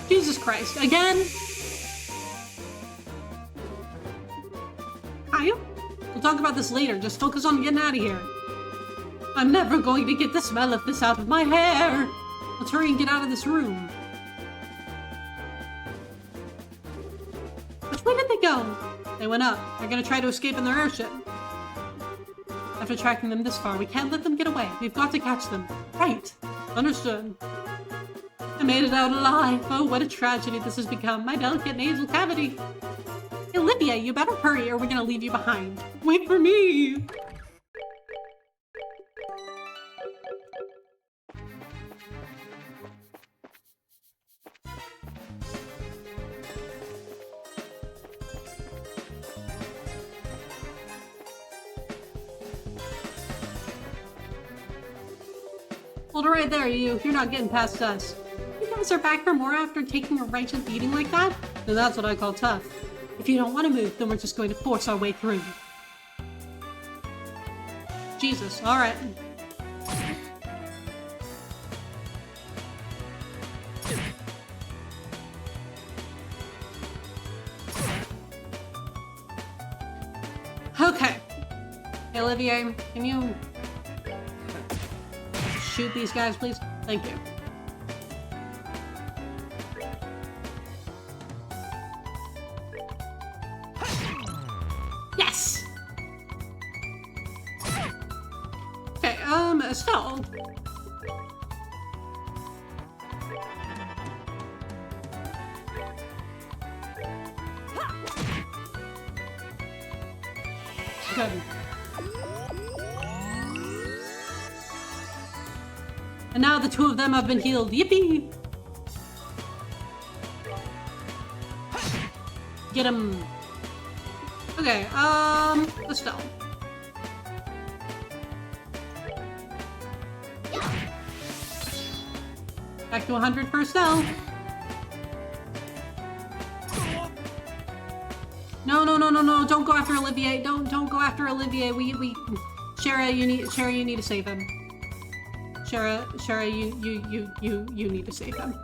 Jesus Christ, again? Kyle? We'll talk about this later. Just focus on getting out of here. I'm never going to get the smell of this out of my hair. Let's hurry and get out of this room. Which way did they go? They went up. They're gonna try to escape in their airship. After tracking them this far, we can't let them get away. We've got to catch them. Right. Understood. I made it out alive. Oh, what a tragedy this has become. My delicate nasal cavity. Hey, Olivia, you better hurry or we're gonna leave you behind. Wait for me. Hold it right there, you. You're not getting past us. You guys are back for more after taking a righteous beating like that? Then that's what I call tough. If you don't want to move, then we're just going to force our way through. Jesus, alright. Okay. Hey, Olivier, can you shoot these guys, please? Thank you. Yes! Okay, Estelle. Good. And now the two of them have been healed. Yippee! Get him. Okay, Estelle. Back to 100 for Estelle. No, don't go after Olivier. Don't go after Olivier. Shara, you need to save him. Shara, you need to save him.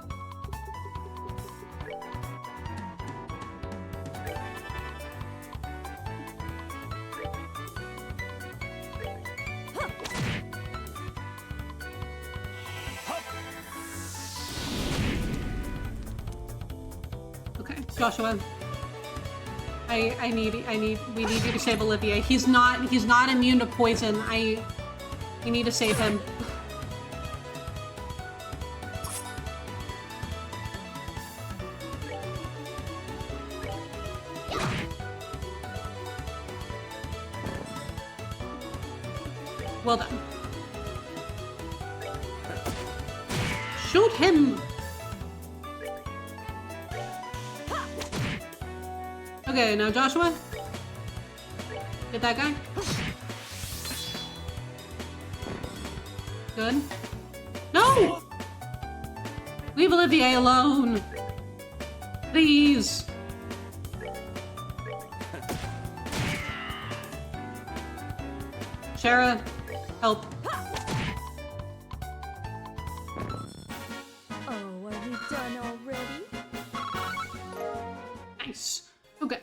Okay, Joshua. We need you to save Olivier. He's not immune to poison. We need to save him. Well done. Shoot him! Okay, now Joshua. Get that guy. Good. No! Leave Olivier alone! Please! Shara, help. Oh, are we done already? Nice. Okay.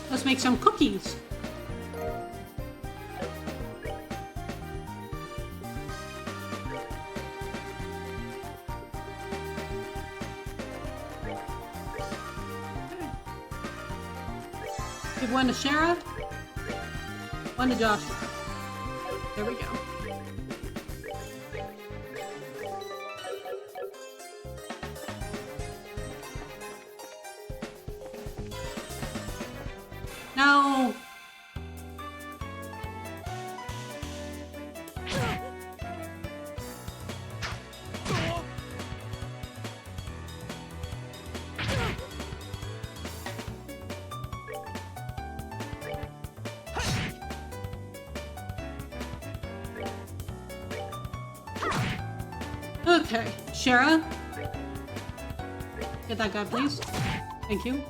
Let's make some cookies. Give one to Shara, one to Joshua. There we go. No. Okay, Shara. Get that guy, please. Thank you.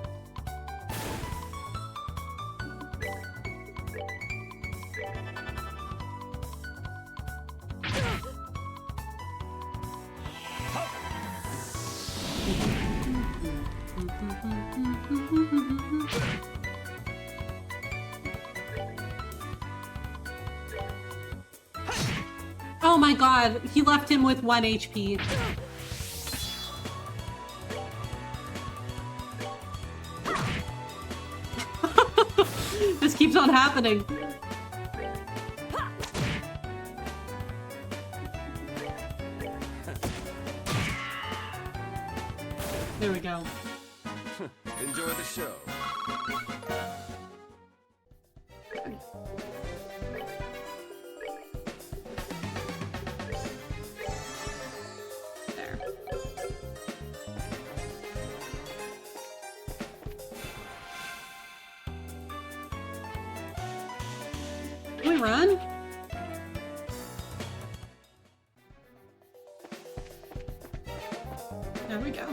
Oh my god, he left him with 1 HP. This keeps on happening. There we go. Enjoy the show. There. Can we run? There we go.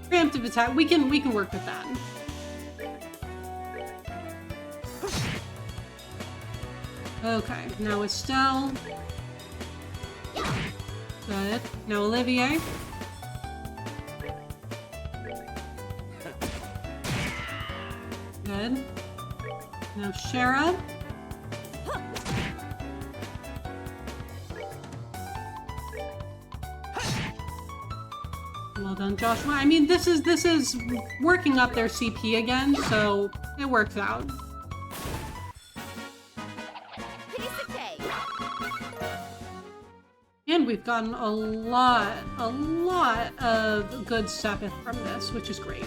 Preemptive attack. We can work with that. Okay, now Estelle. Good. Now Olivier. Good. Now Shara. Well done, Joshua. I mean, this is working up their CP again, so it works out. Piece of cake. And we've gotten a lot of good Sepith from this, which is great.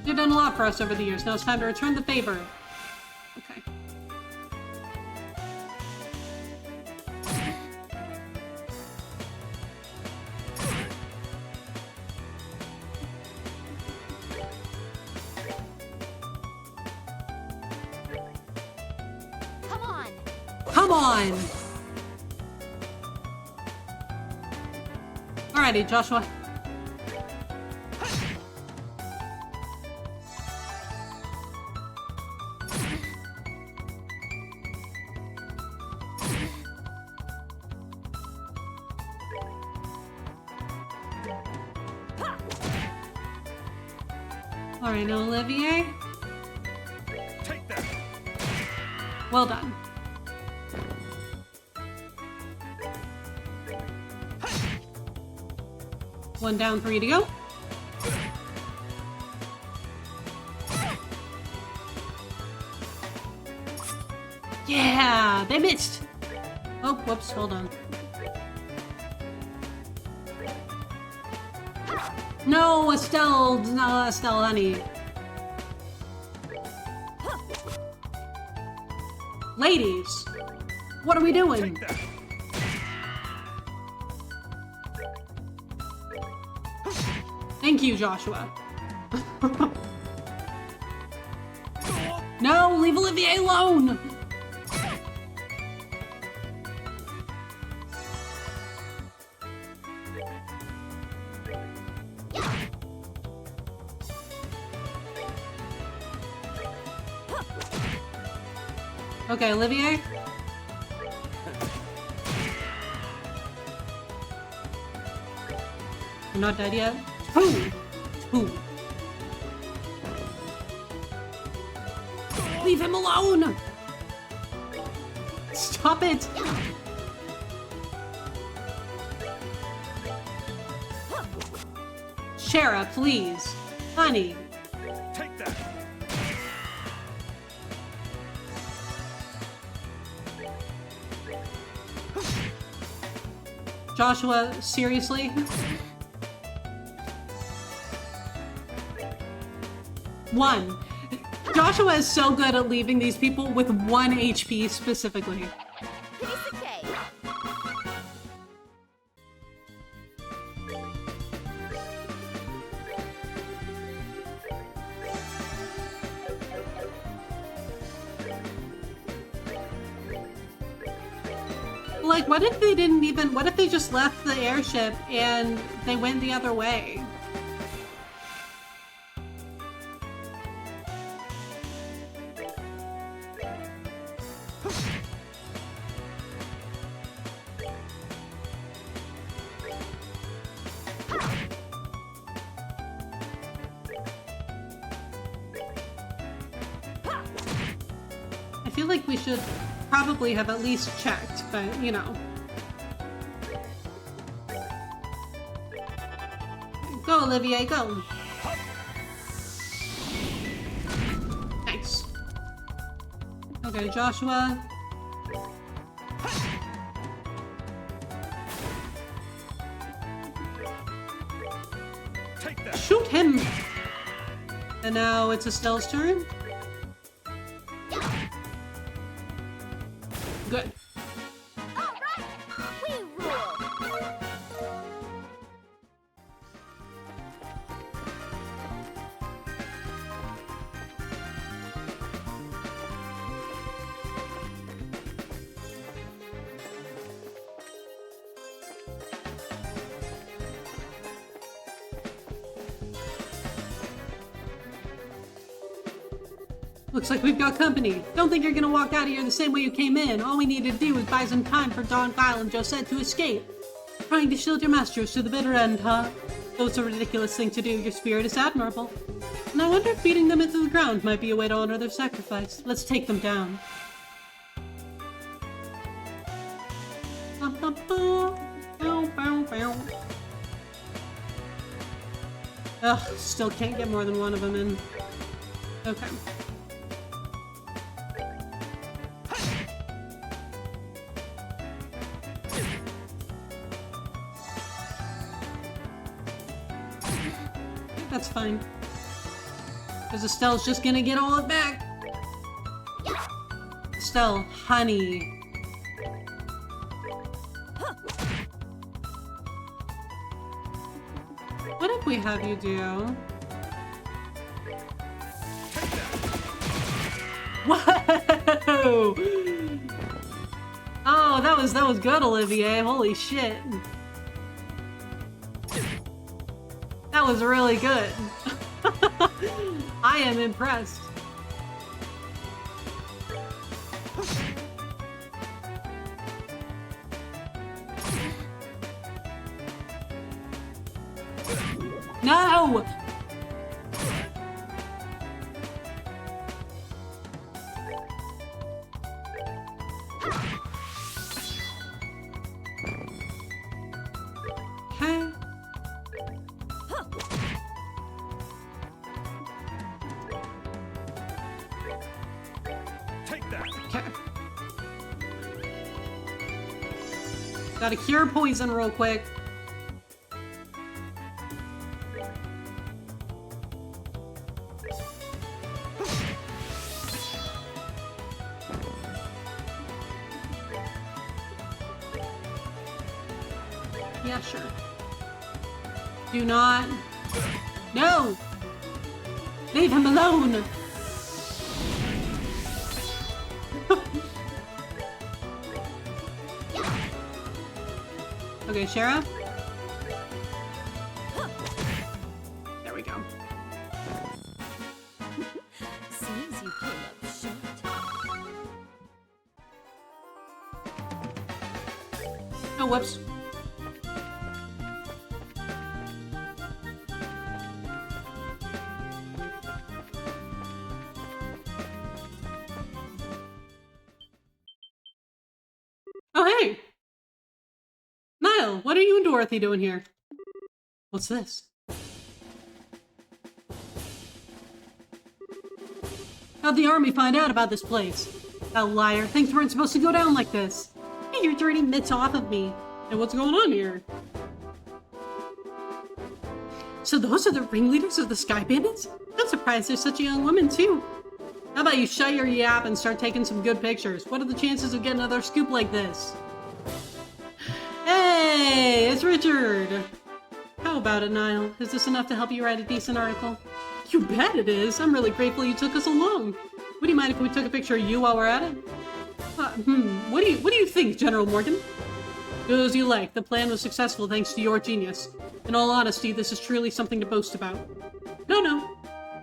You've done a lot for us over the years. Now it's time to return the favor. Okay. Come on. Come on! Alrighty, Joshua. Alright, now Olivier. Take that. Well done. One down, 3 to go. Yeah, they missed. Oh, whoops, hold on. No, Estelle, no, Estelle, honey. Ladies, what are we doing? Take that. Thank you, Joshua. No, leave Olivier alone! Okay, Olivier. You're not dead yet? Two. Leave him alone! Stop it! Shara, please. Honey. Take that. Joshua, seriously? One. Joshua is so good at leaving these people with 1 HP specifically. Piece of cake. Like, what if they just left the airship and they went the other way? I feel like we should probably have at least checked, but you know. Go, Olivier, go. Nice. Okay, Joshua. Take that. Shoot him! And now it's Estelle's turn. Good. All right, we rule. Looks like we've got company. Don't think you're gonna walk out of here the same way you came in. All we need to do is buy some time for Don Kyle and Josette to escape. Trying to shield your masters to the bitter end, huh? Though it's a ridiculous thing to do, your spirit is admirable. And I wonder if beating them into the ground might be a way to honor their sacrifice. Let's take them down. Ugh, still can't get more than one of them in. Okay. That's fine. Because Estelle's just gonna get all it back. Estelle, honey. What if we have you do? Whoa! Oh, that was good, Olivier. Holy shit. That was really good. I am impressed. No! Okay. Take that. Okay. Gotta cure poison real quick. Yeah, sure. Do not. No! Leave him alone! Okay, Sheriff. There we go. Seems you came up short. Oh, whoops. Oh, hey! Niall, what are you and Dorothy doing here? What's this? How'd the army find out about this place? That liar, things weren't supposed to go down like this. Get your dirty mitts off of me. And what's going on here? So those are the ringleaders of the Sky Bandits? I'm surprised there's such a young woman, too. How about you shut your yap and start taking some good pictures? What are the chances of getting another scoop like this? Hey, it's Richard! How about it, Niall? Is this enough to help you write a decent article? You bet it is! I'm really grateful you took us along. Would you mind if we took a picture of you while we're at it? What do you think, General Morgan? Do as you like. The plan was successful thanks to your genius. In all honesty, this is truly something to boast about. No.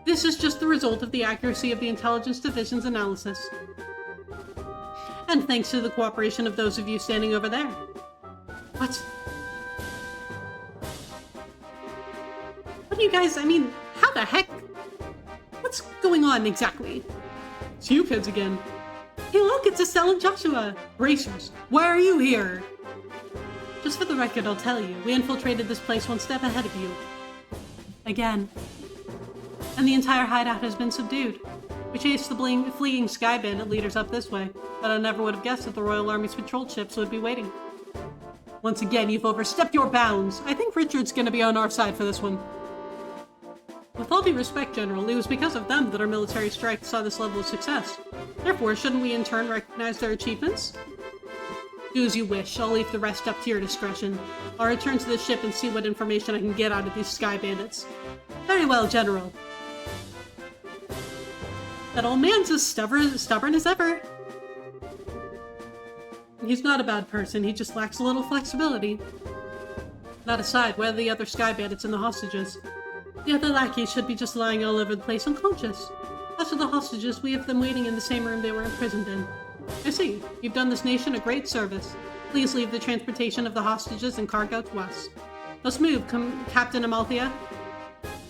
This is just the result of the accuracy of the Intelligence Division's analysis. And thanks to the cooperation of those of you standing over there. What? What do you guys, how the heck? What's going on exactly? It's you kids again. Hey look, it's Estelle and Joshua! Racers, why are you here? Just for the record, I'll tell you, we infiltrated this place one step ahead of you. Again. And the entire hideout has been subdued. We chased the fleeing Sky Bandit leaders up this way, but I never would have guessed that the Royal Army's patrol ships would be waiting. Once again, you've overstepped your bounds. I think Richard's gonna be on our side for this one. With all due respect, General, it was because of them that our military strike saw this level of success. Therefore, shouldn't we in turn recognize their achievements? Do as you wish. I'll leave the rest up to your discretion. I'll return to the ship and see what information I can get out of these Sky Bandits. Very well, General. That old man's as stubborn as ever. He's not a bad person, he just lacks a little flexibility. That aside, where are the other Sky Bandits and the hostages? The other lackeys should be just lying all over the place unconscious. As for the hostages, we have them waiting in the same room they were imprisoned in. I see. You've done this nation a great service. Please leave the transportation of the hostages and cargo to us. Let's move, Captain Amalthea.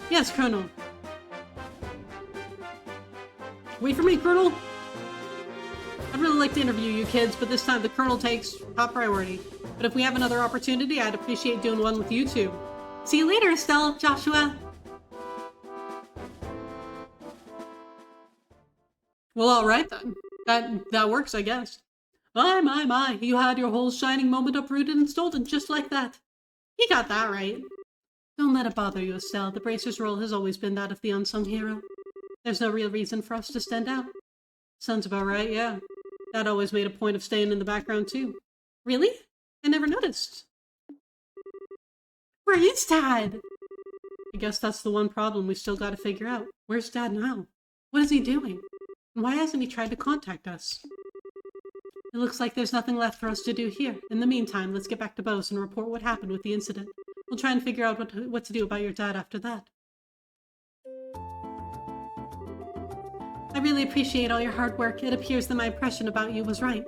Yes, Colonel. Wait for me, Colonel. I'd really like to interview you kids, but this time the Colonel takes top priority. But if we have another opportunity, I'd appreciate doing one with you two. See you later, Estelle, Joshua. Well, alright then. That works, I guess. My, you had your whole shining moment uprooted and stolen just like that. You got that right. Don't let it bother you, Estelle. The Bracer's role has always been that of the unsung hero. There's no real reason for us to stand out. Sounds about right, yeah. Dad always made a point of staying in the background, too. Really? I never noticed. Where is Dad? I guess that's the one problem we still gotta figure out. Where's Dad now? What is he doing? And why hasn't he tried to contact us? It looks like there's nothing left for us to do here. In the meantime, let's get back to Bose and report what happened with the incident. We'll try and figure out what to do about your dad after that. I really appreciate all your hard work. It appears that my impression about you was right.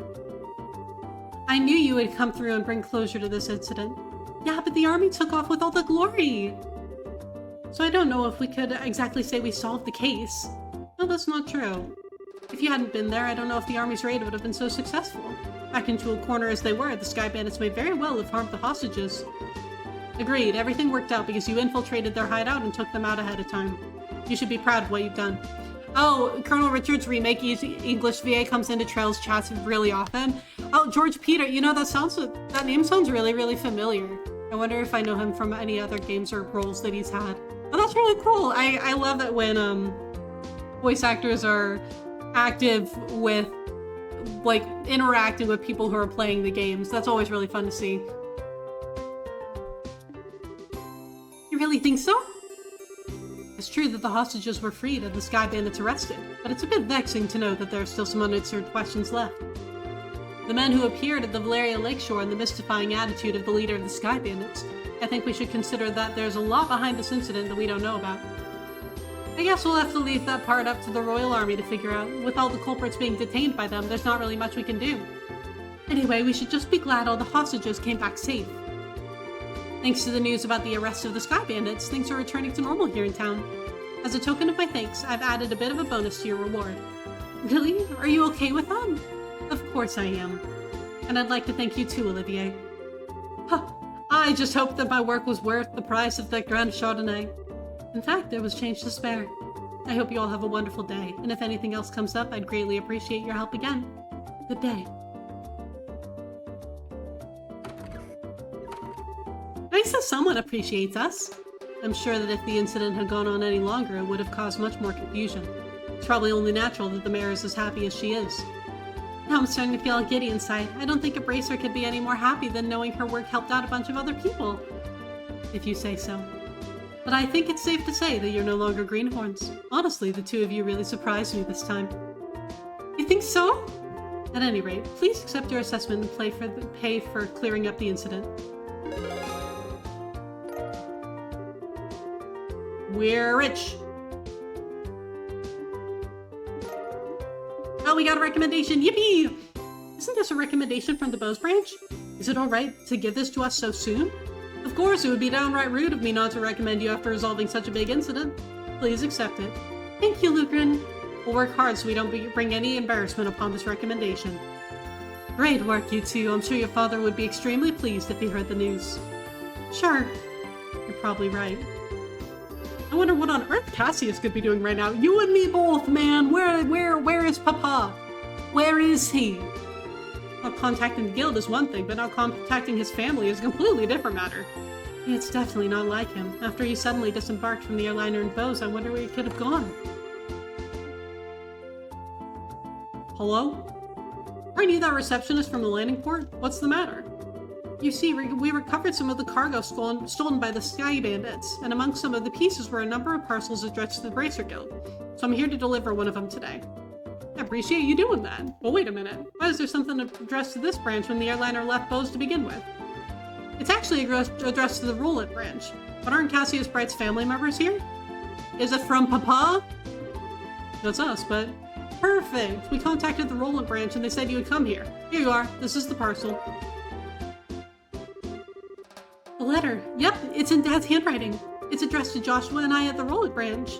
I knew you would come through and bring closure to this incident. Yeah, but the army took off with all the glory. So I don't know if we could exactly say we solved the case. No, that's not true. If you hadn't been there, I don't know if the army's raid would have been so successful. Back into a corner as they were, the Sky Bandits may very well have harmed the hostages. Agreed, everything worked out because you infiltrated their hideout and took them out ahead of time. You should be proud of what you've done. Oh, Colonel Richard's remake English VA comes into Trail's chats really often. Oh, George Peter, you know, that name sounds really, really familiar. I wonder if I know him from any other games or roles that he's had. Oh, that's really cool. I love it when voice actors are active with, like, interacting with people who are playing the games. That's always really fun to see. You really think so? It's true that the hostages were freed and the Sky Bandits arrested, but it's a bit vexing to know that there are still some unanswered questions left. The men who appeared at the Valeria Lakeshore and the mystifying attitude of the leader of the Sky Bandits, I think we should consider that there's a lot behind this incident that we don't know about. I guess we'll have to leave that part up to the Royal Army to figure out. With all the culprits being detained by them, there's not really much we can do. Anyway, we should just be glad all the hostages came back safe. Thanks to the news about the arrest of the Sky Bandits, things are returning to normal here in town. As a token of my thanks, I've added a bit of a bonus to your reward. Really? Are you okay with that? Of course I am. And I'd like to thank you too, Olivier. Huh. I just hoped that my work was worth the price of that Grand Chardonnay. In fact, there was change to spare. I hope you all have a wonderful day, and if anything else comes up, I'd greatly appreciate your help again. Good day. Nice that someone appreciates us. I'm sure that if the incident had gone on any longer, it would have caused much more confusion. It's probably only natural that the mayor is as happy as she is. Now I'm starting to feel all giddy inside. I don't think a bracer could be any more happy than knowing her work helped out a bunch of other people. If you say so. But I think it's safe to say that you're no longer greenhorns. Honestly, the two of you really surprised me this time. You think so? At any rate, please accept your assessment and pay for clearing up the incident. We're rich. Oh, we got a recommendation. Yippee! Isn't this a recommendation from the Bose branch? Is it alright to give this to us so soon? Of course, it would be downright rude of me not to recommend you after resolving such a big incident. Please accept it. Thank you, Lugren. We'll work hard so we don't bring any embarrassment upon this recommendation. Great work, you two. I'm sure your father would be extremely pleased if he heard the news. Sure. You're probably right. I wonder what on earth Cassius could be doing right now. You and me both, man. Where is Papa? Where is he? Not contacting the guild is one thing, but not contacting his family is a completely different matter. It's definitely not like him. After he suddenly disembarked from the airliner in Bose, I wonder where he could have gone. Hello? Aren't you that receptionist from the landing port? What's the matter? You see, we recovered some of the cargo stolen by the Sky Bandits, and among some of the pieces were a number of parcels addressed to the Bracer Guild. So I'm here to deliver one of them today. I appreciate you doing that. But wait a minute. Why is there something addressed to this branch when the airliner left Bose to begin with? It's actually addressed to the Roulette branch. But aren't Cassius Bright's family members here? Is it from Papa? That's us, but... Perfect! We contacted the Roland branch and they said you would come here. Here you are. This is the parcel. A letter. Yep, it's in Dad's handwriting. It's addressed to Joshua and I at the Roland branch.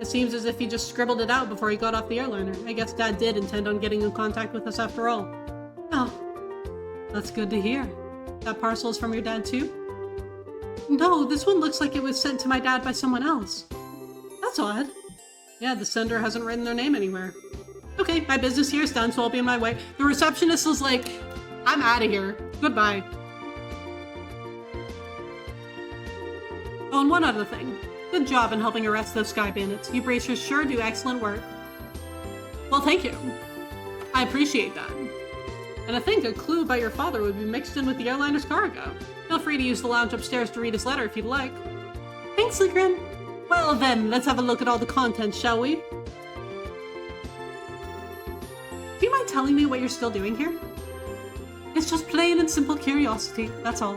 It seems as if he just scribbled it out before he got off the airliner. I guess Dad did intend on getting in contact with us after all. Oh, that's good to hear. That parcel is from your dad too? No, this one looks like it was sent to my dad by someone else. That's odd. Yeah, the sender hasn't written their name anywhere. Okay, my business here is done, so I'll be on my way. The receptionist was like, I'm out of here. Goodbye. Oh, and one other thing. Good job in helping arrest those Sky Bandits. You Bracers sure do excellent work. Well, thank you. I appreciate that. And I think a clue about your father would be mixed in with the airliner's cargo. Feel free to use the lounge upstairs to read his letter if you'd like. Thanks, Ligrin. Well then, let's have a look at all the contents, shall we? Do you mind telling me what you're still doing here? It's just plain and simple curiosity, that's all.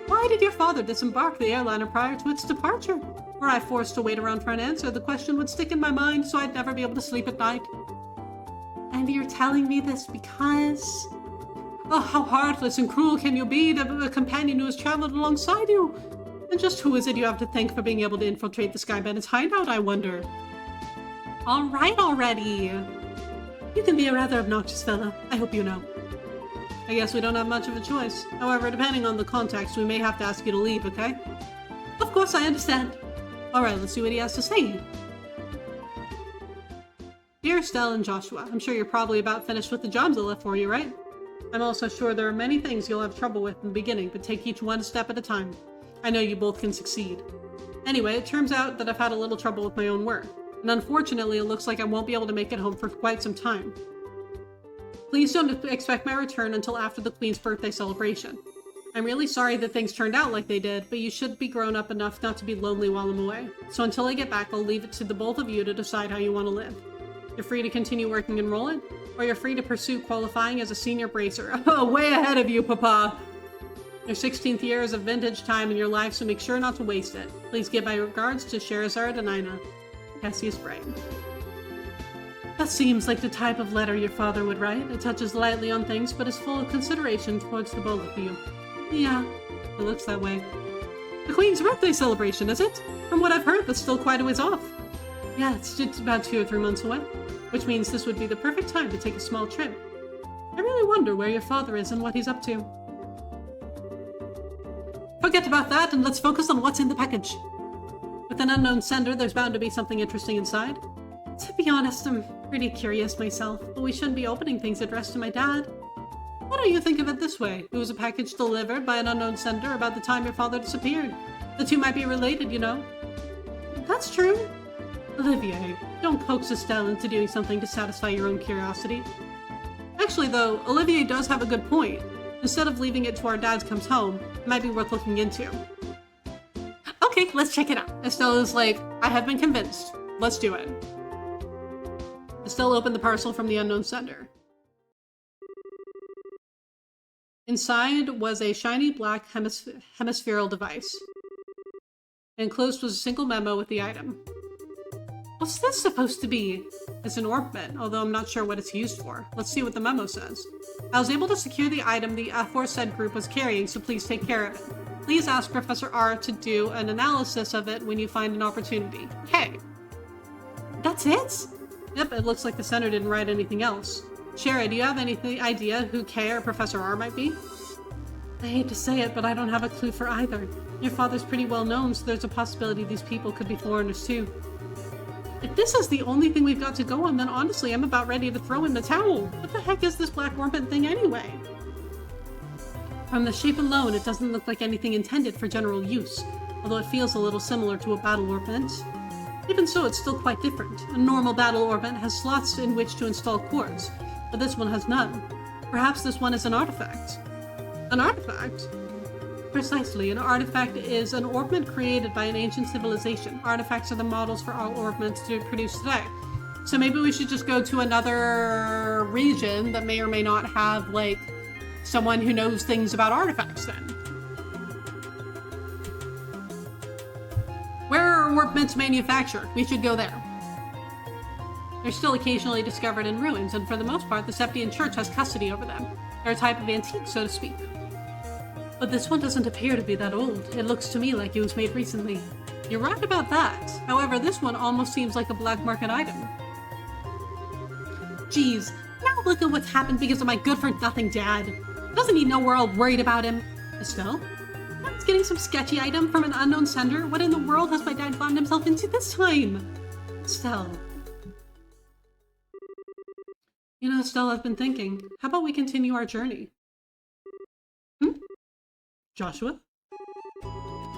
Why did your father disembark the airliner prior to its departure? Were I forced to wait around for an answer, the question would stick in my mind so I'd never be able to sleep at night. And you're telling me this because... Oh, how heartless and cruel can you be to a companion who has traveled alongside you? And just who is it you have to thank for being able to infiltrate the Sky Bandits' hideout, I wonder? Alright already! You can be a rather obnoxious fella, I hope you know. I guess we don't have much of a choice. However, depending on the context, we may have to ask you to leave, okay? Of course, I understand. Alright, let's see what he has to say. Dear Estelle and Joshua, I'm sure you're probably about finished with the jobs I left for you, right? I'm also sure there are many things you'll have trouble with in the beginning, but take each one step at a time. I know you both can succeed. Anyway, it turns out that I've had a little trouble with my own work, and unfortunately it looks like I won't be able to make it home for quite some time. Please don't expect my return until after the Queen's birthday celebration. I'm really sorry that things turned out like they did, but you should be grown up enough not to be lonely while I'm away. So until I get back, I'll leave it to the both of you to decide how you want to live. You're free to continue working in Roland, or you're free to pursue qualifying as a senior bracer. Oh, way ahead of you, Papa! Your 16th year is a vintage time in your life, so make sure not to waste it. Please give my regards to Sherazard and Aina. Cassius Bright. That seems like the type of letter your father would write. It touches lightly on things, but is full of consideration towards the both of you. Yeah, it looks that way. The Queen's birthday celebration, is it? From what I've heard, that's still quite a ways off. Yeah, it's about 2 or 3 months away, which means this would be the perfect time to take a small trip. I really wonder where your father is and what he's up to. Forget about that and let's focus on what's in the package. With an unknown sender, there's bound to be something interesting inside. To be honest, I'm pretty curious myself, but we shouldn't be opening things addressed to my dad. Why don't you think of it this way? It was a package delivered by an unknown sender about the time your father disappeared. The two might be related, you know. That's true. Olivier, don't coax Estelle into doing something to satisfy your own curiosity. Actually, though, Olivier does have a good point. Instead of leaving it to our dads comes home, it might be worth looking into. Okay, let's check it out. Estelle is like, I have been convinced. Let's do it. Estelle opened the parcel from the unknown sender. Inside was a shiny black hemispherical device. Enclosed was a single memo with the item. What's this supposed to be? It's an orbit, although I'm not sure what it's used for. Let's see what the memo says. I was able to secure the item the aforesaid group was carrying, so please take care of it. Please ask Professor R to do an analysis of it when you find an opportunity. Hey. That's it? Yep, it looks like the center didn't write anything else. Shara, do you have any idea who K or Professor R might be? I hate to say it, but I don't have a clue for either. Your father's pretty well known, so there's a possibility these people could be foreigners too. If this is the only thing we've got to go on, then honestly, I'm about ready to throw in the towel. What the heck is this black orbit thing anyway? From the shape alone, it doesn't look like anything intended for general use, although it feels a little similar to a battle orbit. Even so, it's still quite different. A normal battle orbit has slots in which to install cores, but this one has none. Perhaps this one is an artifact. An artifact? Precisely, an artifact is an orbment created by an ancient civilization. Artifacts are the models for all orbments to produce today. So maybe we should just go to another region that may or may not have, like, someone who knows things about artifacts then. Where are orbments manufactured? We should go there. They're still occasionally discovered in ruins, and for the most part, the Septian Church has custody over them. They're a type of antique, so to speak. But this one doesn't appear to be that old. It looks to me like it was made recently. You're right about that. However, this one almost seems like a black market item. Geez, now look at what's happened because of my good-for-nothing dad. Doesn't he know we're all worried about him? Estelle? Dad's getting some sketchy item from an unknown sender? What in the world has my dad gotten himself into this time? Estelle. You know, Estelle, I've been thinking, how about we continue our journey? Joshua?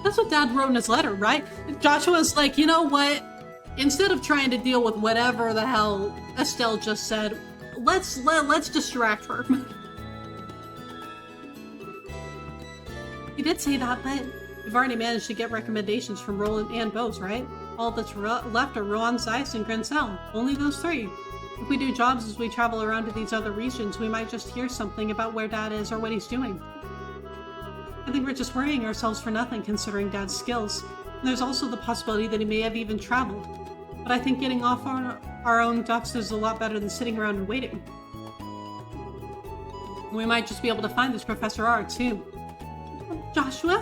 That's what Dad wrote in his letter, right? Joshua's like, you know what? Instead of trying to deal with whatever the hell Estelle just said, let's distract her. He did say that, but we've already managed to get recommendations from Roland and Bose, right? All that's left are Rohan, Zeiss, and Grinsell. Only those three. If we do jobs as we travel around to these other regions, we might just hear something about where Dad is or what he's doing. I think we're just worrying ourselves for nothing considering Dad's skills. And there's also the possibility that he may have even traveled. But I think getting off on our own ducks is a lot better than sitting around and waiting. We might just be able to find this Professor R, too. Joshua?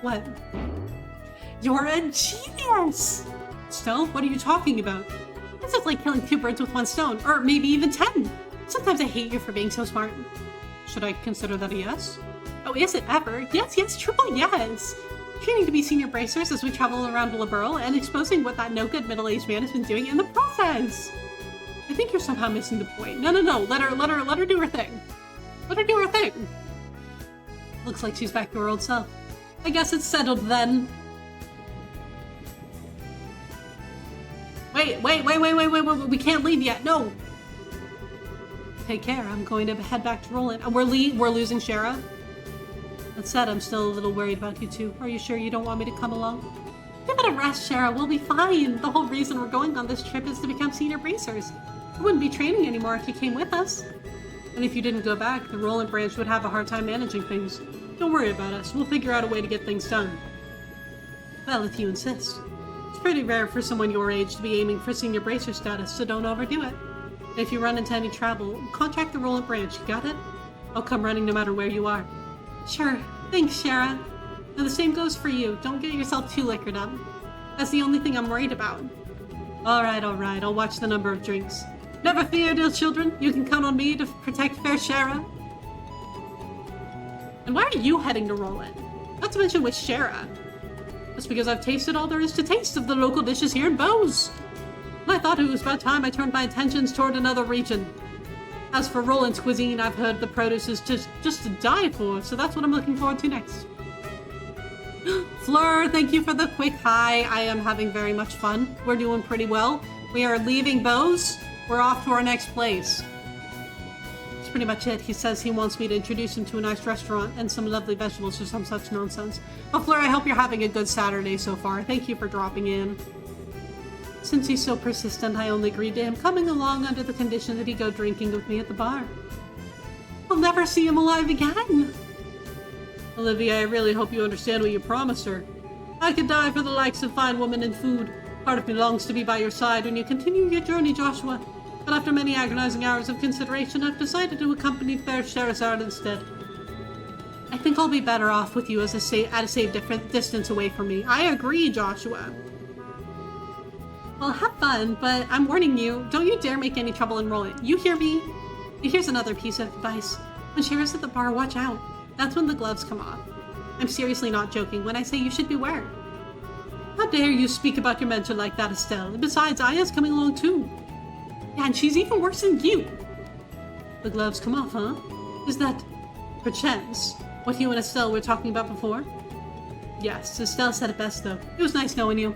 What? You're a genius! Stell, what are you talking about? This is like killing 2 birds with 1 stone, or maybe even 10. Sometimes I hate you for being so smart. Should I consider that a yes? Oh, is it ever? Yes, triple yes! Training to be senior bracers as we travel around Liberl and exposing what that no-good middle-aged man has been doing in the process! I think you're somehow missing the point. No, let her do her thing. Let her do her thing. Looks like she's back to her old self. I guess it's settled then. Wait, we can't leave yet, no! Take care, I'm going to head back to Roland. We're losing Shara. That said, I'm still a little worried about you two. Are you sure you don't want me to come along? Give it a rest, Shara, we'll be fine. The whole reason we're going on this trip is to become senior bracers. We wouldn't be training anymore if you came with us. And if you didn't go back, the Roland branch would have a hard time managing things. Don't worry about us, we'll figure out a way to get things done. Well, if you insist. It's pretty rare for someone your age to be aiming for senior bracer status, so don't overdo it. If you run into any trouble, contact the Roland branch, you got it? I'll come running no matter where you are. Sure. Thanks, Shara. Now the same goes for you. Don't get yourself too liquored up. That's the only thing I'm worried about. Alright. I'll watch the number of drinks. Never fear, dear children. You can count on me to protect fair Shara. And why are you heading to Roland? Not to mention with Shara. That's because I've tasted all there is to taste of the local dishes here in Bose. And I thought it was about time I turned my attentions toward another region. As for Roland's cuisine, I've heard the produce is just to die for, so that's what I'm looking forward to next. Fleur, thank you for the quick hi. I am having very much fun. We're doing pretty well. We are leaving Bose. We're off to our next place. That's pretty much it. He says he wants me to introduce him to a nice restaurant and some lovely vegetables or some such nonsense. Well, Fleur, I hope you're having a good Saturday so far. Thank you for dropping in. Since he's so persistent, I only agreed to him coming along under the condition that he go drinking with me at the bar. Well, never see him alive again. Olivia, I really hope you understand what you promised her. I could die for the likes of fine women and food. Part of me longs to be by your side when you continue your journey, Joshua. But after many agonizing hours of consideration, I've decided to accompany fair Sherazade instead. I think I'll be better off with you as at a safe distance away from me. I agree, Joshua. Well, have fun, but I'm warning you, don't you dare make any trouble in Roland. You hear me? Here's another piece of advice. When Shara's at the bar, watch out. That's when the gloves come off. I'm seriously not joking when I say you should beware. How dare you speak about your mentor like that, Estelle? Besides, Aya's coming along too. Yeah, and she's even worse than you. The gloves come off, huh? Is that, perchance, what you and Estelle were talking about before? Yes, Estelle said it best, though. It was nice knowing you.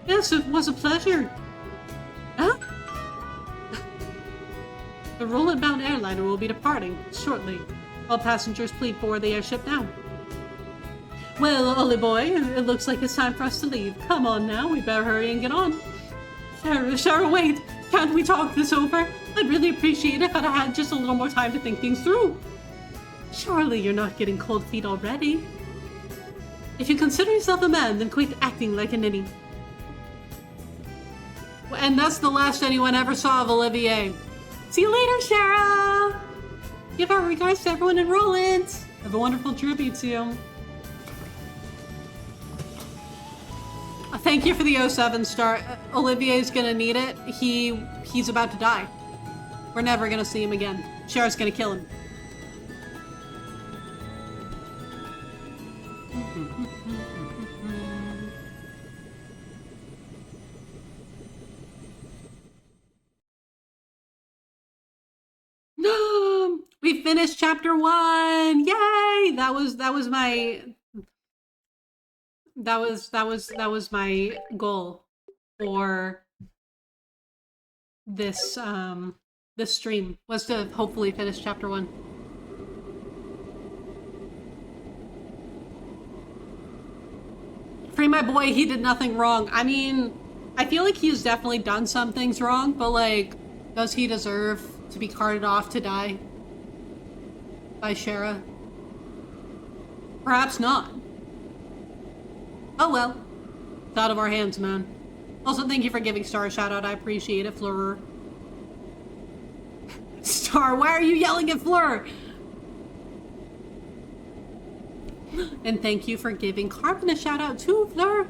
Yes, it was a pleasure. Huh? The Roland-bound airliner will be departing shortly. All passengers please board the airship now. Well, Ollie boy, it looks like it's time for us to leave. Come on now, we better hurry and get on. Shara, wait! Can't we talk this over? I'd really appreciate it if I'd had just a little more time to think things through. Surely you're not getting cold feet already. If you consider yourself a man, then quit acting like a ninny. And that's the last anyone ever saw of Olivier. See you later, Shara! Give our regards to everyone in Roland. Have a wonderful tribute to you. Thank you for the 07 star. Olivier's gonna need it. He's about to die. We're never gonna see him again. Shara's gonna kill him. We finished chapter 1. Yay! That was my goal for this this stream, was to hopefully finish chapter 1. Free my boy, he did nothing wrong. I mean, I feel like he's definitely done some things wrong, but like, does he deserve to be carted off to die by Shara? Perhaps not. Oh well. It's out of our hands, man. Also, thank you for giving Star a shout out. I appreciate it, Fleur. Star, why are you yelling at Fleur? And thank you for giving Carmen a shout out too, Fleur.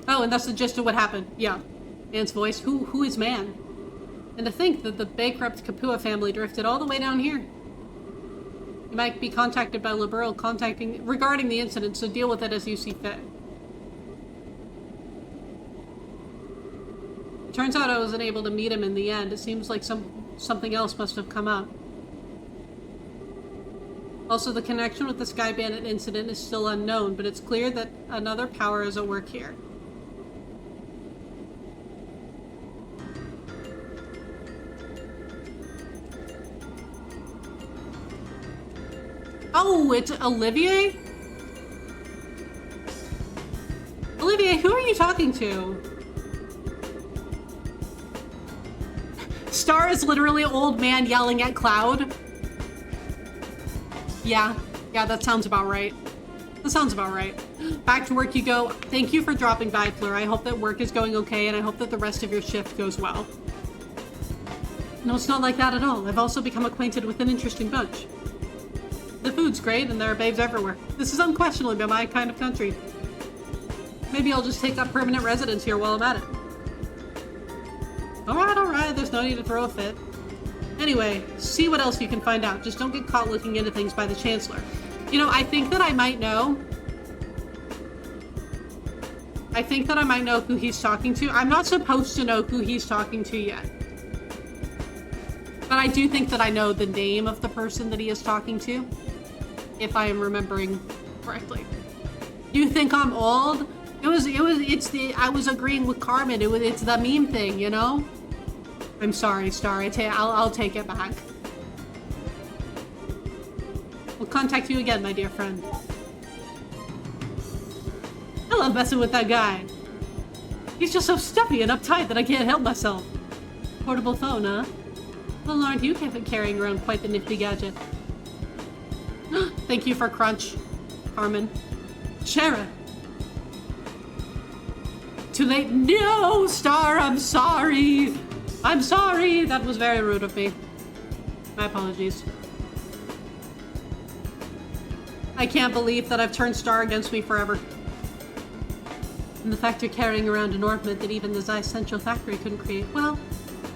Oh, and that's the gist of what happened. Yeah. Man's voice. Who is man? And to think that the bankrupt Kapua family drifted all the way down here. You might be contacted by Liberal regarding the incident, so deal with it as you see fit. Turns out I wasn't able to meet him in the end. It seems like something else must have come up. Also, the connection with the Sky Bandit incident is still unknown, but it's clear that another power is at work here. Oh, it's Olivier? Olivier, who are you talking to? Star is literally an old man yelling at Cloud. Yeah, that sounds about right. That sounds about right. Back to work you go. Thank you for dropping by, Fleur. I hope that work is going okay, and I hope that the rest of your shift goes well. No, it's not like that at all. I've also become acquainted with an interesting bunch. The food's great, and there are babes everywhere. This is unquestionably my kind of country. Maybe I'll just take up permanent residence here while I'm at it. Alright, there's no need to throw a fit. Anyway, see what else you can find out. Just don't get caught looking into things by the Chancellor. You know, I think that I might know who he's talking to. I'm not supposed to know who he's talking to yet. But I do think that I know the name of the person that he is talking to, if I am remembering correctly. You think I'm old? I was agreeing with Carmen. It's the meme thing, you know? I'm sorry, Star. I'll take it back. We'll contact you again, my dear friend. I love messing with that guy. He's just so stuffy and uptight that I can't help myself. Portable phone, huh? Well, aren't you carrying around quite the nifty gadget? Thank you for Crunch, Carmen. Shara. Too late. No, Star, I'm sorry. I'm sorry. That was very rude of me. My apologies. I can't believe that I've turned Star against me forever. And the fact you're carrying around an ornament that even the Zeiss Central Factory couldn't create. Well,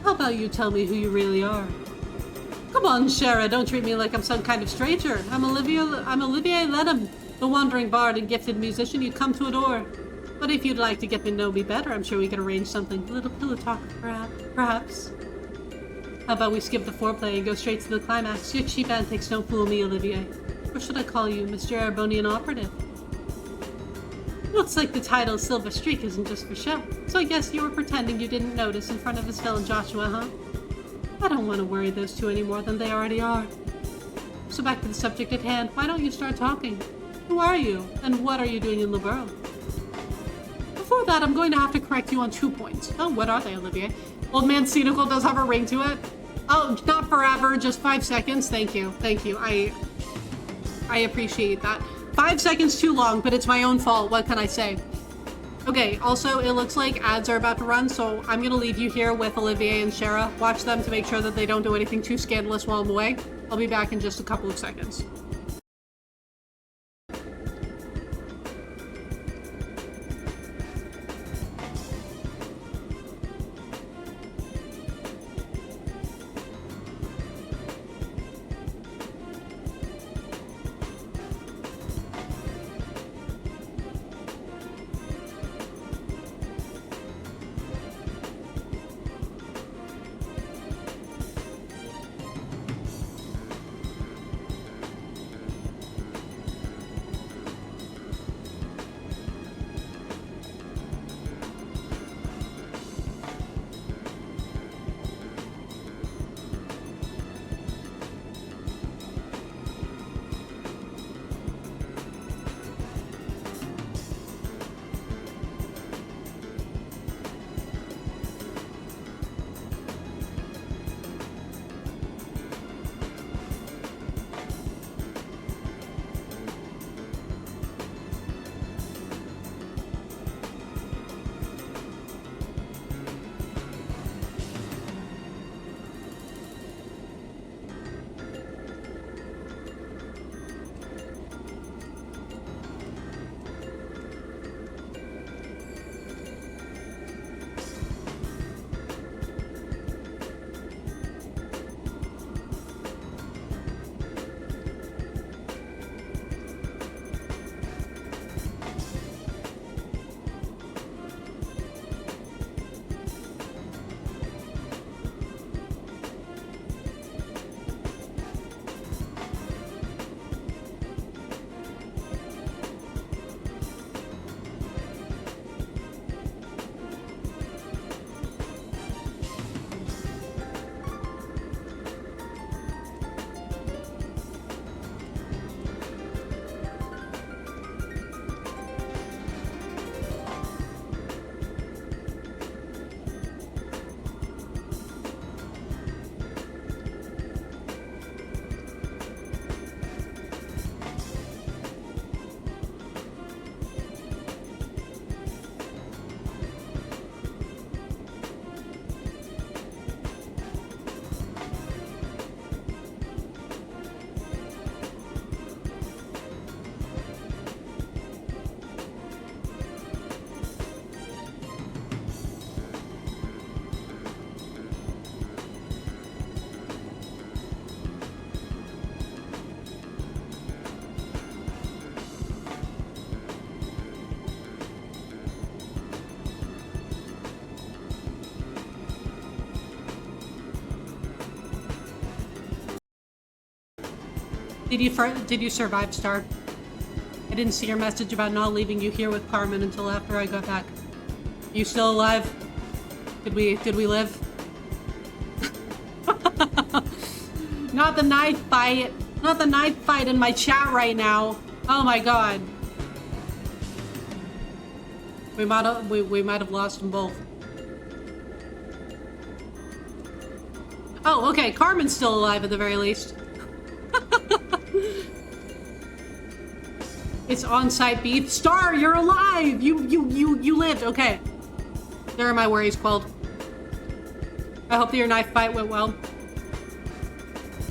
how about you tell me who you really are? Come on, Shara, don't treat me like I'm some kind of stranger. I'm Olivier Lenham, the wandering bard and gifted musician you come to adore. But if you'd like to get to know me better, I'm sure we could arrange something. A little pillow talk, perhaps. How about we skip the foreplay and go straight to the climax? Your cheap antics don't fool me, Olivier. Or should I call you Mr. Arbonian Operative? Looks like the title Silver Streak isn't just for show. So I guess you were pretending you didn't notice in front of Estelle and Joshua, huh? I don't want to worry those two any more than they already are. So back to the subject at hand, why don't you start talking? Who are you, and what are you doing in the world? Before that, I'm going to have to correct you on 2 points. Oh, what are they, Olivier? Old Man Scenical does have a ring to it. Oh, not forever, just 5 seconds. Thank you, thank you. I appreciate that. 5 seconds too long, but it's my own fault. What can I say? Okay, also, it looks like ads are about to run, so I'm gonna leave you here with Olivier and Shara. Watch them to make sure that they don't do anything too scandalous while I'm away. I'll be back in just a couple of seconds. Did you survive, Star? I didn't see your message about not leaving you here with Carmen until after I got back. You still alive? Did we live? Not the knife fight. Not the knife fight in my chat right now. Oh my god. We might have lost them both. Oh, okay. Carmen's still alive at the very least. It's on-site beef. Star, you're alive! You lived. Okay. There are my worries quelled. I hope that your knife fight went well.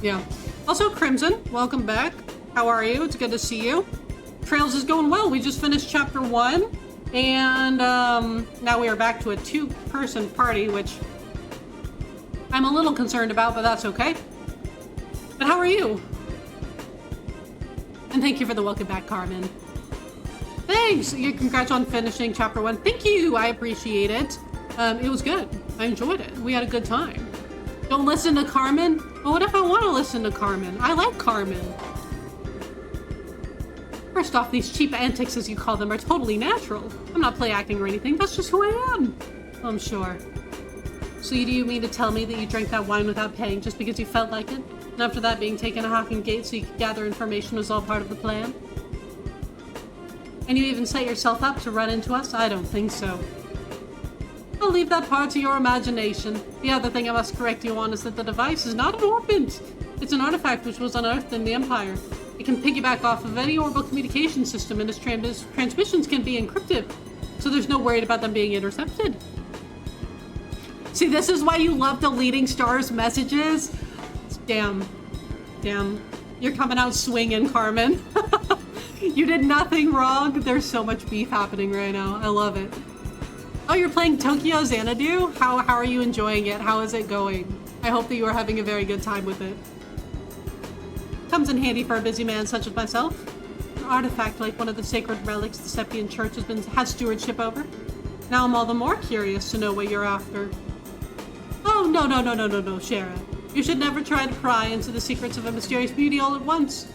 Yeah. Also, Crimson, welcome back. How are you? It's good to see you. Trails is going well. We just finished chapter 1. And now we are back to a 2-person party, which I'm a little concerned about, but that's okay. But how are you? And thank you for the welcome back, Carmen. Thanks! Congrats on finishing chapter 1. Thank you! I appreciate it. It was good. I enjoyed it. We had a good time. Don't listen to Carmen? But what if I want to listen to Carmen? I like Carmen. First off, these cheap antics, as you call them, are totally natural. I'm not play acting or anything. That's just who I am. I'm sure. So do you mean to tell me that you drank that wine without paying just because you felt like it? And after that, being taken to Hawking Gate so you could gather information was all part of the plan? And you even set yourself up to run into us? I don't think so. I'll leave that part to your imagination. The other thing I must correct you on is that the device is not an orbit. It's an artifact which was unearthed in the Empire. It can piggyback off of any orbital communication system, and its transmissions can be encrypted. So there's no worry about them being intercepted. See, this is why you love deleting Star's messages. Damn. You're coming out swinging, Carmen. You did nothing wrong. There's so much beef happening right now. I love it. Oh, you're playing Tokyo Xanadu? How are you enjoying it? How is it going? I hope that you are having a very good time with it. Comes in handy for a busy man such as myself. An artifact like one of the sacred relics the Septian Church has stewardship over. Now I'm all the more curious to know what you're after. Oh, no, Sharon. You should never try to pry into the secrets of a mysterious beauty all at once.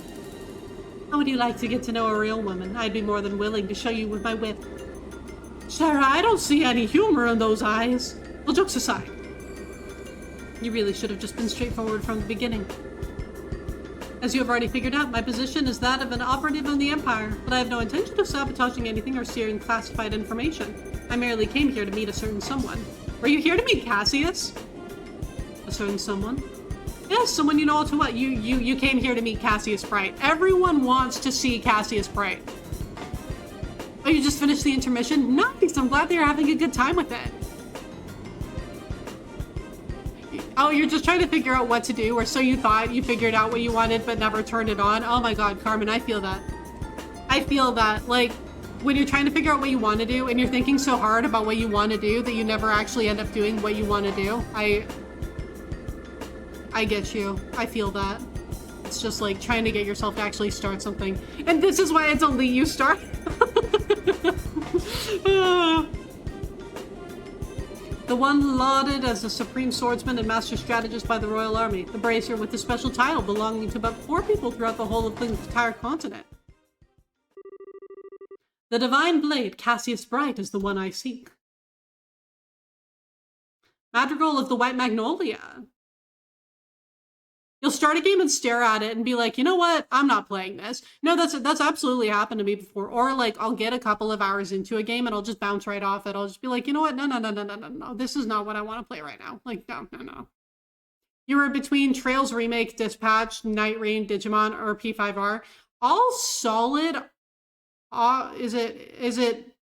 How would you like to get to know a real woman? I'd be more than willing to show you with my wit. Sarah, I don't see any humor in those eyes. Well, jokes aside. You really should have just been straightforward from the beginning. As you have already figured out, my position is that of an operative of the Empire, but I have no intention of sabotaging anything or stealing classified information. I merely came here to meet a certain someone. Were you here to meet Cassius? A certain someone? Yes, someone you know all too well. You came here to meet Cassius Bright. Everyone wants to see Cassius Bright. Oh, you just finished the intermission? Nice, I'm glad that you're having a good time with it. Oh, you're just trying to figure out what to do, or so you thought. You figured out what you wanted but never turned it on. Oh my god, Carmen, I feel that. I feel that. Like, when you're trying to figure out what you want to do and you're thinking so hard about what you want to do that you never actually end up doing what you want to do. I get you. I feel that. It's just like trying to get yourself to actually start something. And this is why it's only you start. The one lauded as the supreme swordsman and master strategist by the Royal Army. The brazier with the special title belonging to about 4 people throughout the whole of the entire continent. The divine blade, Cassius Bright, is the one I seek. Madrigal of the White Magnolia. You'll start a game and stare at it and be like, you know what? I'm not playing this. No, that's absolutely happened to me before. Or like, I'll get a couple of hours into a game and I'll just bounce right off it. I'll just be like, you know what? No. This is not what I want to play right now. Like, no. You were between Trails Remake, Dispatch, Night Rain, Digimon, or P5R. All solid. Is it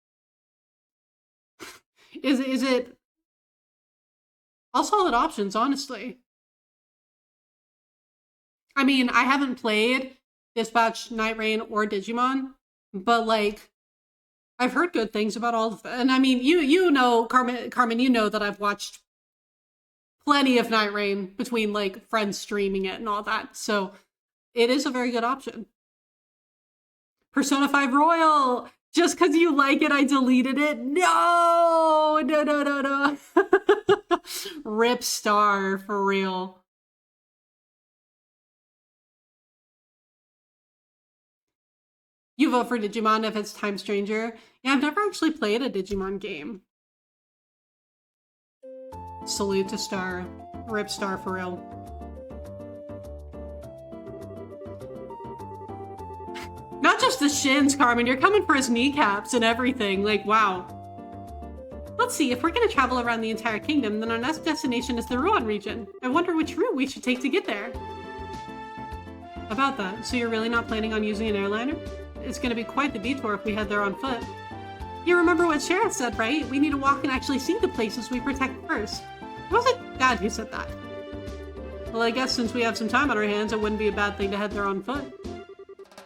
all solid options, honestly. I mean, I haven't played Dispatch, Night Rain, or Digimon, but like, I've heard good things about all of them. And I mean, you know, Carmen, you know that I've watched plenty of Night Rain between like friends streaming it and all that. So it is a very good option. Persona 5 Royal, just because you like it, I deleted it. No. Rip Star, for real. You vote for Digimon if it's Time Stranger. Yeah, I've never actually played a Digimon game. Salute to Star. Rip Star, for real. Not just the shins, Carmen. You're coming for his kneecaps and everything. Like, wow. let's see, if we're gonna travel around the entire kingdom, then our next destination is the Rouen region. I wonder which route we should take to get there. About that, so you're really not planning on using an airliner? It's gonna be quite the detour if we head there on foot. You remember what Sheriff said, right? We need to walk and actually see the places we protect first. It wasn't Dad who said that. Well, I guess since we have some time on our hands, it wouldn't be a bad thing to head there on foot.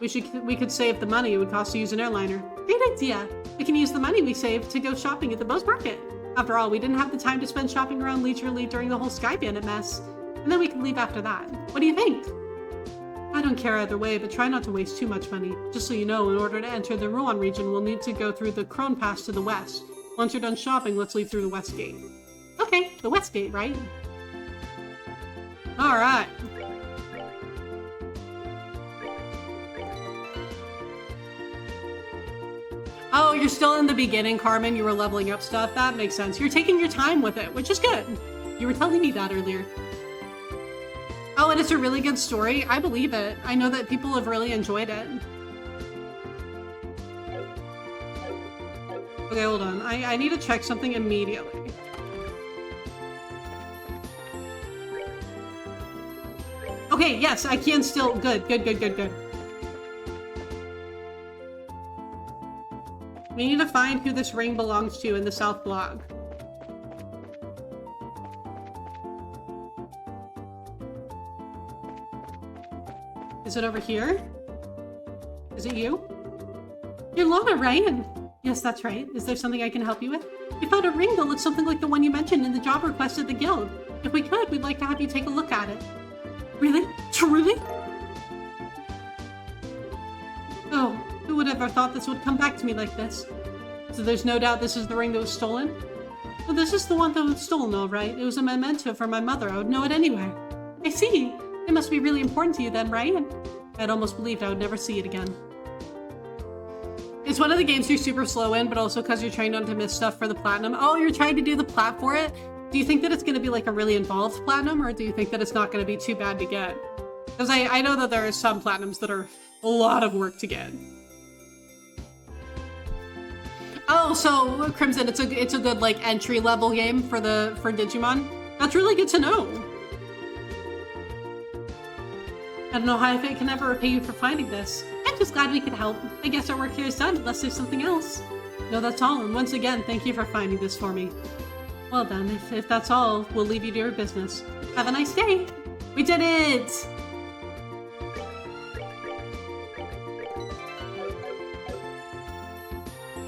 We could save the money it would cost to use an airliner. Great idea! We can use the money we saved to go shopping at the Bose Market. After all, we didn't have the time to spend shopping around leisurely during the whole Sky Bandit mess. And then we could leave after that. What do you think? I don't care either way, but try not to waste too much money. Just so you know, in order to enter the Rouen region, we'll need to go through the Krone Pass to the west. Once you're done shopping, let's leave through the West Gate. Okay, the West Gate, right? Alright. Oh, you're still in the beginning, Carmen. You were leveling up stuff. That makes sense. You're taking your time with it, which is good. You were telling me that earlier. Oh, and it's a really good story. I believe it. I know that people have really enjoyed it. Okay, hold on. I need to check something immediately. Okay, yes, I can still. Good. We need to find who this ring belongs to in the South Block. Is it over here? Is it you? You're Lana, right? Yes, that's right. Is there something I can help you with? We found a ring that looks something like the one you mentioned in the job request at the guild. If we could, we'd like to have you take a look at it. Really? Truly? Oh, who would ever thought this would come back to me like this? So there's no doubt this is the ring that was stolen? Well, this is the one that was stolen, all right. It was a memento for my mother. I would know it anywhere. I see. It must be really important to you then, right? I'd almost believed I would never see it again. It's one of the games you're super slow in, but also because you're trying not to miss stuff for the platinum. Oh, you're trying to do the plat for it? Do you think that it's going to be like a really involved platinum, or do you think that it's not going to be too bad to get? Because I know that there are some platinums that are a lot of work to get. Oh, so Crimson, it's a good like entry level game for Digimon. That's really good to know. I don't know how I can ever repay you for finding this. I'm just glad we could help. I guess our work here is done, unless there's something else. No, that's all, and once again, thank you for finding this for me. Well then, if that's all, we'll leave you to your business. Have a nice day! We did it!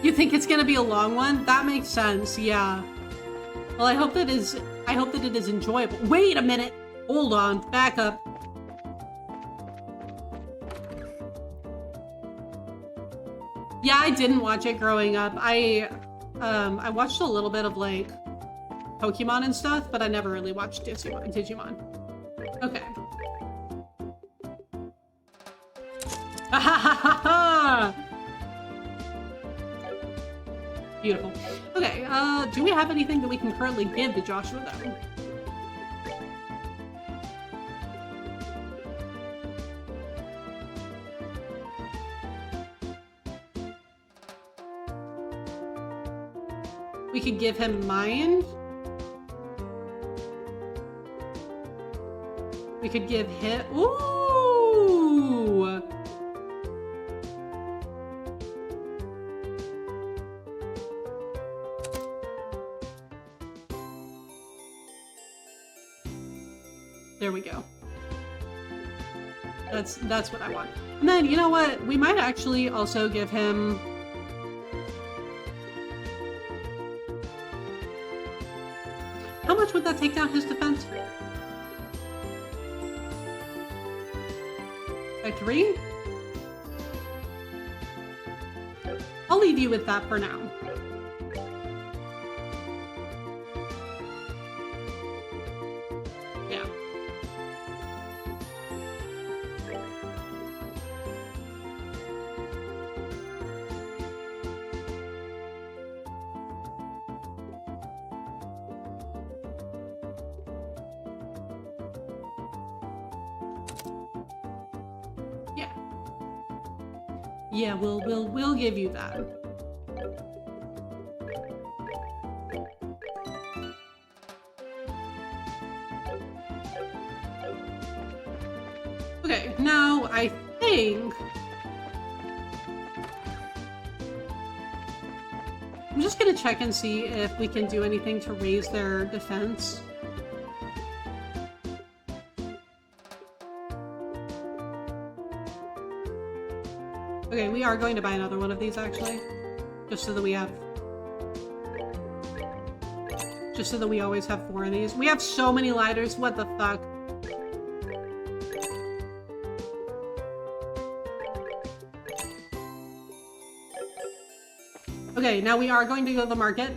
You think it's gonna be a long one? That makes sense, yeah. Well, I hope that it is enjoyable. Wait a minute! Hold on, back up. Yeah, I didn't watch it growing up. I watched a little bit of like Pokemon and stuff, but I never really watched Digimon. Okay. Beautiful. Okay, do we have anything that we can currently give to Joshua though? We could give him Mind. We could give him... Ooh! There we go. That's what I want. And then, you know what? We might actually also give him... How much would that take down his defense? By 3? I'll leave you with that for now. Yeah. Yeah, we'll give you that. Okay, now I think... I'm just gonna check and see if we can do anything to raise their defense. Okay, we are going to buy another one of these, actually. Just so that we have... Just so that we always have 4 of these. We have so many lighters, what the fuck? Okay, now we are going to go to the market.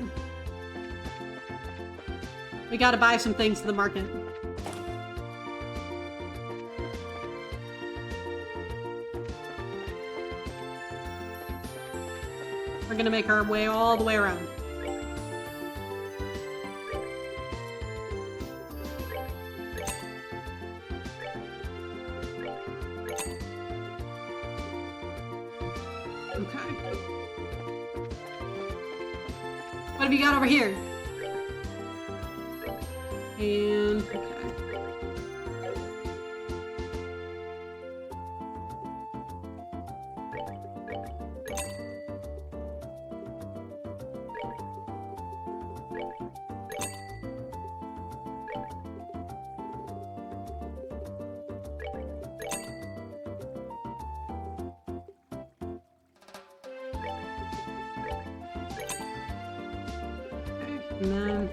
We gotta buy some things to the market. We're gonna make our way all the way around. Okay. What have you got over here? And okay. And then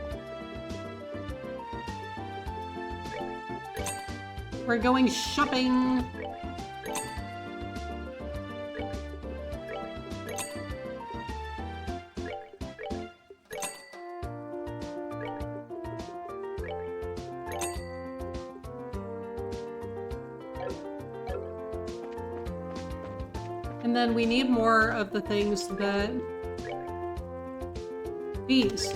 we're going shopping. And then we need more of the things that these.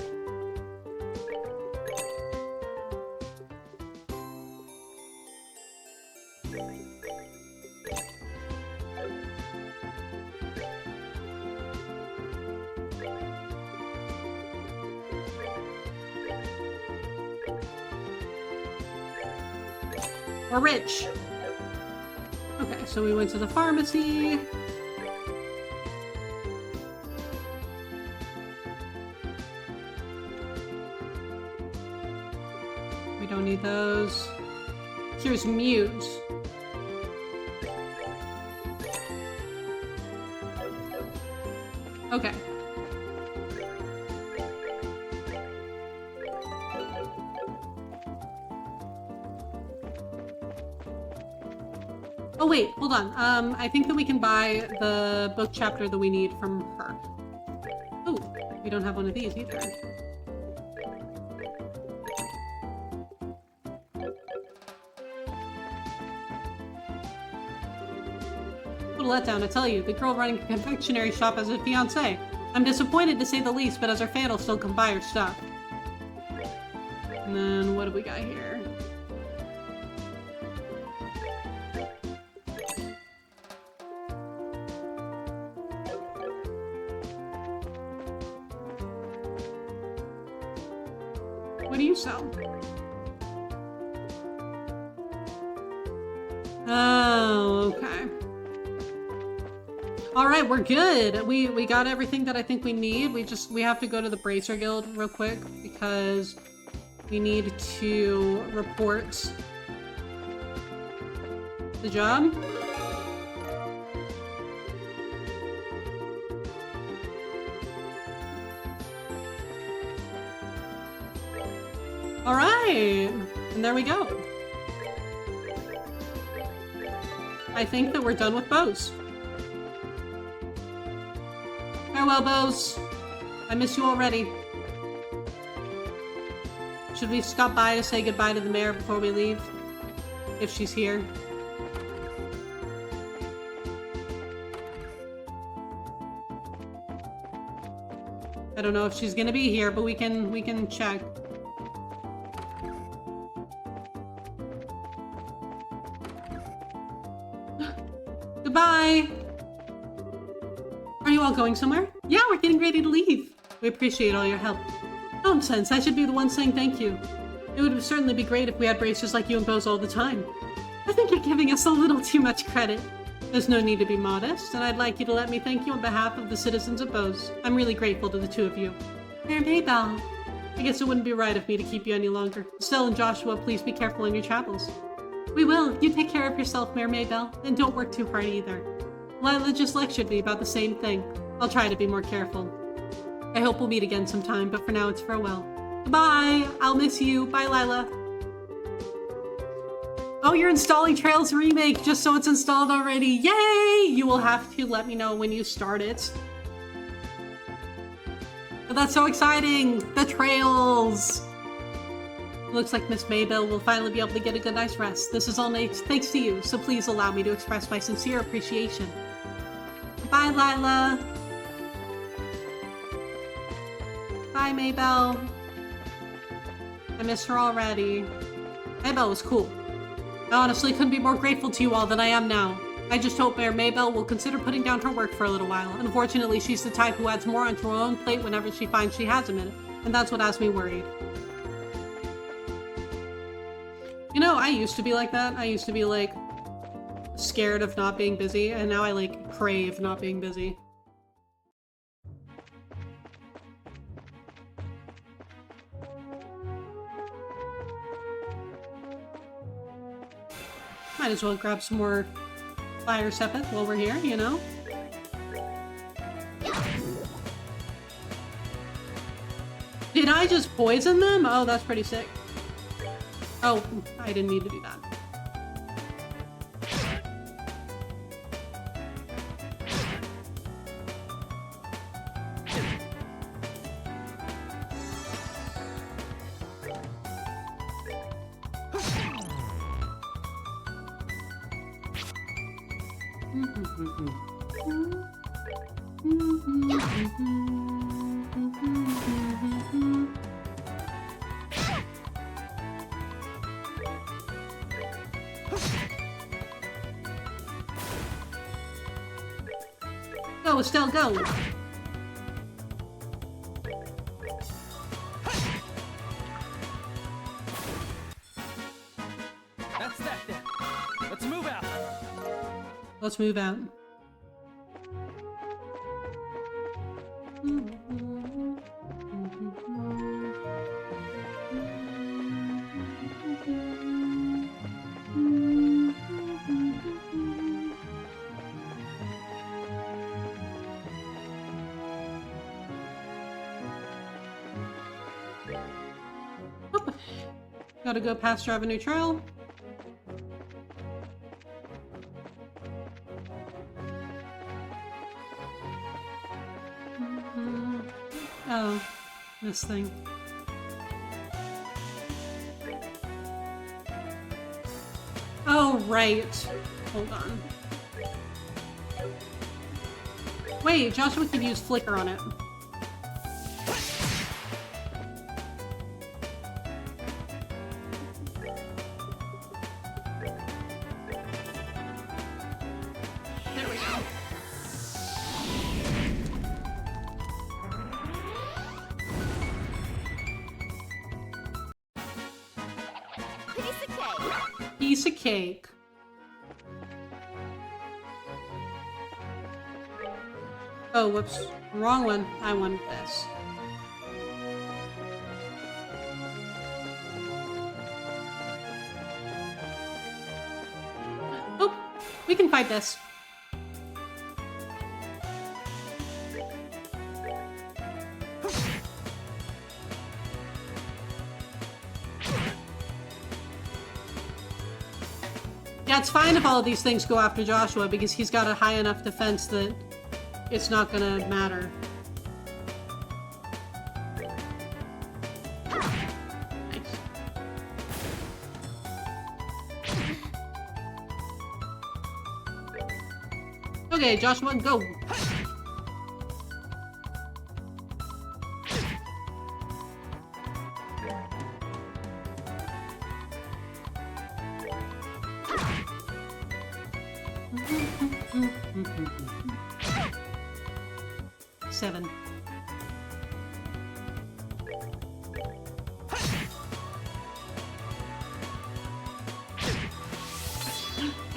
We're rich. Okay, so we went to the pharmacy. We don't need those. Here's Muse. Okay. Oh wait, hold on. I think that we can buy the book chapter that we need from her. Oh, we don't have one of these either. What a letdown, I tell you. The girl running a confectionery shop has a fiancé. I'm disappointed to say the least, but as her fan, will still come buy her stuff. And then, what do we got here? What do you sell? Oh, okay. Alright, we're good. We got everything that I think we need. We have to go to the Bracer Guild real quick because we need to report the job. Alright! And there we go. I think that we're done with bows. Farewell, bows. I miss you already. Should we stop by to say goodbye to the mayor before we leave? If she's here. I don't know if she's gonna be here, but we can check. Goodbye! Are you all going somewhere? Yeah, we're getting ready to leave. We appreciate all your help. Nonsense, I should be the one saying thank you. It would certainly be great if we had bracers like you and Bows all the time. I think you're giving us a little too much credit. There's no need to be modest, and I'd like you to let me thank you on behalf of the citizens of Bose. I'm really grateful to the two of you. Mayor Maybell. I guess it wouldn't be right of me to keep you any longer. Estelle and Joshua, please be careful in your travels. We will. You take care of yourself, Mayor Maybell, and don't work too hard either. Lila just lectured me about the same thing. I'll try to be more careful. I hope we'll meet again sometime, but for now it's farewell. Goodbye! I'll miss you. Bye, Lila. Oh, you're installing Trails Remake just so it's installed already. Yay! You will have to let me know when you start it. But that's so exciting! The Trails! Looks like Miss Maybell will finally be able to get a good night's rest. This is all thanks to you, so please allow me to express my sincere appreciation. Bye, Lila. Bye, Maybell. I miss her already. Maybell was cool. I honestly couldn't be more grateful to you all than I am now. I just hope Mayor Maybell will consider putting down her work for a little while. Unfortunately, she's the type who adds more onto her own plate whenever she finds she has a minute, and that's what has me worried. You know, I used to be like that. I used to be, like, scared of not being busy, and now I, like, crave not being busy. Might as well grab some more fire sepith while we're here, you know? Did I just poison them? Oh, that's pretty sick. Oh, I didn't need to do that. Go, Estelle, go! That's that then. Let's move out. Let's move out. Gotta go past Avenue Trail. Oh, this thing. Oh, right. Hold on. Wait, Joshua could use Flicker on it. There we go. Piece of cake. Piece of cake. Oh, whoops. Wrong one. I wanted this. Oh, we can fight this. Yeah, it's fine if all of these things go after Joshua because he's got a high enough defense that it's not gonna matter. Nice. Okay, Joshua, go! Seven.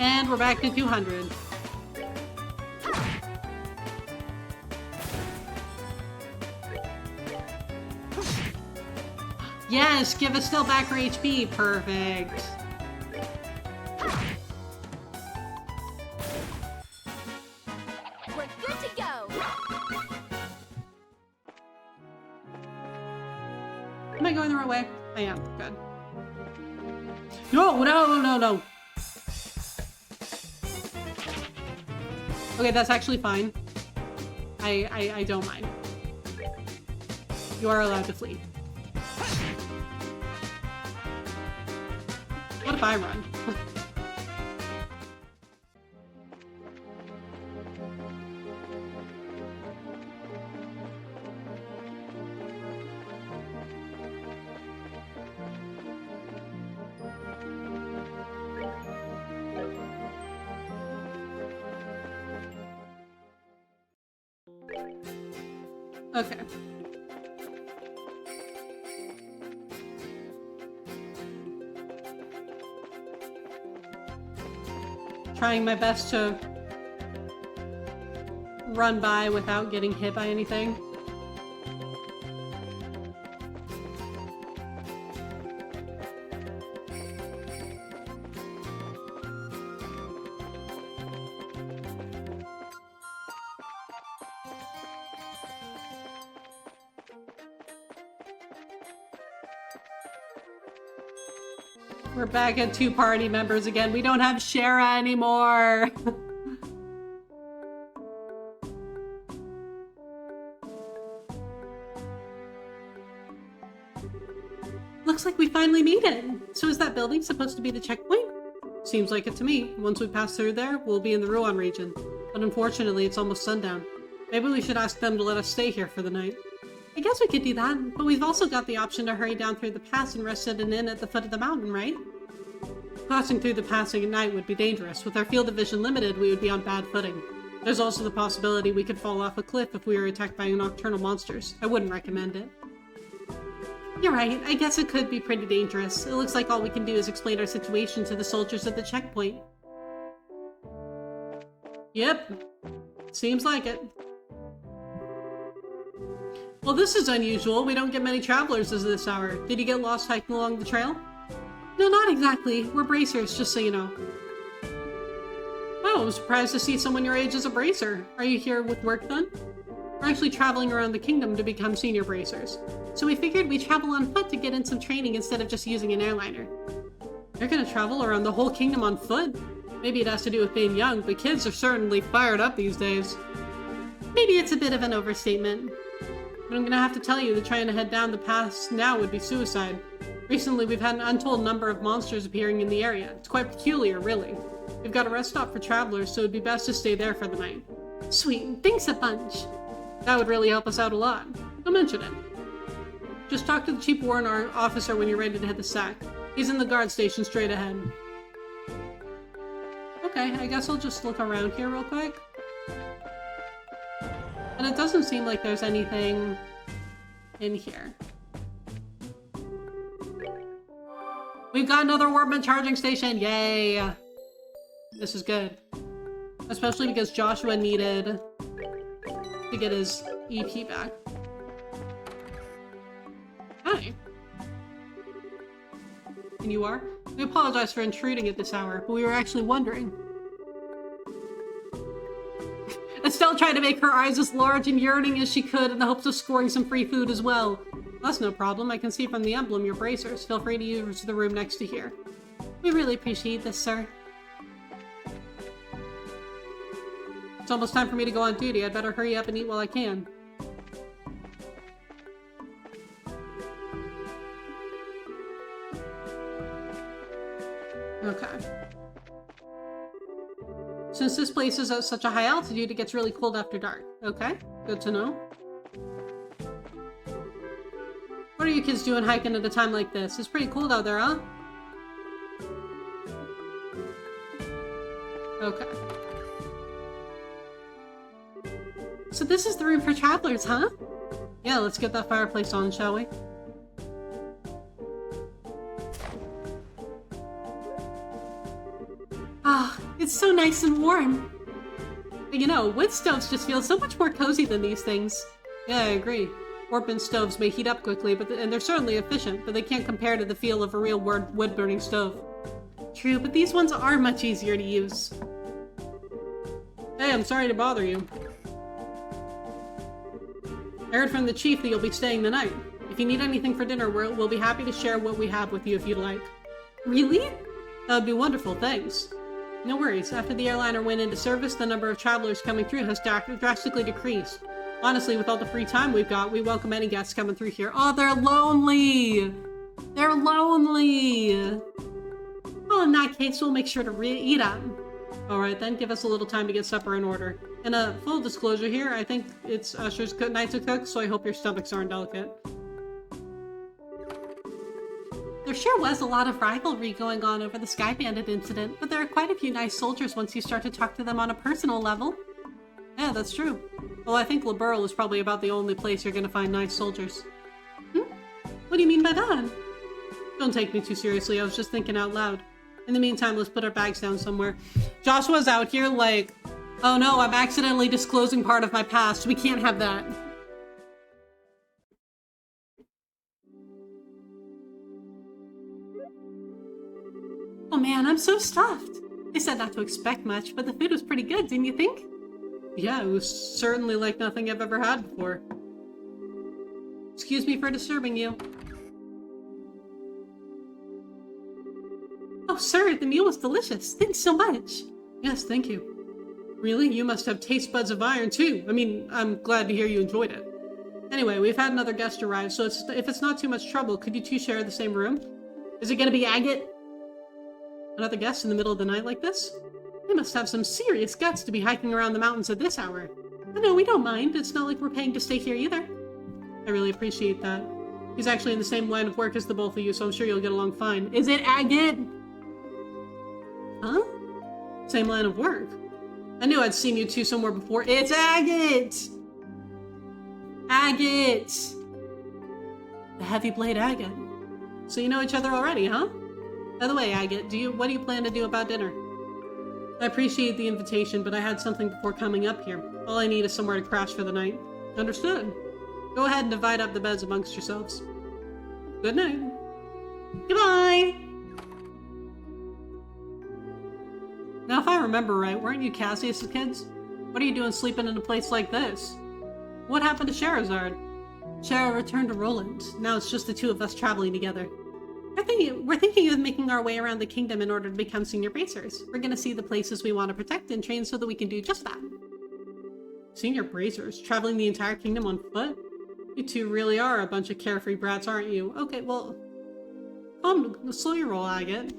And we're back to 200. Yes, give us still back her HP. Perfect. We're good to go. Am I going the right way? I am. Good. No, no, no, no. Okay, that's actually fine. I don't mind. You are allowed to flee. What if I run? Okay. Trying my best to run by without getting hit by anything. We're back at 2 party members again. We don't have Shara anymore. Looks like we finally made it. So is that building supposed to be the checkpoint? Seems like it to me. Once we pass through there, we'll be in the Ruan region. But unfortunately, it's almost sundown. Maybe we should ask them to let us stay here for the night. I guess we could do that, but we've also got the option to hurry down through the pass and rest at an inn at the foot of the mountain, right? Crossing through the passing at night would be dangerous. With our field of vision limited, we would be on bad footing. There's also the possibility we could fall off a cliff if we were attacked by nocturnal monsters. I wouldn't recommend it. You're right, I guess it could be pretty dangerous. It looks like all we can do is explain our situation to the soldiers at the checkpoint. Yep, seems like it. Well, this is unusual. We don't get many travelers at this hour. Did you get lost hiking along the trail? No, not exactly. We're bracers, just so you know. Oh, I'm surprised to see someone your age as a bracer. Are you here with work then? We're actually traveling around the kingdom to become senior bracers. So we figured we'd travel on foot to get in some training instead of just using an airliner. You're gonna travel around the whole kingdom on foot? Maybe it has to do with being young, but kids are certainly fired up these days. Maybe it's a bit of an overstatement. But I'm gonna have to tell you that trying to head down the pass now would be suicide. Recently, we've had an untold number of monsters appearing in the area. It's quite peculiar, really. We've got a rest stop for travelers, so it'd be best to stay there for the night. Sweet, thanks a bunch. That would really help us out a lot. Don't mention it. Just talk to the chief warrant officer when you're ready to hit the sack. He's in the guard station straight ahead. Okay, I guess I'll just look around here real quick. And it doesn't seem like there's anything in here. We've got another Warbman charging station! Yay! This is good. Especially because Joshua needed to get his EP back. Hi. And you are? We apologize for intruding at this hour, but we were actually wondering. Estelle tried to make her eyes as large and yearning as she could in the hopes of scoring some free food as well. That's no problem. I can see from the emblem you're bracers. Feel free to use the room next to here. We really appreciate this, sir. It's almost time for me to go on duty. I'd better hurry up and eat while I can. Okay. Since this place is at such a high altitude, it gets really cold after dark. Okay, good to know. What are you kids doing hiking at a time like this? It's pretty cold out there, huh? Okay. So this is the room for travelers, huh? Yeah, let's get that fireplace on, shall we? Ah, It's so nice and warm. But you know, wood stoves just feel so much more cozy than these things. Yeah, I agree. Orphan stoves may heat up quickly, and they're certainly efficient, but they can't compare to the feel of a real wood-burning stove. True, but these ones are much easier to use. Hey, I'm sorry to bother you. I heard from the chief that you'll be staying the night. If you need anything for dinner, we'll be happy to share what we have with you if you'd like. Really? That would be wonderful, thanks. No worries, after the airliner went into service, the number of travelers coming through has drastically decreased. Honestly, with all the free time we've got, we welcome any guests coming through here. Oh, they're lonely! They're lonely! Well, in that case, we'll make sure to eat up. Alright then, give us a little time to get supper in order. And full disclosure here, I think it's Usher's night to cook, so I hope your stomachs aren't delicate. There sure was a lot of rivalry going on over the Sky Bandit incident, but there are quite a few nice soldiers once you start to talk to them on a personal level. Yeah, that's true. Well, I think Liberl is probably about the only place you're gonna find nice soldiers. What do you mean by that? Don't take me too seriously, I was just thinking out loud. In the meantime, let's put our bags down somewhere. Joshua's out here like, oh no, I'm accidentally disclosing part of my past. We can't have that. Oh man, I'm so stuffed. They said not to expect much, but the food was pretty good, didn't you think? Yeah, it was certainly like nothing I've ever had before. Excuse me for disturbing you. Oh, sir, the meal was delicious. Thanks so much. Yes, thank you. Really? You must have taste buds of iron, too. I mean, I'm glad to hear you enjoyed it. Anyway, we've had another guest arrive, so if it's not too much trouble, could you two share the same room? Is it gonna be Agate? Another guest in the middle of the night like this? They must have some serious guts to be hiking around the mountains at this hour. But no, we don't mind. It's not like we're paying to stay here either. I really appreciate that. He's actually in the same line of work as the both of you, so I'm sure you'll get along fine. Is it Agate? Huh? Same line of work. I knew I'd seen you two somewhere before. It's Agate! Agate! The heavy blade Agate. So you know each other already, huh? By the way, Agate, what do you plan to do about dinner? I appreciate the invitation, but I had something before coming up here. All I need is somewhere to crash for the night. Understood. Go ahead and divide up the beds amongst yourselves. Good night. Goodbye! Now, if I remember right, weren't you Cassius' kids? What are you doing sleeping in a place like this? What happened to Sherazard? Shara returned to Roland. Now it's just the two of us traveling together. We're thinking of making our way around the kingdom in order to become senior bracers. We're gonna see the places we want to protect and train so that we can do just that. Senior bracers? Traveling the entire kingdom on foot? You two really are a bunch of carefree brats, aren't you? Okay, well... slow your roll, Agate.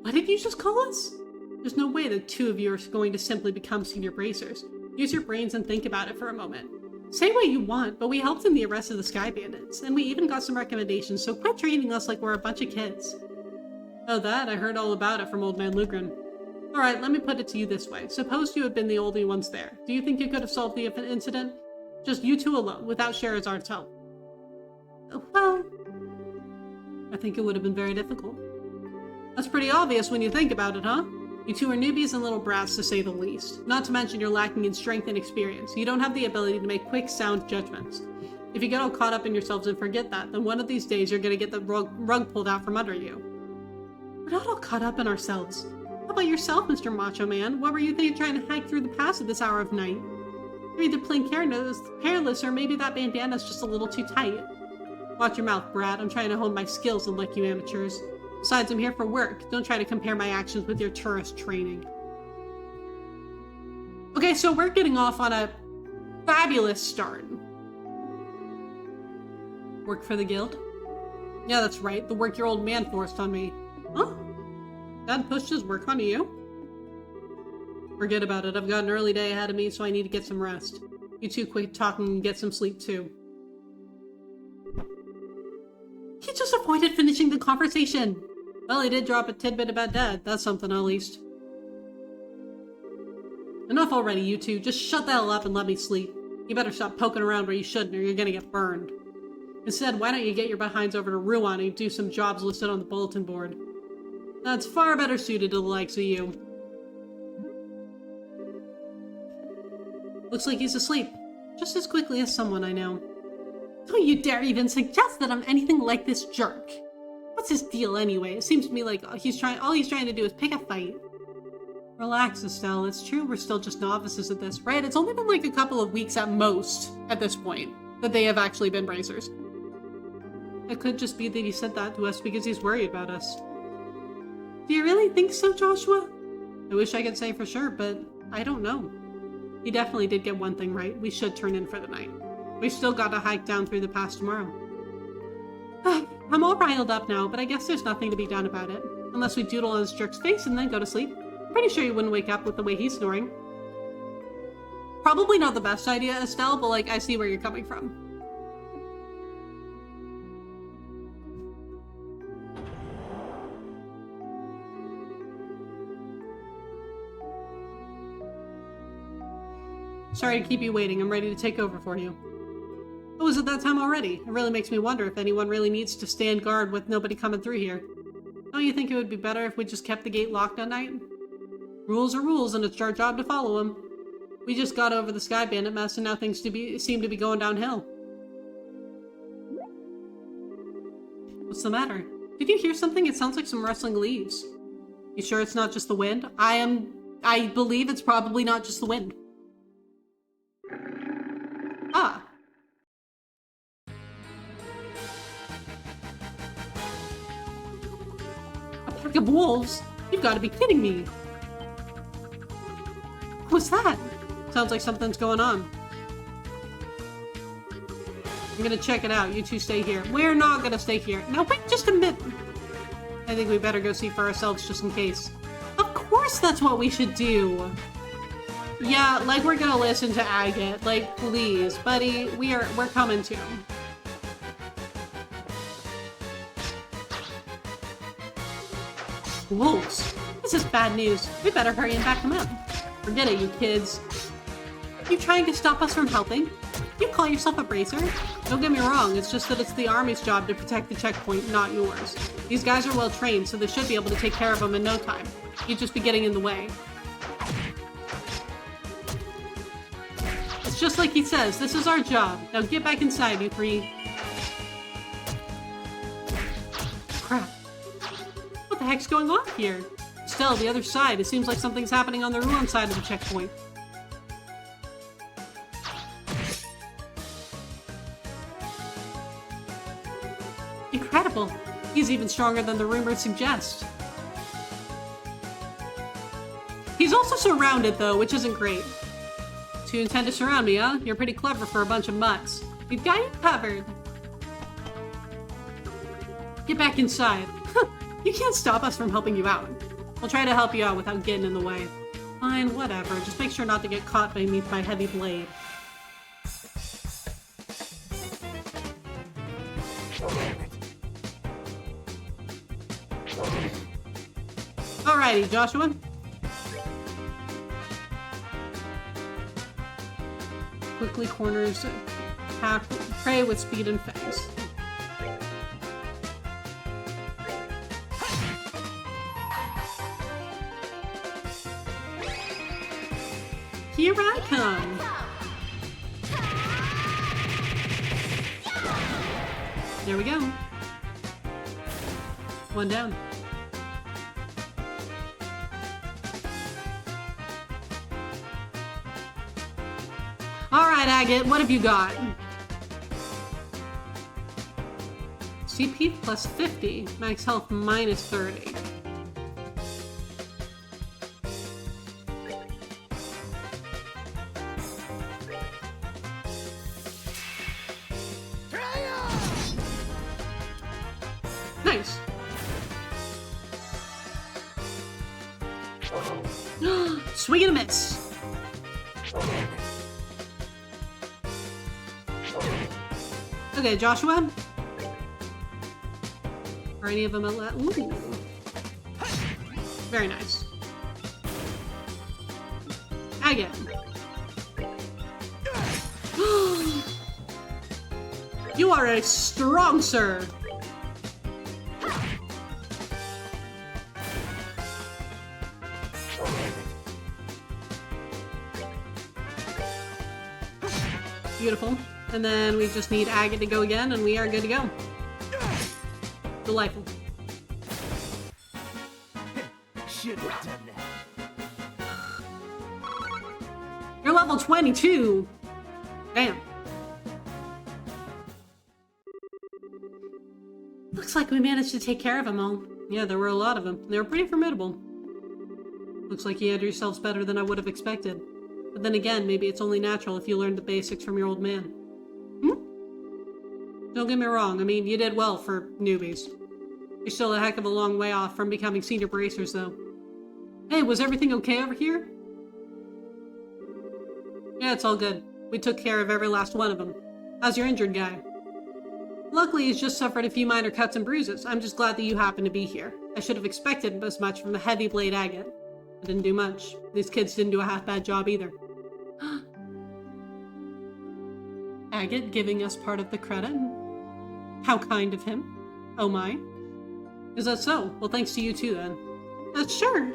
What did you just call us? There's no way the two of you are going to simply become senior bracers. Use your brains and think about it for a moment. Say what you want, but we helped in the arrest of the Sky Bandits, and we even got some recommendations, so quit treating us like we're a bunch of kids. Oh, that? I heard all about it from Old Man Lugren. Alright, let me put it to you this way. Suppose you had been the only ones there. Do you think you could have solved the incident? Just you two alone, without Sherazard's help. Well... I think it would have been very difficult. That's pretty obvious when you think about it, huh? You two are newbies and little brats, to say the least. Not to mention you're lacking in strength and experience. You don't have the ability to make quick, sound judgments. If you get all caught up in yourselves and forget that, then one of these days you're gonna get the rug pulled out from under you. We're not all caught up in ourselves. How about yourself, Mr. Macho Man? What were you thinking trying to hike through the pass at this hour of night? You're either plain careless, or maybe that bandana's just a little too tight. Watch your mouth, brat. I'm trying to hone my skills unlike you amateurs. Besides, I'm here for work. Don't try to compare my actions with your tourist training. Okay, so we're getting off on a fabulous start. Work for the guild? Yeah, that's right. The work your old man forced on me. Huh? Dad pushed his work onto you? Forget about it. I've got an early day ahead of me, so I need to get some rest. You two quit talking and get some sleep, too. He just avoided finishing the conversation. Well, he did drop a tidbit about Dad. That's something, at least. Enough already, you two. Just shut the hell up and let me sleep. You better stop poking around where you shouldn't, or you're gonna get burned. Instead, why don't you get your behinds over to Ruan and do some jobs listed on the bulletin board? That's far better suited to the likes of you. Looks like he's asleep. Just as quickly as someone I know. Don't you dare even suggest that I'm anything like this jerk. What's his deal anyway? It seems to me like all he's trying to do is pick a fight. Relax, Estelle. It's true we're still just novices at this, right? It's only been like a couple of weeks at most at this point that they have actually been bracers. It could just be that he said that to us because he's worried about us. Do you really think so, Joshua? I wish I could say for sure, but I don't know. He definitely did get one thing right. We should turn in for the night. We've still got to hike down through the pass tomorrow. I'm all riled up now, but I guess there's nothing to be done about it. Unless we doodle on this jerk's face and then go to sleep. Pretty sure he wouldn't wake up with the way he's snoring. Probably not the best idea, Estelle, but like, I see where you're coming from. Sorry to keep you waiting. I'm ready to take over for you. Oh, is it that time already? It really makes me wonder if anyone really needs to stand guard with nobody coming through here. Don't you think it would be better if we just kept the gate locked at night? Rules are rules, and it's our job to follow them. We just got over the Sky Bandit mess, and now things seem to be going downhill. What's the matter? Did you hear something? It sounds like some rustling leaves. You sure it's not just the wind? I believe it's probably not just the wind. Ah. A pack of wolves? You've got to be kidding me. What's that? Sounds like something's going on. I'm gonna check it out. You two stay here. We're not gonna stay here. Now wait just a minute. I think we better go see for ourselves just in case. Of course that's what we should do. Yeah, like we're gonna listen to Agate. Like, please, buddy, we're coming to him. Wolves. This is bad news. We better hurry and back them up. Forget it, you kids. You trying to stop us from helping? You call yourself a bracer? Don't get me wrong, it's just that it's the Army's job to protect the checkpoint, not yours. These guys are well trained, so they should be able to take care of them in no time. You'd just be getting in the way. It's just like he says, this is our job. Now get back inside, you three. Crap. What the heck's going on here? Still, the other side. It seems like something's happening on the Ruin side of the checkpoint. Incredible. He's even stronger than the rumors suggest. He's also surrounded, though, which isn't great. So you intend to surround me, huh? You're pretty clever for a bunch of mutts. We've got you covered. Get back inside. You can't stop us from helping you out. We'll try to help you out without getting in the way. Fine, whatever. Just make sure not to get caught beneath my heavy blade. Alrighty, Joshua. Quickly corners attack prey with speed and fangs. Here I come! There we go. One down. Alright, Agate, what have you got? CP plus 50, max health minus 30. Nice. Swing and a miss. Okay, Joshua. Are any of them at last? Ooh. Very nice. Agate. You are a strong sir. Beautiful. And then we just need Agate to go again, and we are good to go. Delightful. Should have done that. You're level 22! Damn. Looks like we managed to take care of them all. Yeah, there were a lot of them. They were pretty formidable. Looks like you handled yourselves better than I would have expected. But then again, maybe it's only natural if you learned the basics from your old man. Don't get me wrong, I mean, you did well for newbies. You're still a heck of a long way off from becoming senior bracers, though. Hey, was everything okay over here? Yeah, it's all good. We took care of every last one of them. How's your injured guy? Luckily, he's just suffered a few minor cuts and bruises. I'm just glad that you happened to be here. I should have expected as much from the heavy blade Agate. I didn't do much. These kids didn't do a half-bad job either. Agate giving us part of the credit? How kind of him. Oh my. Is that so? Well, thanks to you too, then. Sure.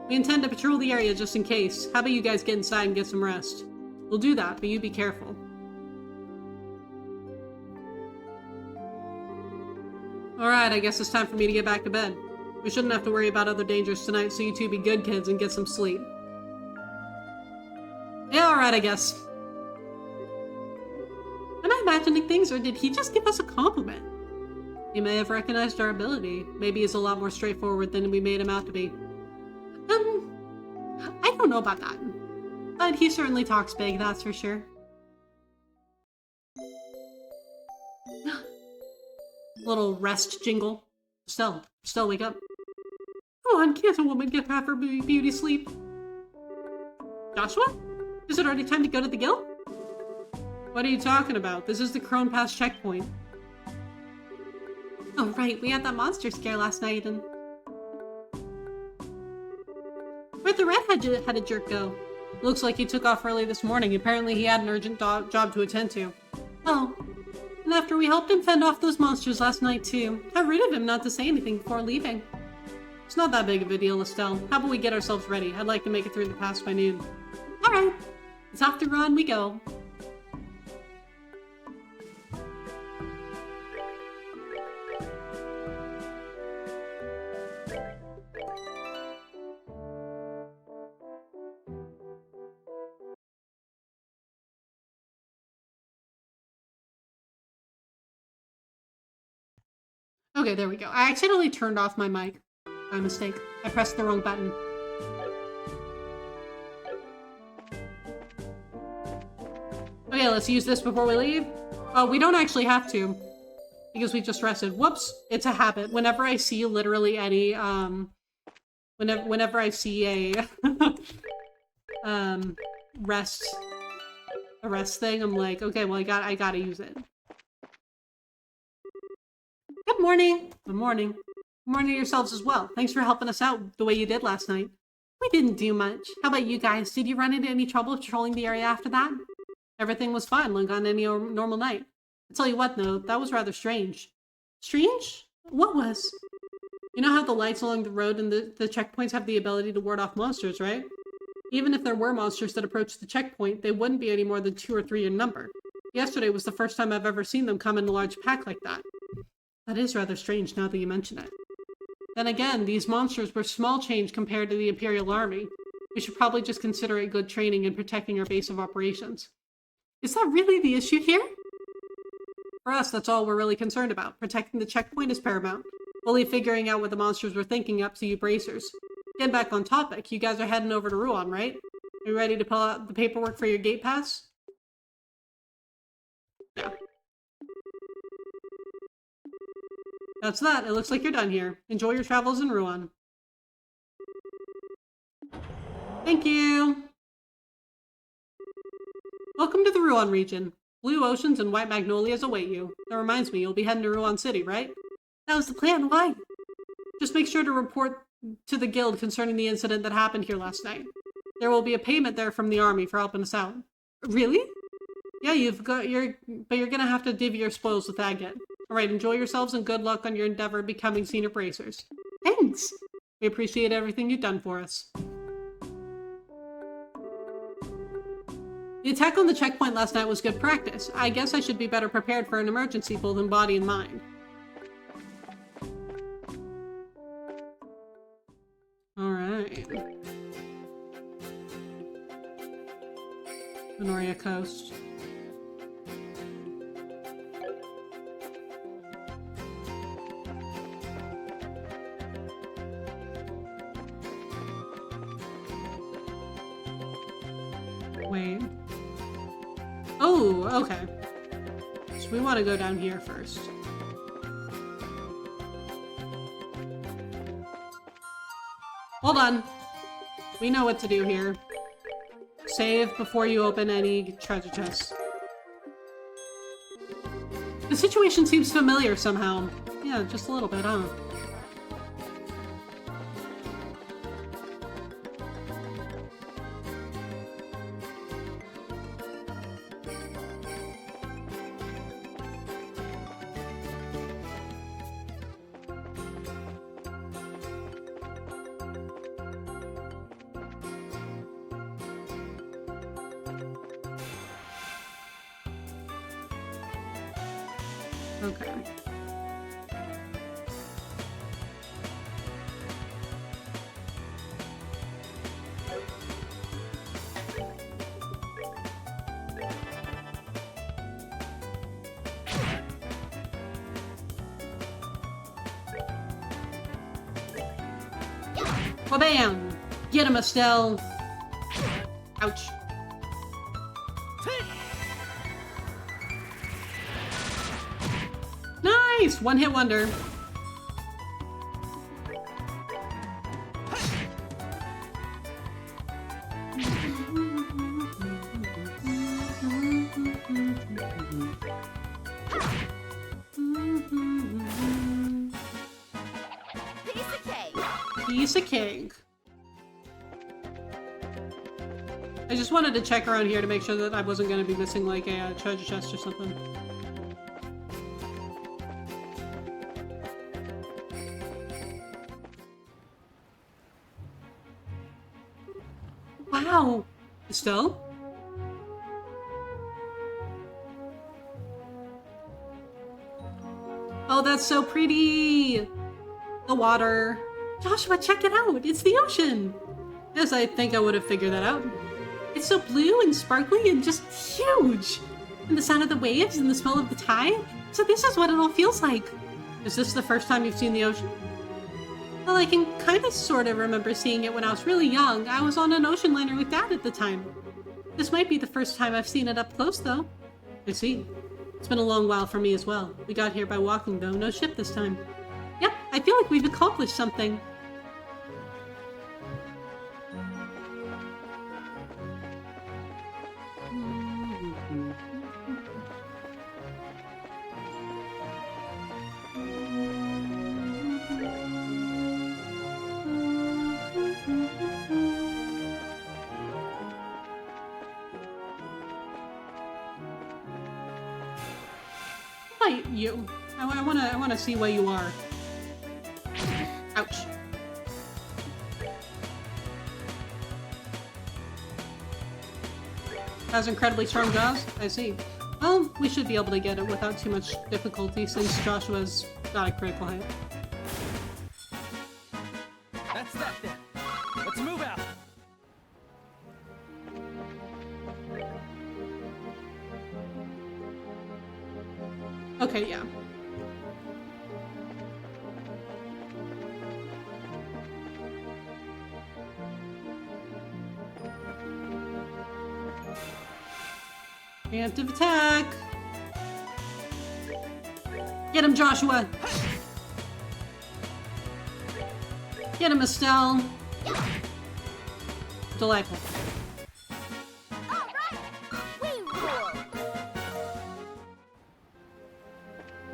We intend to patrol the area just in case. How about you guys get inside and get some rest? We'll do that, but you be careful. Alright, I guess it's time for me to get back to bed. We shouldn't have to worry about other dangers tonight, so you two be good kids and get some sleep. Yeah, alright, I guess. Am I imagining things, or did he just give us a compliment? He may have recognized our ability. Maybe he's a lot more straightforward than we made him out to be. I don't know about that. But he certainly talks big, that's for sure. Little rest jingle. Still, wake up. Come on, can't a woman get half her beauty sleep? Joshua? Is it already time to go to the guild? What are you talking about? This is the Crone Pass checkpoint. Oh right, we had that monster scare last night and... Where'd the red-headed jerk go? Looks like he took off early this morning. Apparently he had an urgent job to attend to. Oh. And after we helped him fend off those monsters last night too. How rude of him not to say anything before leaving. It's not that big of a deal, Estelle. How about we get ourselves ready? I'd like to make it through the pass by noon. Alright. It's off to Ruan we go. Okay, there we go. I accidentally turned off my mic. My mistake. I pressed the wrong button. Okay, let's use this before we leave. Oh, we don't actually have to. Because we just rested. Whoops. It's a habit. Whenever I see literally any, whenever I see a, rest thing, I'm like, okay, well, I gotta use it. Good morning. Good morning. Good morning to yourselves as well. Thanks for helping us out the way you did last night. We didn't do much. How about you guys? Did you run into any trouble patrolling the area after that? Everything was fine, like on any normal night. I tell you what, though, that was rather strange. Strange? What was? You know how the lights along the road and the checkpoints have the ability to ward off monsters, right? Even if there were monsters that approached the checkpoint, they wouldn't be any more than 2 or 3 in number. Yesterday was the first time I've ever seen them come in a large pack like that. That is rather strange now that you mention it. Then again, these monsters were small change compared to the Imperial Army. We should probably just consider it good training and protecting our base of operations. Is that really the issue here? For us, that's all we're really concerned about. Protecting the checkpoint is paramount. We'll leave figuring out what the monsters were thinking up to you bracers. Getting back on topic, you guys are heading over to Ruan, right? Are you ready to pull out the paperwork for your gate pass? Yeah. That's that. It looks like you're done here. Enjoy your travels in Ruan. Thank you! Welcome to the Ruan region. Blue oceans and white magnolias await you. That reminds me, you'll be heading to Ruan City, right? That was the plan. Why? Just make sure to report to the guild concerning the incident that happened here last night. There will be a payment there from the army for helping us out. Really? Yeah, but you're gonna have to divvy your spoils with Agate. Alright, enjoy yourselves and good luck on your endeavor becoming senior bracers. Thanks! We appreciate everything you've done for us. The attack on the checkpoint last night was good practice. I guess I should be better prepared for an emergency, both in body and mind. Alright. Minoria Coast. Wait. Oh, okay. So we want to go down here first. Hold on. We know what to do here. Save before you open any treasure chests. The situation seems familiar somehow. Yeah, just a little bit, huh? Okay. Bam! Get him, Estelle! Ouch. Nice! One-hit wonder. Piece of cake. Piece of cake. I just wanted to check around here to make sure that I wasn't going to be missing like a treasure chest or something. Wow! Estelle? Oh, that's so pretty! The water. Joshua, check it out! It's the ocean! Yes, I think I would have figured that out. It's so blue and sparkly and just huge! And the sound of the waves and the smell of the tide? So this is what it all feels like! Is this the first time you've seen the ocean? Well, I can kind of sort of remember seeing it when I was really young. I was on an ocean liner with Dad at the time. This might be the first time I've seen it up close, though. I see. It's been a long while for me as well. We got here by walking, though. No ship this time. Yep, I feel like we've accomplished something. Fight you. I wanna see where you are. Ouch. Has incredibly strong jaws? I see. Well, we should be able to get it without too much difficulty since Joshua's got a critical hit. That's that then. Let's move out. Okay, yeah. Preemptive attack! Get him, Joshua! Get him, Estelle! Delightful. All right. We rule.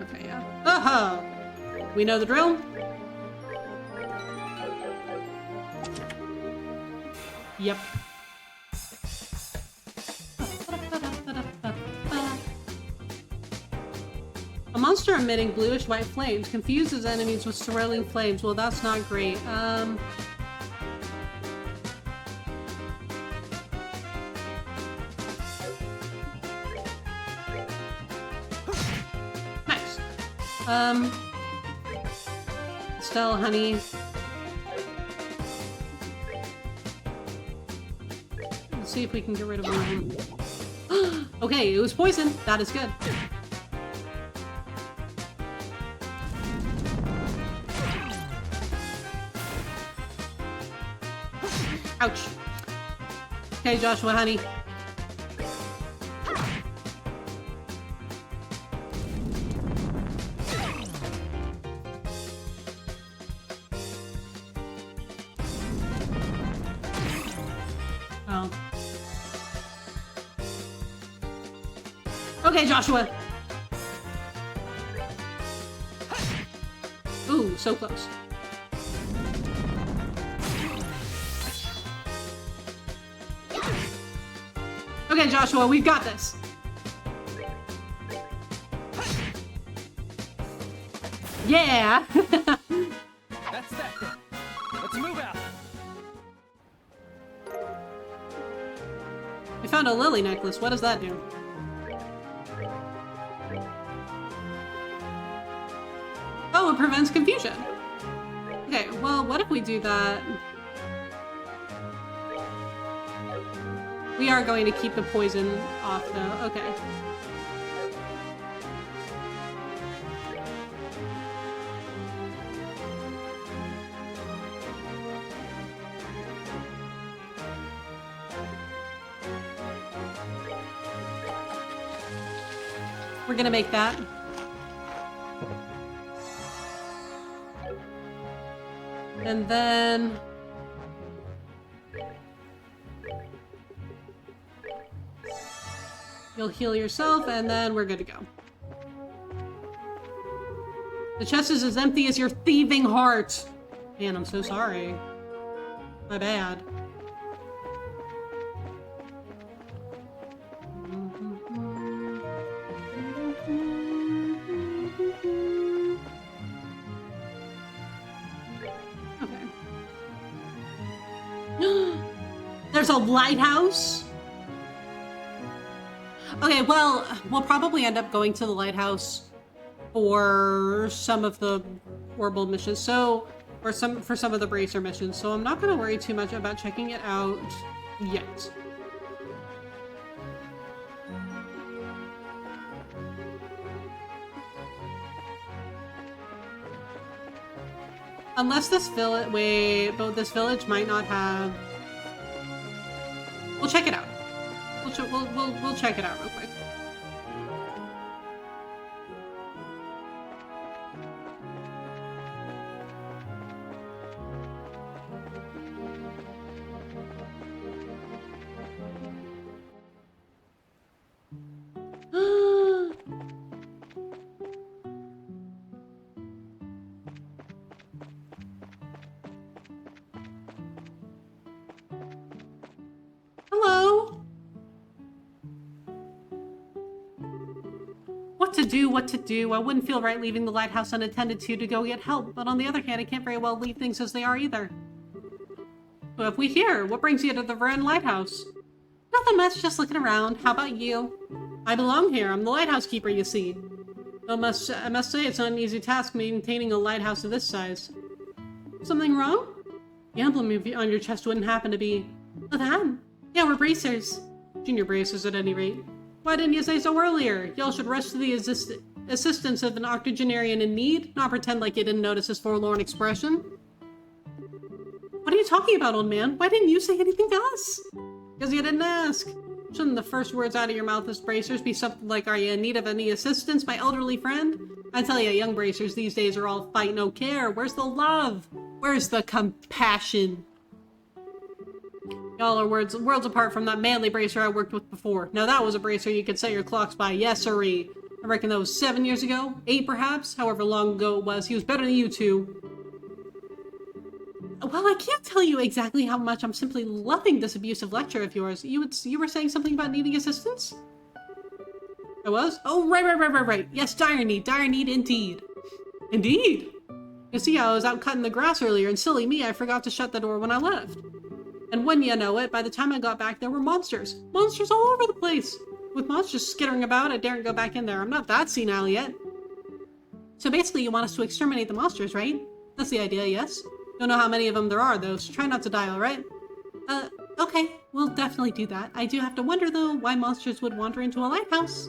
Okay, yeah. Aha! We know the drill? Yep. A monster emitting bluish-white flames confuses enemies with swirling flames. Well, that's not great. Estelle, honey. Let's see if we can get rid of one. Okay, it was poison. That is good. Ouch. Okay, Joshua, honey. Oh. Okay, Joshua. Ooh, so close. Okay, Joshua, we've got this. Yeah! That's that then. Let's move out. I found a lily necklace. What does that do? Oh, it prevents confusion. Okay, well, what if we do that? We are going to keep the poison off, though. Okay. We're gonna make that. And then... you'll heal yourself, and then we're good to go. The chest is as empty as your thieving heart. Man, I'm so sorry. My bad. There's a lighthouse? Okay, well, we'll probably end up going to the lighthouse for some of the orbital missions, so, or for some of the bracer missions, so I'm not going to worry too much about checking it out yet. Unless this village, wait, but this village might not have... We'll check it out. We'll check it out real quick. Hello. What to do? I wouldn't feel right leaving the lighthouse unattended to go get help, but on the other hand, I can't very well leave things as they are either. Who have we here? What brings you to the Varen Lighthouse? Nothing much, just looking around. How about you? I belong here. I'm the lighthouse keeper, you see. I must say, it's not an easy task maintaining a lighthouse of this size. Something wrong? The emblem on your chest wouldn't happen to be... Oh, that? Yeah, we're bracers. Junior bracers, at any rate. Why didn't you say so earlier? Y'all should rush to the assistance of an octogenarian in need, not pretend like you didn't notice his forlorn expression. What are you talking about, old man? Why didn't you say anything to us? Because you didn't ask. Shouldn't the first words out of your mouth as bracers be something like, are you in need of any assistance, my elderly friend? I tell you, young bracers these days are all fight no care. Where's the love? Where's the compassion? Y'all are worlds apart from that manly bracer I worked with before. Now that was a bracer you could set your clocks by, yes sirree. I reckon that was 7 years ago, 8 perhaps, however long ago it was. He was better than you two. Well, I can't tell you exactly how much I'm simply loving this abusive lecture of yours. You were saying something about needing assistance? I was? Oh, right. Yes, dire need indeed. Indeed. You see, I was out cutting the grass earlier, and silly me, I forgot to shut the door when I left. And when you know it, by the time I got back, there were monsters. Monsters all over the place. With monsters skittering about, I daren't go back in there. I'm not that senile yet. So basically you want us to exterminate the monsters, right? That's the idea, yes? Don't know how many of them there are, though, so try not to die, alright? Okay, we'll definitely do that. I do have to wonder, though, why monsters would wander into a lighthouse.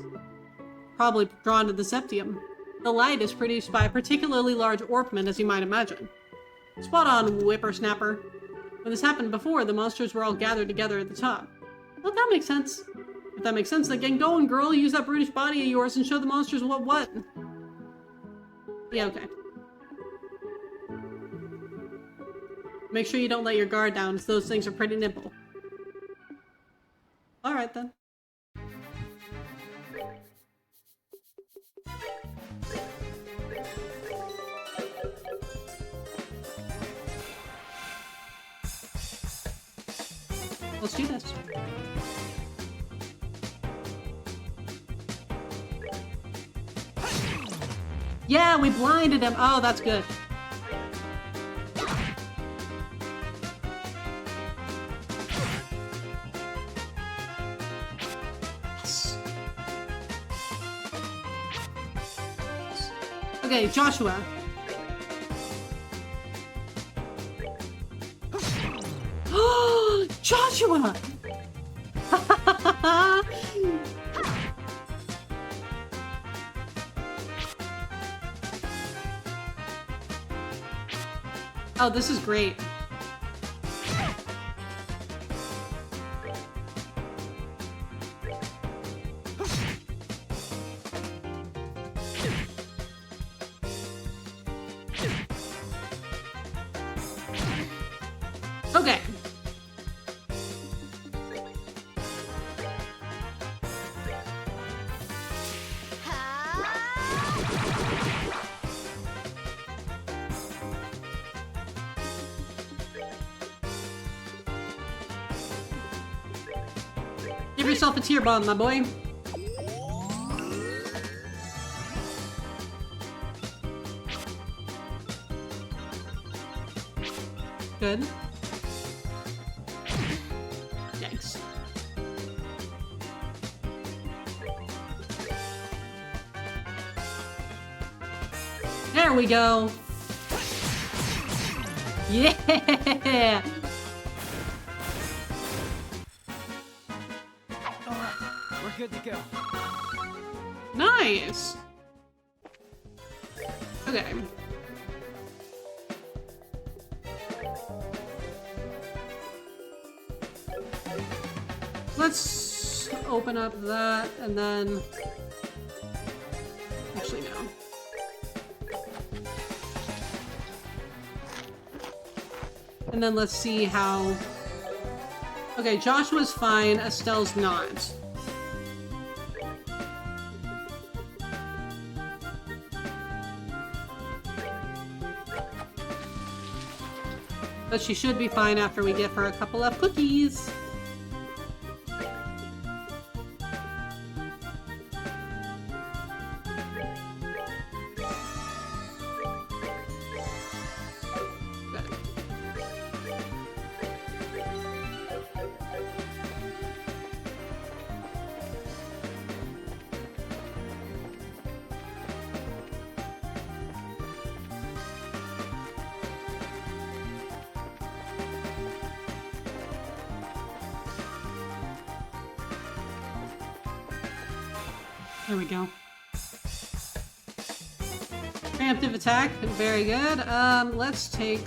Probably drawn to the septium. The light is produced by a particularly large Orpman, as you might imagine. Spot on, whippersnapper. When this happened before, the monsters were all gathered together at the top. Well, that makes sense. If that makes sense, then get going, girl. Use that brutish body of yours and show the monsters what. Yeah, okay. Make sure you don't let your guard down, as those things are pretty nimble. Alright then. Let's do this. Yeah, we blinded him. Oh, that's good. Yes. Okay, Joshua. Joshua! Oh, this is great. Okay. Give yourself a tear bomb, my boy. Good. Yikes. There we go. Yeah! We're good to go. Nice! Okay. Let's open up that and then... Actually, no. And then let's see how... Okay, Joshua's fine, Estelle's not. But she should be fine after we give her a couple of cookies. Good. There we go. Preemptive attack, very good. Let's take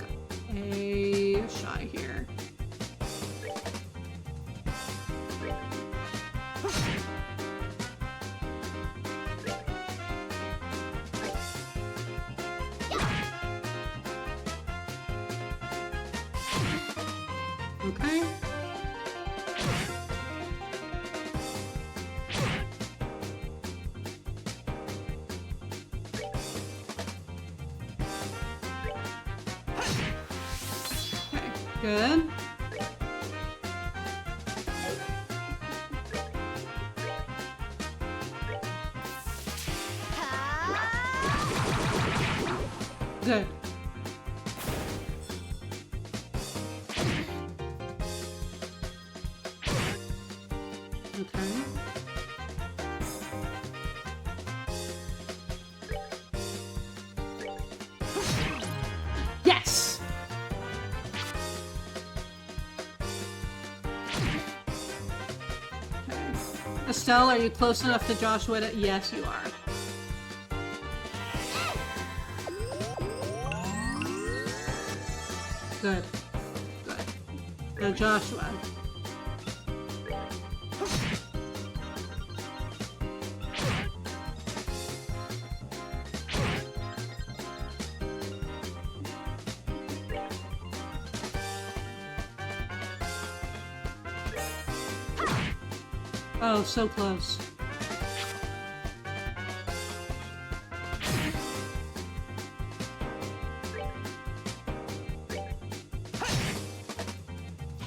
a shot here. Okay. Good. Good. Okay. Estelle, are you close enough to Joshua to... Yes, you are. Good. Good. Now Joshua. Oh, so close.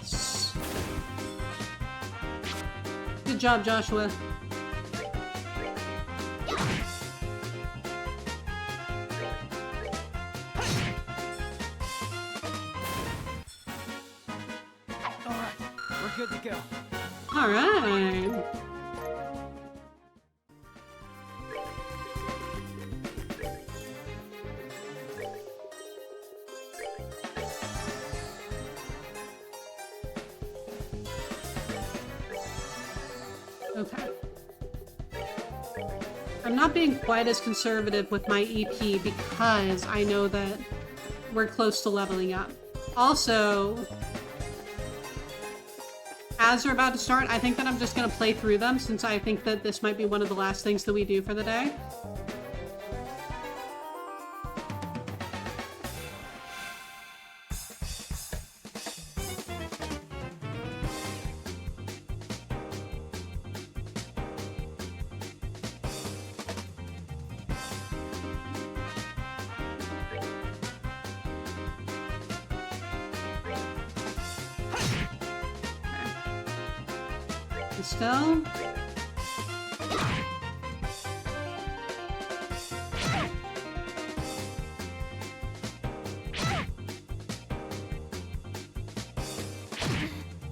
Yes. Good job, Joshua. Alright, we're good to go. All right. Okay. I'm not being quite as conservative with my EP because I know that we're close to leveling up. Also, as we're about to start, I think that I'm just going to play through them since I think that this might be one of the last things that we do for the day. Estelle.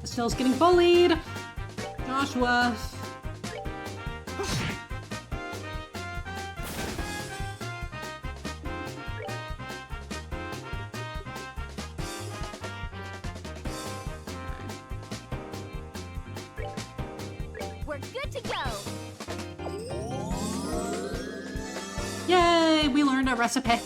Estelle's getting bullied. Joshua. We're good to go. Yay, we learned a recipe.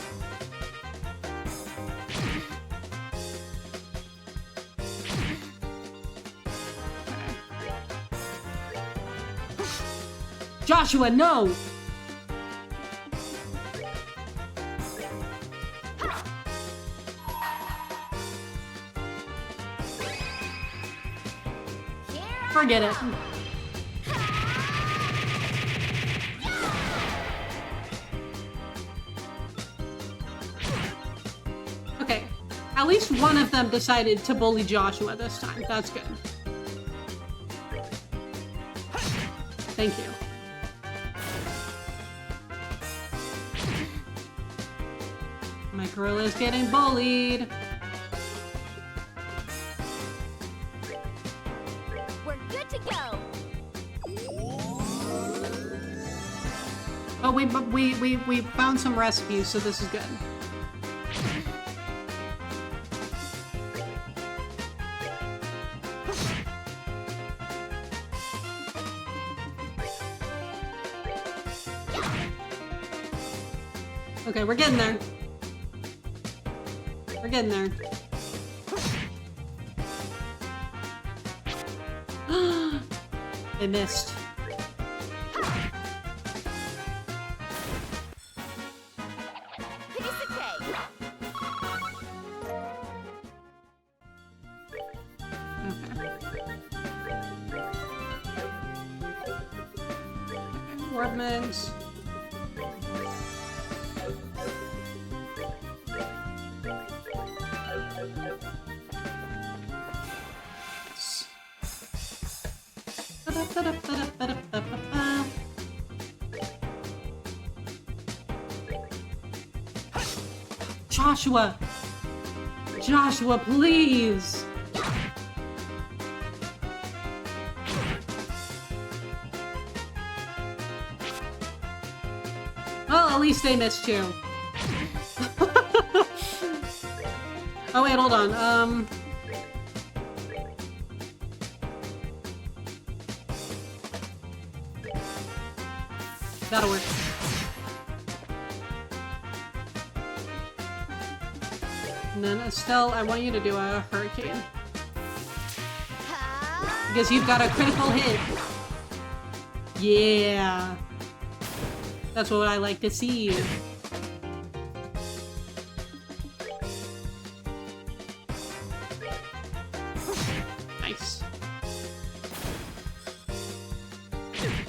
Joshua, no! Forget it. Okay, at least one of them decided to bully Joshua this time. That's good. Thank you. My gorilla is getting bullied. We're good to go. Oh, we found some recipes, so this is good. Okay, we're getting there. We're getting there. They missed. Piece of cake. Okay. Warp Megs. Joshua! Joshua, please! Well, at least they missed you. Oh wait, hold on. That'll work. And then Estelle, I want you to do a hurricane. Because you've got a critical hit. Yeah. That's what I like to see. Nice.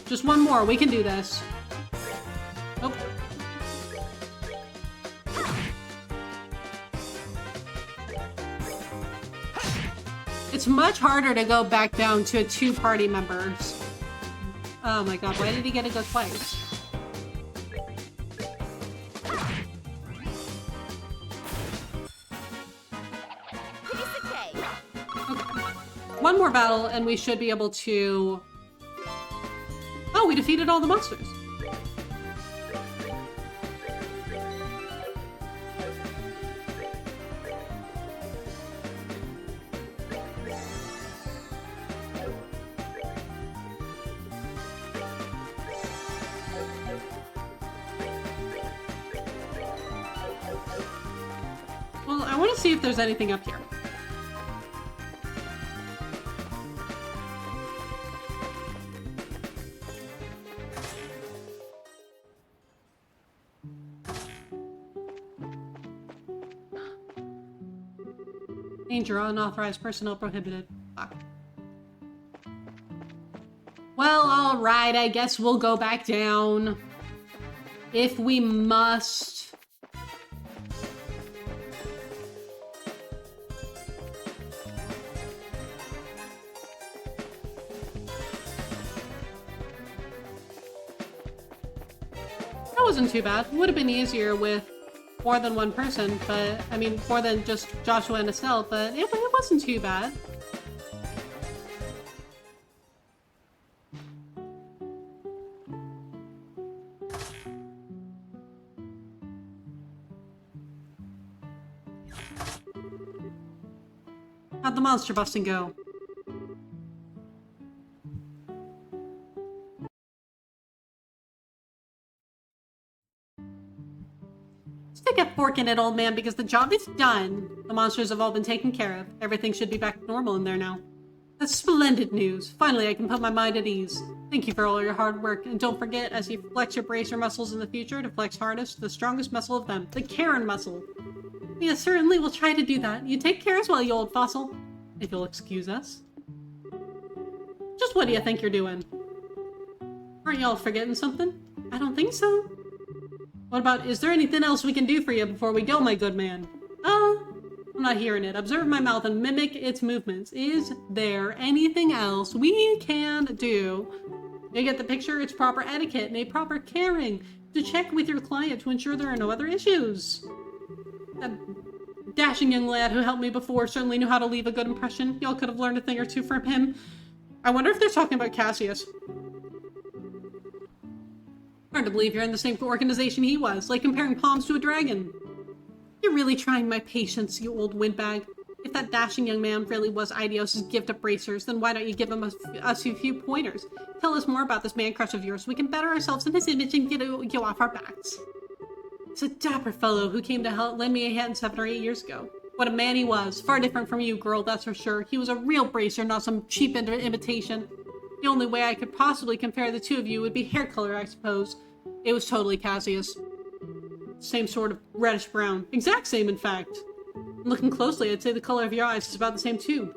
Just one more. We can do this. Oh. It's much harder to go back down to 2 party members. Oh my god, why did he get to go twice? Okay. One more battle and we should be able to... Oh, we defeated all the monsters. Well, I want to see if there's anything up here. Danger, unauthorized personnel prohibited. Fuck. Well, alright, I guess we'll go back down. If we must. That wasn't too bad. Would have been easier with more than one person, but I mean more than just Joshua and Estelle, but it wasn't too bad. How'd the monster busting go? Stick a fork in it, old man, because the job is done. The monsters have all been taken care of. Everything should be back to normal in there now. That's splendid news. Finally, I can put my mind at ease. Thank you for all your hard work, and don't forget, as you flex your bracer muscles in the future, to flex hardest, the strongest muscle of them, the Karen muscle. Yes, certainly we'll try to do that. You take care as well, you old fossil. If you'll excuse us. Just what do you think you're doing? Aren't y'all forgetting something? I don't think so. What about, is there anything else we can do for you before we go, my good man? I'm not hearing it. Observe my mouth and mimic its movements. Is there anything else we can do? You get the picture? It's proper etiquette and a proper caring to check with your client to ensure there are no other issues. That dashing young lad who helped me before certainly knew how to leave a good impression. Y'all could have learned a thing or two from him. I wonder if they're talking about Cassius. Hard to believe you're in the same organization he was, like comparing palms to a dragon. You're really trying my patience, you old windbag. If that dashing young man really was Idios' gift of bracers, then why don't you give him us a few pointers? Tell us more about this man crush of yours so we can better ourselves in his image and get you off our backs. He's a dapper fellow who came to help lend me a hand 7 or 8 years ago. What a man he was. Far different from you, girl, that's for sure. He was a real bracer, not some cheap imitation. The only way I could possibly compare the two of you would be hair color, I suppose. It was totally Cassius. Same sort of reddish-brown. Exact same, in fact. Looking closely, I'd say the color of your eyes is about the same, too.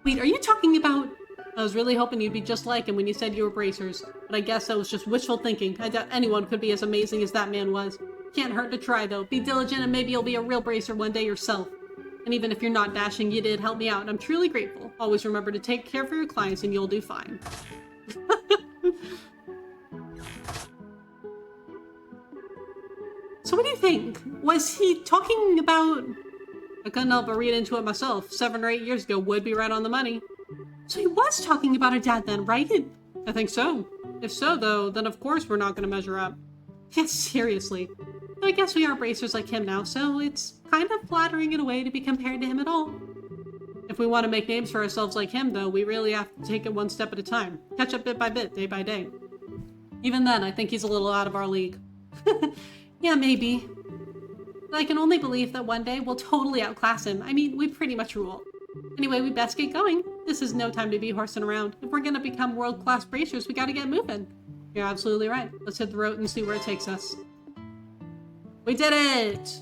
Wait, are you talking about... I was really hoping you'd be just like him when you said you were bracers, but I guess that was just wishful thinking. I doubt anyone could be as amazing as that man was. Can't hurt to try, though. Be diligent and maybe you'll be a real bracer one day yourself. And even if you're not dashing, you did help me out, and I'm truly grateful. Always remember to take care for your clients and you'll do fine. So what do you think? Was he talking about... I couldn't help but read into it myself. 7 or 8 years ago would be right on the money. So he was talking about her dad then, right? I think so. If so, though, then of course we're not going to measure up. Yes, seriously. I guess we are bracers like him now, so it's kind of flattering in a way to be compared to him at all. If we want to make names for ourselves like him, though, we really have to take it one step at a time. Catch up bit by bit, day by day. Even then, I think he's a little out of our league. Yeah, maybe. But I can only believe that one day we'll totally outclass him. I mean, we pretty much rule. Anyway, we best get going. This is no time to be horsing around. If we're gonna become world-class bracers, we gotta get moving. You're absolutely right. Let's hit the road and see where it takes us. We did it!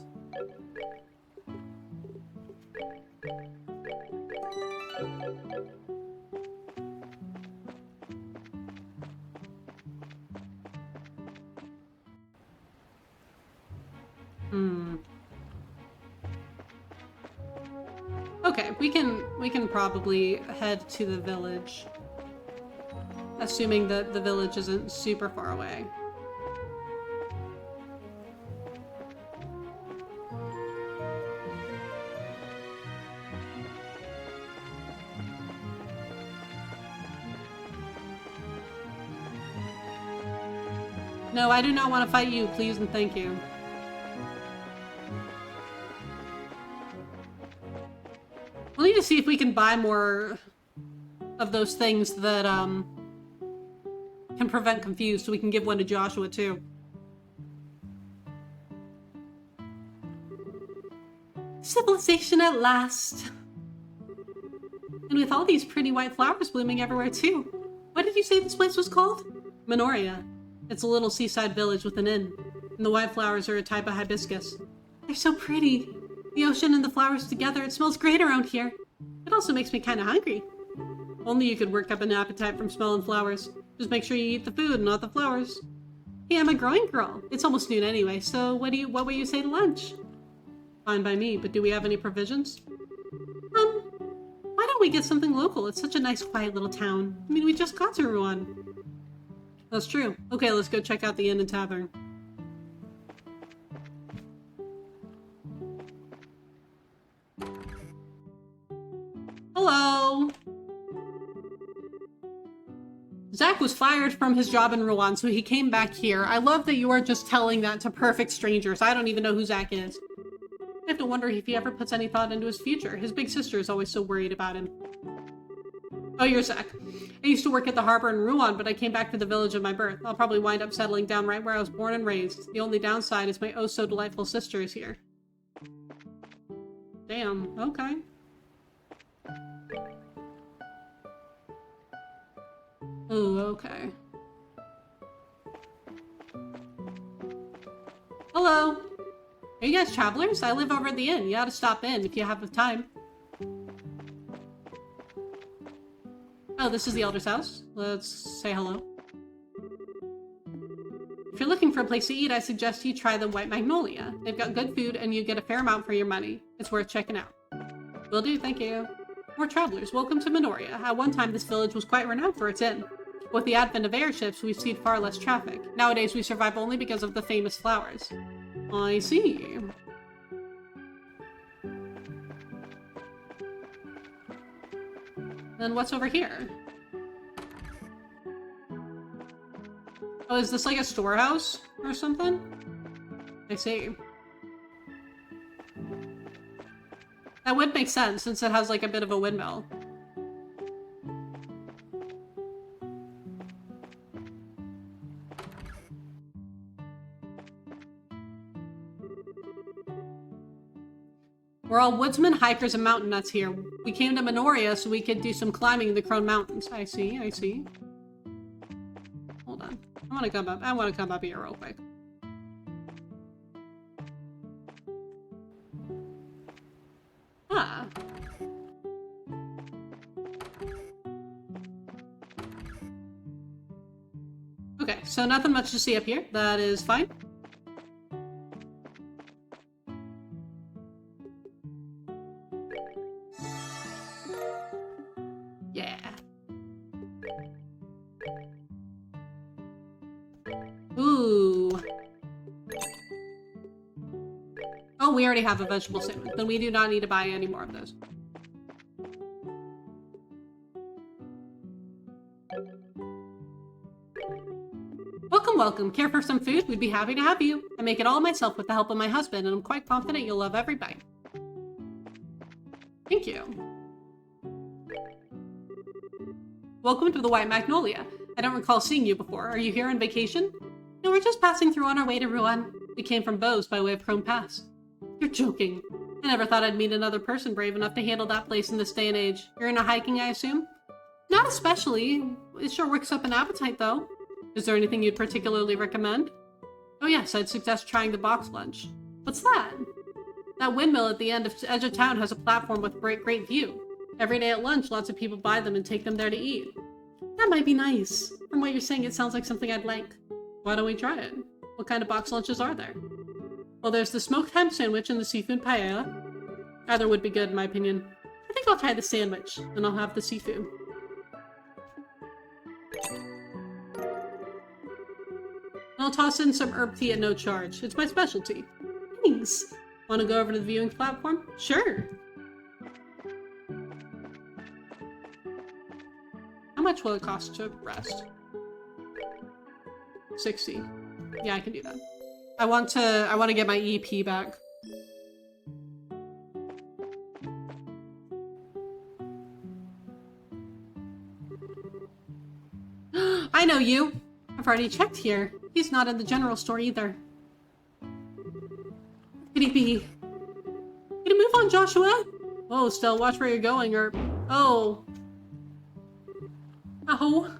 Okay, we can probably head to the village. Assuming that the village isn't super far away. No, I do not want to fight you, please and thank you. We'll need to see if we can buy more of those things that, can prevent confused, so we can give one to Joshua, too. Civilization at last! And with all these pretty white flowers blooming everywhere, too. What did you say this place was called? Minoria. It's a little seaside village with an inn, and the white flowers are a type of hibiscus. They're so pretty. The ocean and the flowers together, it smells great around here. It also makes me kind of hungry. Only you could work up an appetite from smelling flowers. Just make sure you eat the food, not the flowers. Hey, I'm a growing girl. It's almost noon anyway, so what will you say to lunch? Fine by me, but do we have any provisions? Why don't we get something local? It's such a nice, quiet little town. I mean, we just got to Rouen. That's true. Okay, let's go check out the inn and tavern. Hello! Zach was fired from his job in Rouen, so he came back here. I love that you are just telling that to perfect strangers. I don't even know who Zach is. I have to wonder if he ever puts any thought into his future. His big sister is always so worried about him. Oh, you're Zach. I used to work at the harbor in Rouen, but I came back to the village of my birth. I'll probably wind up settling down right where I was born and raised. The only downside is my oh-so-delightful sister is here. Damn, okay. Ooh, okay. Hello! Are you guys travelers? I live over at the inn. You ought to stop in if you have the time. Oh, this is the Elder's house. Let's say hello. If you're looking for a place to eat, I suggest you try the White Magnolia. They've got good food and you get a fair amount for your money. It's worth checking out. Will do, thank you. More travelers, welcome to Minoria. At one time, this village was quite renowned for its inn. With the advent of airships, we've seen far less traffic. Nowadays, we survive only because of the famous flowers. I see. Then what's over here? Oh, is this like a storehouse or something? I see. That would make sense since it has like a bit of a windmill. We're all woodsmen, hikers, and mountain nuts here. We came to Minoria so we could do some climbing in the Crone Mountains. I see, I see. Hold on. I want to come up here real quick. Ah. Okay, so nothing much to see up here. That is fine. Yeah. Ooh. Oh, we already have a vegetable sandwich. Then we do not need to buy any more of those. Welcome, welcome. Care for some food? We'd be happy to have you. I make it all myself with the help of my husband, and I'm quite confident you'll love every bite. Thank you. Welcome to the White Magnolia. I don't recall seeing you before. Are you here on vacation? No, we're just passing through on our way to Rouen. We came from Bose by way of Chrome Pass. You're joking. I never thought I'd meet another person brave enough to handle that place in this day and age. You're into hiking, I assume? Not especially. It sure works up an appetite, though. Is there anything you'd particularly recommend? Oh yes, I'd suggest trying the box lunch. What's that? That windmill at the edge of town has a platform with great view. Every day at lunch, lots of people buy them and take them there to eat. That might be nice. From what you're saying, it sounds like something I'd like. Why don't we try it? What kind of box lunches are there? Well, there's the smoked ham sandwich and the seafood paella. Either would be good, in my opinion. I think I'll try the sandwich, and I'll have the seafood. I'll toss in some herb tea at no charge. It's my specialty. Thanks. Want to go over to the viewing platform? Sure. How much will it cost to rest? 60. Yeah, I can do that. I want to get my EP back. I know you. I've already checked here. He's not in the general store either. Could he be? Can you move on, Joshua? Oh, Stell, watch where you're going, or... Oh. Oh.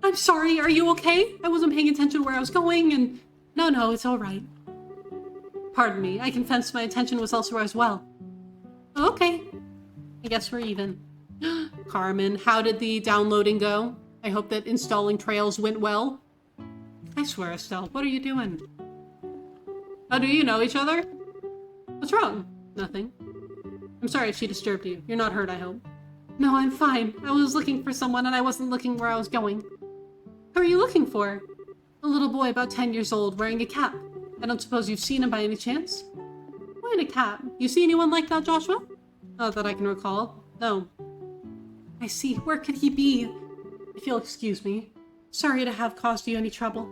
I'm sorry, are you okay? I wasn't paying attention where I was going, and... No, it's alright. Pardon me, I confess my attention was elsewhere as well. Okay. I guess we're even. Carmen, how did the downloading go? I hope that installing Trails went well. I swear, Estelle, what are you doing? Oh, do you know each other? What's wrong? Nothing. I'm sorry if she disturbed you. You're not hurt, I hope. No, I'm fine. I was looking for someone and I wasn't looking where I was going. Who are you looking for? A little boy about 10 years old wearing a cap. I don't suppose you've seen him by any chance? Why in a cap? You see anyone like that, Joshua? Not that I can recall. No. I see. Where could he be? If you'll excuse me. Sorry to have caused you any trouble.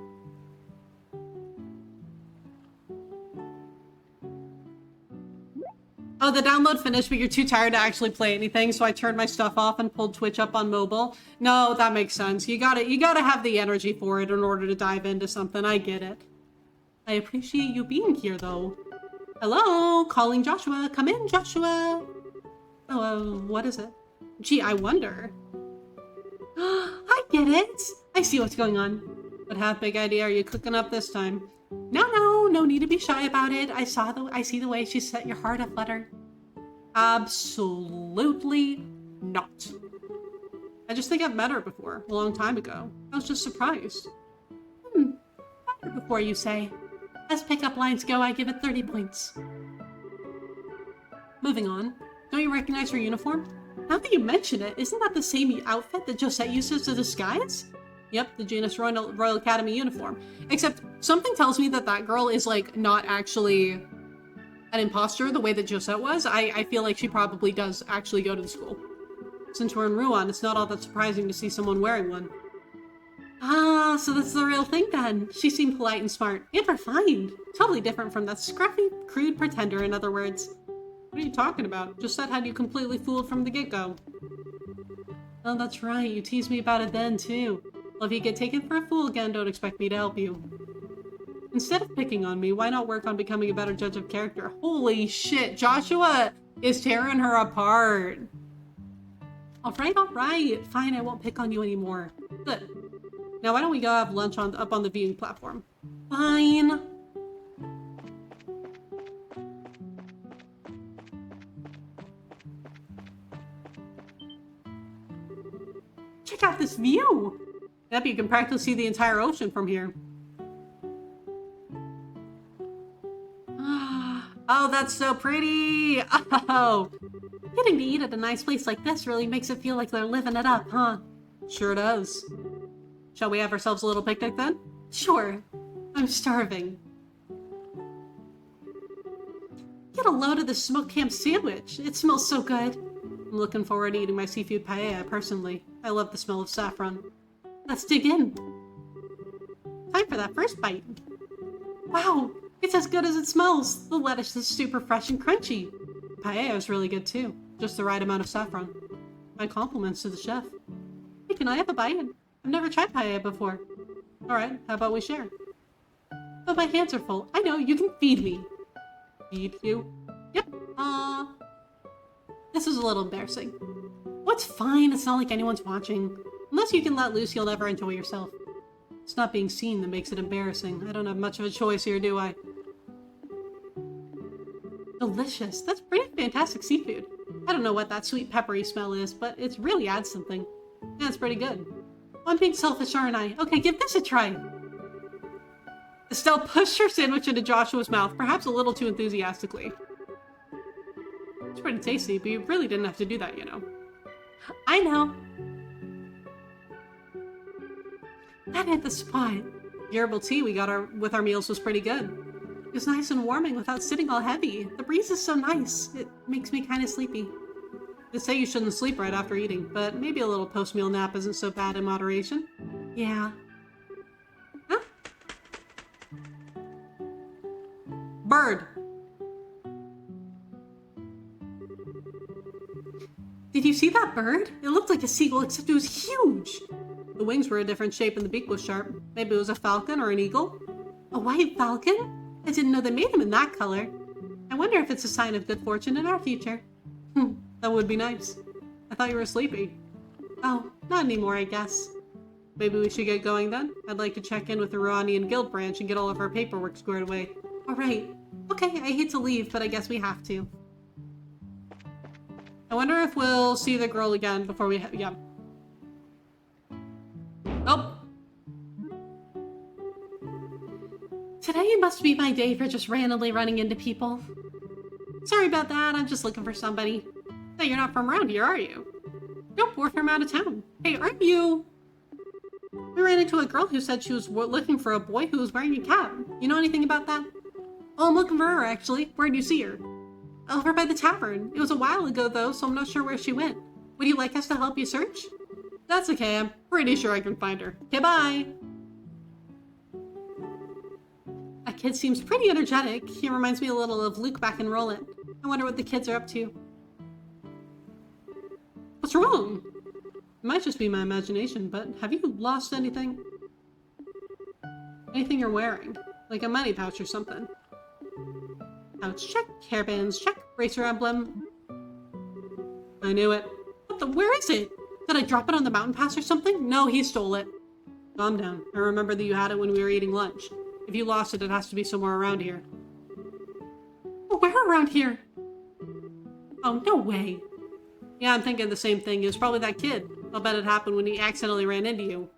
Oh, the download finished, but you're too tired to actually play anything, so I turned my stuff off and pulled Twitch up on mobile. No, that makes sense. You gotta have the energy for it in order to dive into something. I get it. I appreciate you being here, though. Hello? Calling Joshua. Come in, Joshua. Oh, what is it? Gee, I wonder. I get it. I see what's going on. What half big idea are you cooking up this time? No need to be shy about it. I see the way she set your heart aflutter. Absolutely not. I just think I've met her before, a long time ago. I was just surprised. Met her before, you say. As pickup lines go, I give it 30 points. Moving on. Don't you recognize her uniform? Now that you mention it, isn't that the same outfit that Josette uses to disguise? Yep, the Janus Royal Academy uniform. Except something tells me that that girl is, like, not actually an imposter the way that Josette was. I feel like she probably does actually go to the school. Since we're in Rouen, it's not all that surprising to see someone wearing one. Ah, so that's the real thing then. She seemed polite and smart, and refined. Totally different from that scruffy, crude pretender, in other words. What are you talking about? Josette had you completely fooled from the get-go. Oh, that's right. You teased me about it then, too. Well, if you get taken for a fool again, don't expect me to help you. Instead of picking on me, why not work on becoming a better judge of character? Holy shit, Joshua is tearing her apart. Alright. Fine, I won't pick on you anymore. Good. Now why don't we go have lunch up on the viewing platform? Fine. Check out this view! Yep, you can practically see the entire ocean from here. Oh, that's so pretty! Oh! Getting to eat at a nice place like this really makes it feel like they're living it up, huh? Sure does. Shall we have ourselves a little picnic then? Sure. I'm starving. Get a load of the smoked ham sandwich. It smells so good. I'm looking forward to eating my seafood paella, personally. I love the smell of saffron. Let's dig in. Time for that first bite. Wow, it's as good as it smells. The lettuce is super fresh and crunchy. Paella is really good too. Just the right amount of saffron. My compliments to the chef. Hey, can I have a bite? I've never tried paella before. Alright, how about we share? But my hands are full. I know, you can feed me. Feed you? Yep. This is a little embarrassing. What's fine? It's not like anyone's watching. Unless you can let loose, you'll never enjoy yourself. It's not being seen that makes it embarrassing. I don't have much of a choice here, do I? Delicious. That's pretty fantastic seafood. I don't know what that sweet peppery smell is, but it really adds something. Yeah, it's pretty good. I'm being selfish, aren't I? Okay, give this a try. Estelle pushed her sandwich into Joshua's mouth, perhaps a little too enthusiastically. It's pretty tasty, but you really didn't have to do that, you know. I know. That hit the spot. The herbal tea we got with our meals was pretty good. It was nice and warming without sitting all heavy. The breeze is so nice. It makes me kind of sleepy. They say you shouldn't sleep right after eating, but maybe a little post-meal nap isn't so bad in moderation. Yeah. Huh? Bird. Did you see that bird? It looked like a seagull, except it was huge. The wings were a different shape and the beak was sharp. Maybe it was a falcon or an eagle? A white falcon? I didn't know they made them in that color. I wonder if it's a sign of good fortune in our future. That would be nice. I thought you were sleepy. Oh, not anymore, I guess. Maybe we should get going then? I'd like to check in with the Ruanian Guild branch and get all of our paperwork squared away. Alright. Okay, I hate to leave, but I guess we have to. I wonder if we'll see the girl again before we yeah. Oh! Today must be my day for just randomly running into people. Sorry about that, I'm just looking for somebody. Hey, you're not from around here, are you? Nope, we're from out of town. Hey, aren't you... We ran into a girl who said she was looking for a boy who was wearing a cap. You know anything about that? Oh, I'm looking for her, actually. Where'd you see her? Over by the tavern. It was a while ago, though, so I'm not sure where she went. Would you like us to help you search? That's okay, I'm pretty sure I can find her. Okay, bye! That kid seems pretty energetic. He reminds me a little of Luke back in Roland. I wonder what the kids are up to. What's wrong? It might just be my imagination, but have you lost anything? Anything you're wearing? Like a money pouch or something? Pouch check, hairbands check, bracer emblem. I knew it. What the? Where is it? Did I drop it on the mountain pass or something? No, he stole it. Calm down. I remember that you had it when we were eating lunch. If you lost it, it has to be somewhere around here. Oh, where around here? Oh, no way. Yeah, I'm thinking the same thing. It was probably that kid. I'll bet it happened when he accidentally ran into you.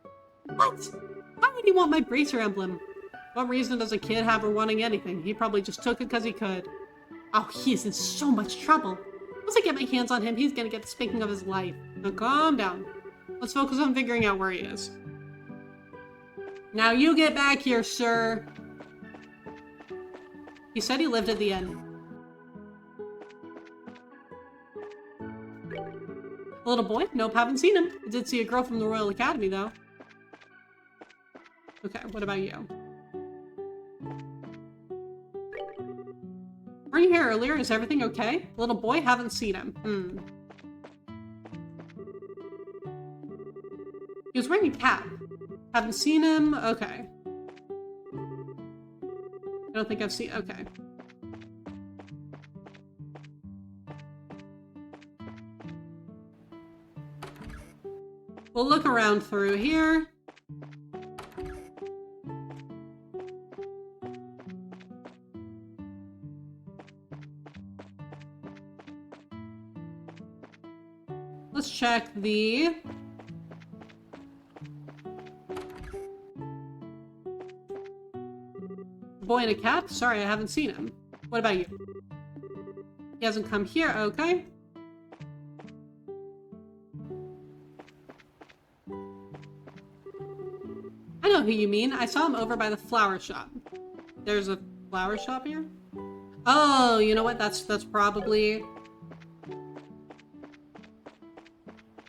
What? Why would he want my bracer emblem? What reason does a kid have for wanting anything? He probably just took it because he could. Oh, he is in so much trouble. Once I get my hands on him, he's gonna get the spanking of his life. Now calm down. Let's focus on figuring out where he is. Now you get back here, sir. He said he lived at the inn. A little boy? Nope, haven't seen him. I did see a girl from the Royal Academy, though. Okay, what about you? Weren't you here earlier? Is everything okay? Little boy? Haven't seen him. He was wearing a cap. Haven't seen him? Okay. I don't think I've seen... Okay. We'll look around through here. Let's check the... Boy in a cap? Sorry, I haven't seen him. What about you? He hasn't come here, okay. I know who you mean. I saw him over by the flower shop. There's a flower shop here? Oh, you know what? That's probably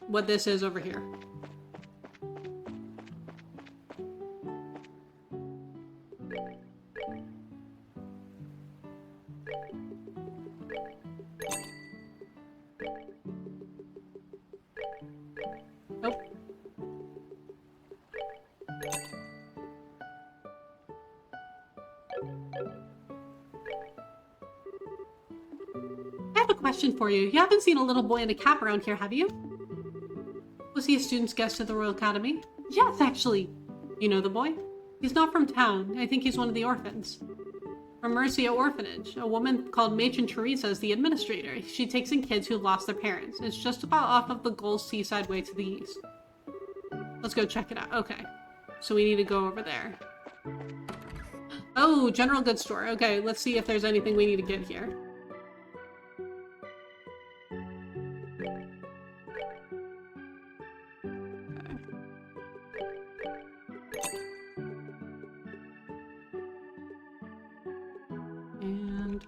what this is over here. Nope. question for you. You haven't seen a little boy in a cap around here, have you? Was he a student's guest at the Royal Academy? Yes, actually. You know the boy? He's not from town. I think he's one of the orphans. From Mercia Orphanage. A woman called Matron Teresa is the administrator. She takes in kids who've lost their parents. It's just about off of the Gulls Seaside Way to the east. Let's go check it out. Okay. So we need to go over there. Oh, general goods store. Okay, let's see if there's anything we need to get here. And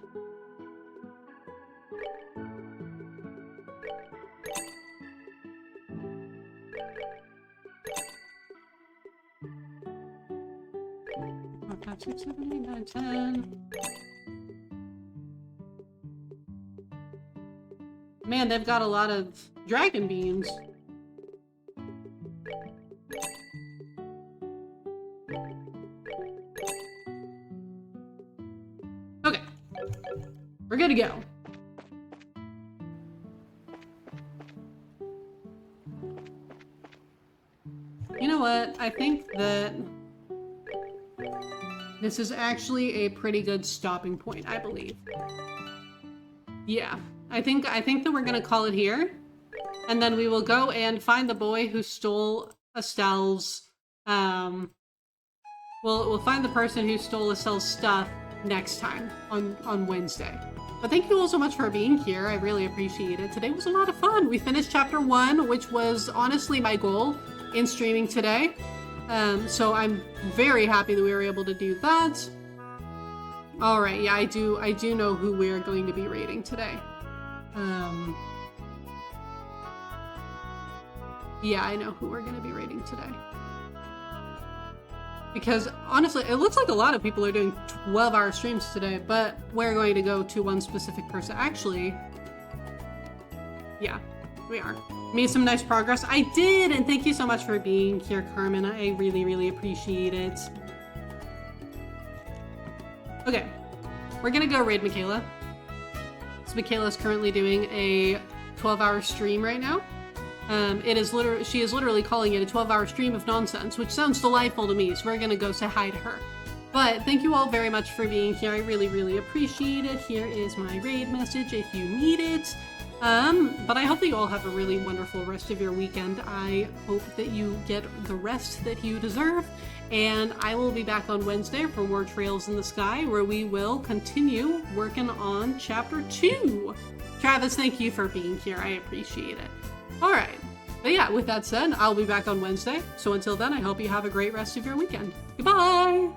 four, five, 6, 7, 8, 9, 10. Man, they've got a lot of dragon beans. Okay. We're good to go. You know what? I think that this is actually a pretty good stopping point, I believe. Yeah. I think that we're gonna call it here. And then we will go and find the boy who stole Estelle's we'll find the person who stole Estelle's stuff next time on Wednesday. But thank you all so much for being here. I really appreciate it. Today was a lot of fun. We finished chapter 1, which was honestly my goal in streaming today. So I'm very happy that we were able to do that. All right, yeah, I do know who we're going to be rating today. Yeah, I know who we're going to be rating today. Because honestly, it looks like a lot of people are doing 12-hour streams today, but we're going to go to one specific person. Actually, yeah, we are. Made some nice progress. I did, and thank you so much for being here, Carmen. I really, really appreciate it. Okay, we're gonna go raid Michaela. So Michaela's currently doing a 12-hour stream right now. She is literally calling it a 12-hour stream of nonsense, which sounds delightful to me, so we're gonna go say hi to her. But thank you all very much for being here. I really, really appreciate it. Here is my raid message if you need it. But I hope that you all have a really wonderful rest of your weekend. I hope that you get the rest that you deserve. And I will be back on Wednesday for more Trails in the Sky, where we will continue working on Chapter 2. Travis, thank you for being here. I appreciate it. All right. But yeah, with that said, I'll be back on Wednesday. So until then, I hope you have a great rest of your weekend. Goodbye!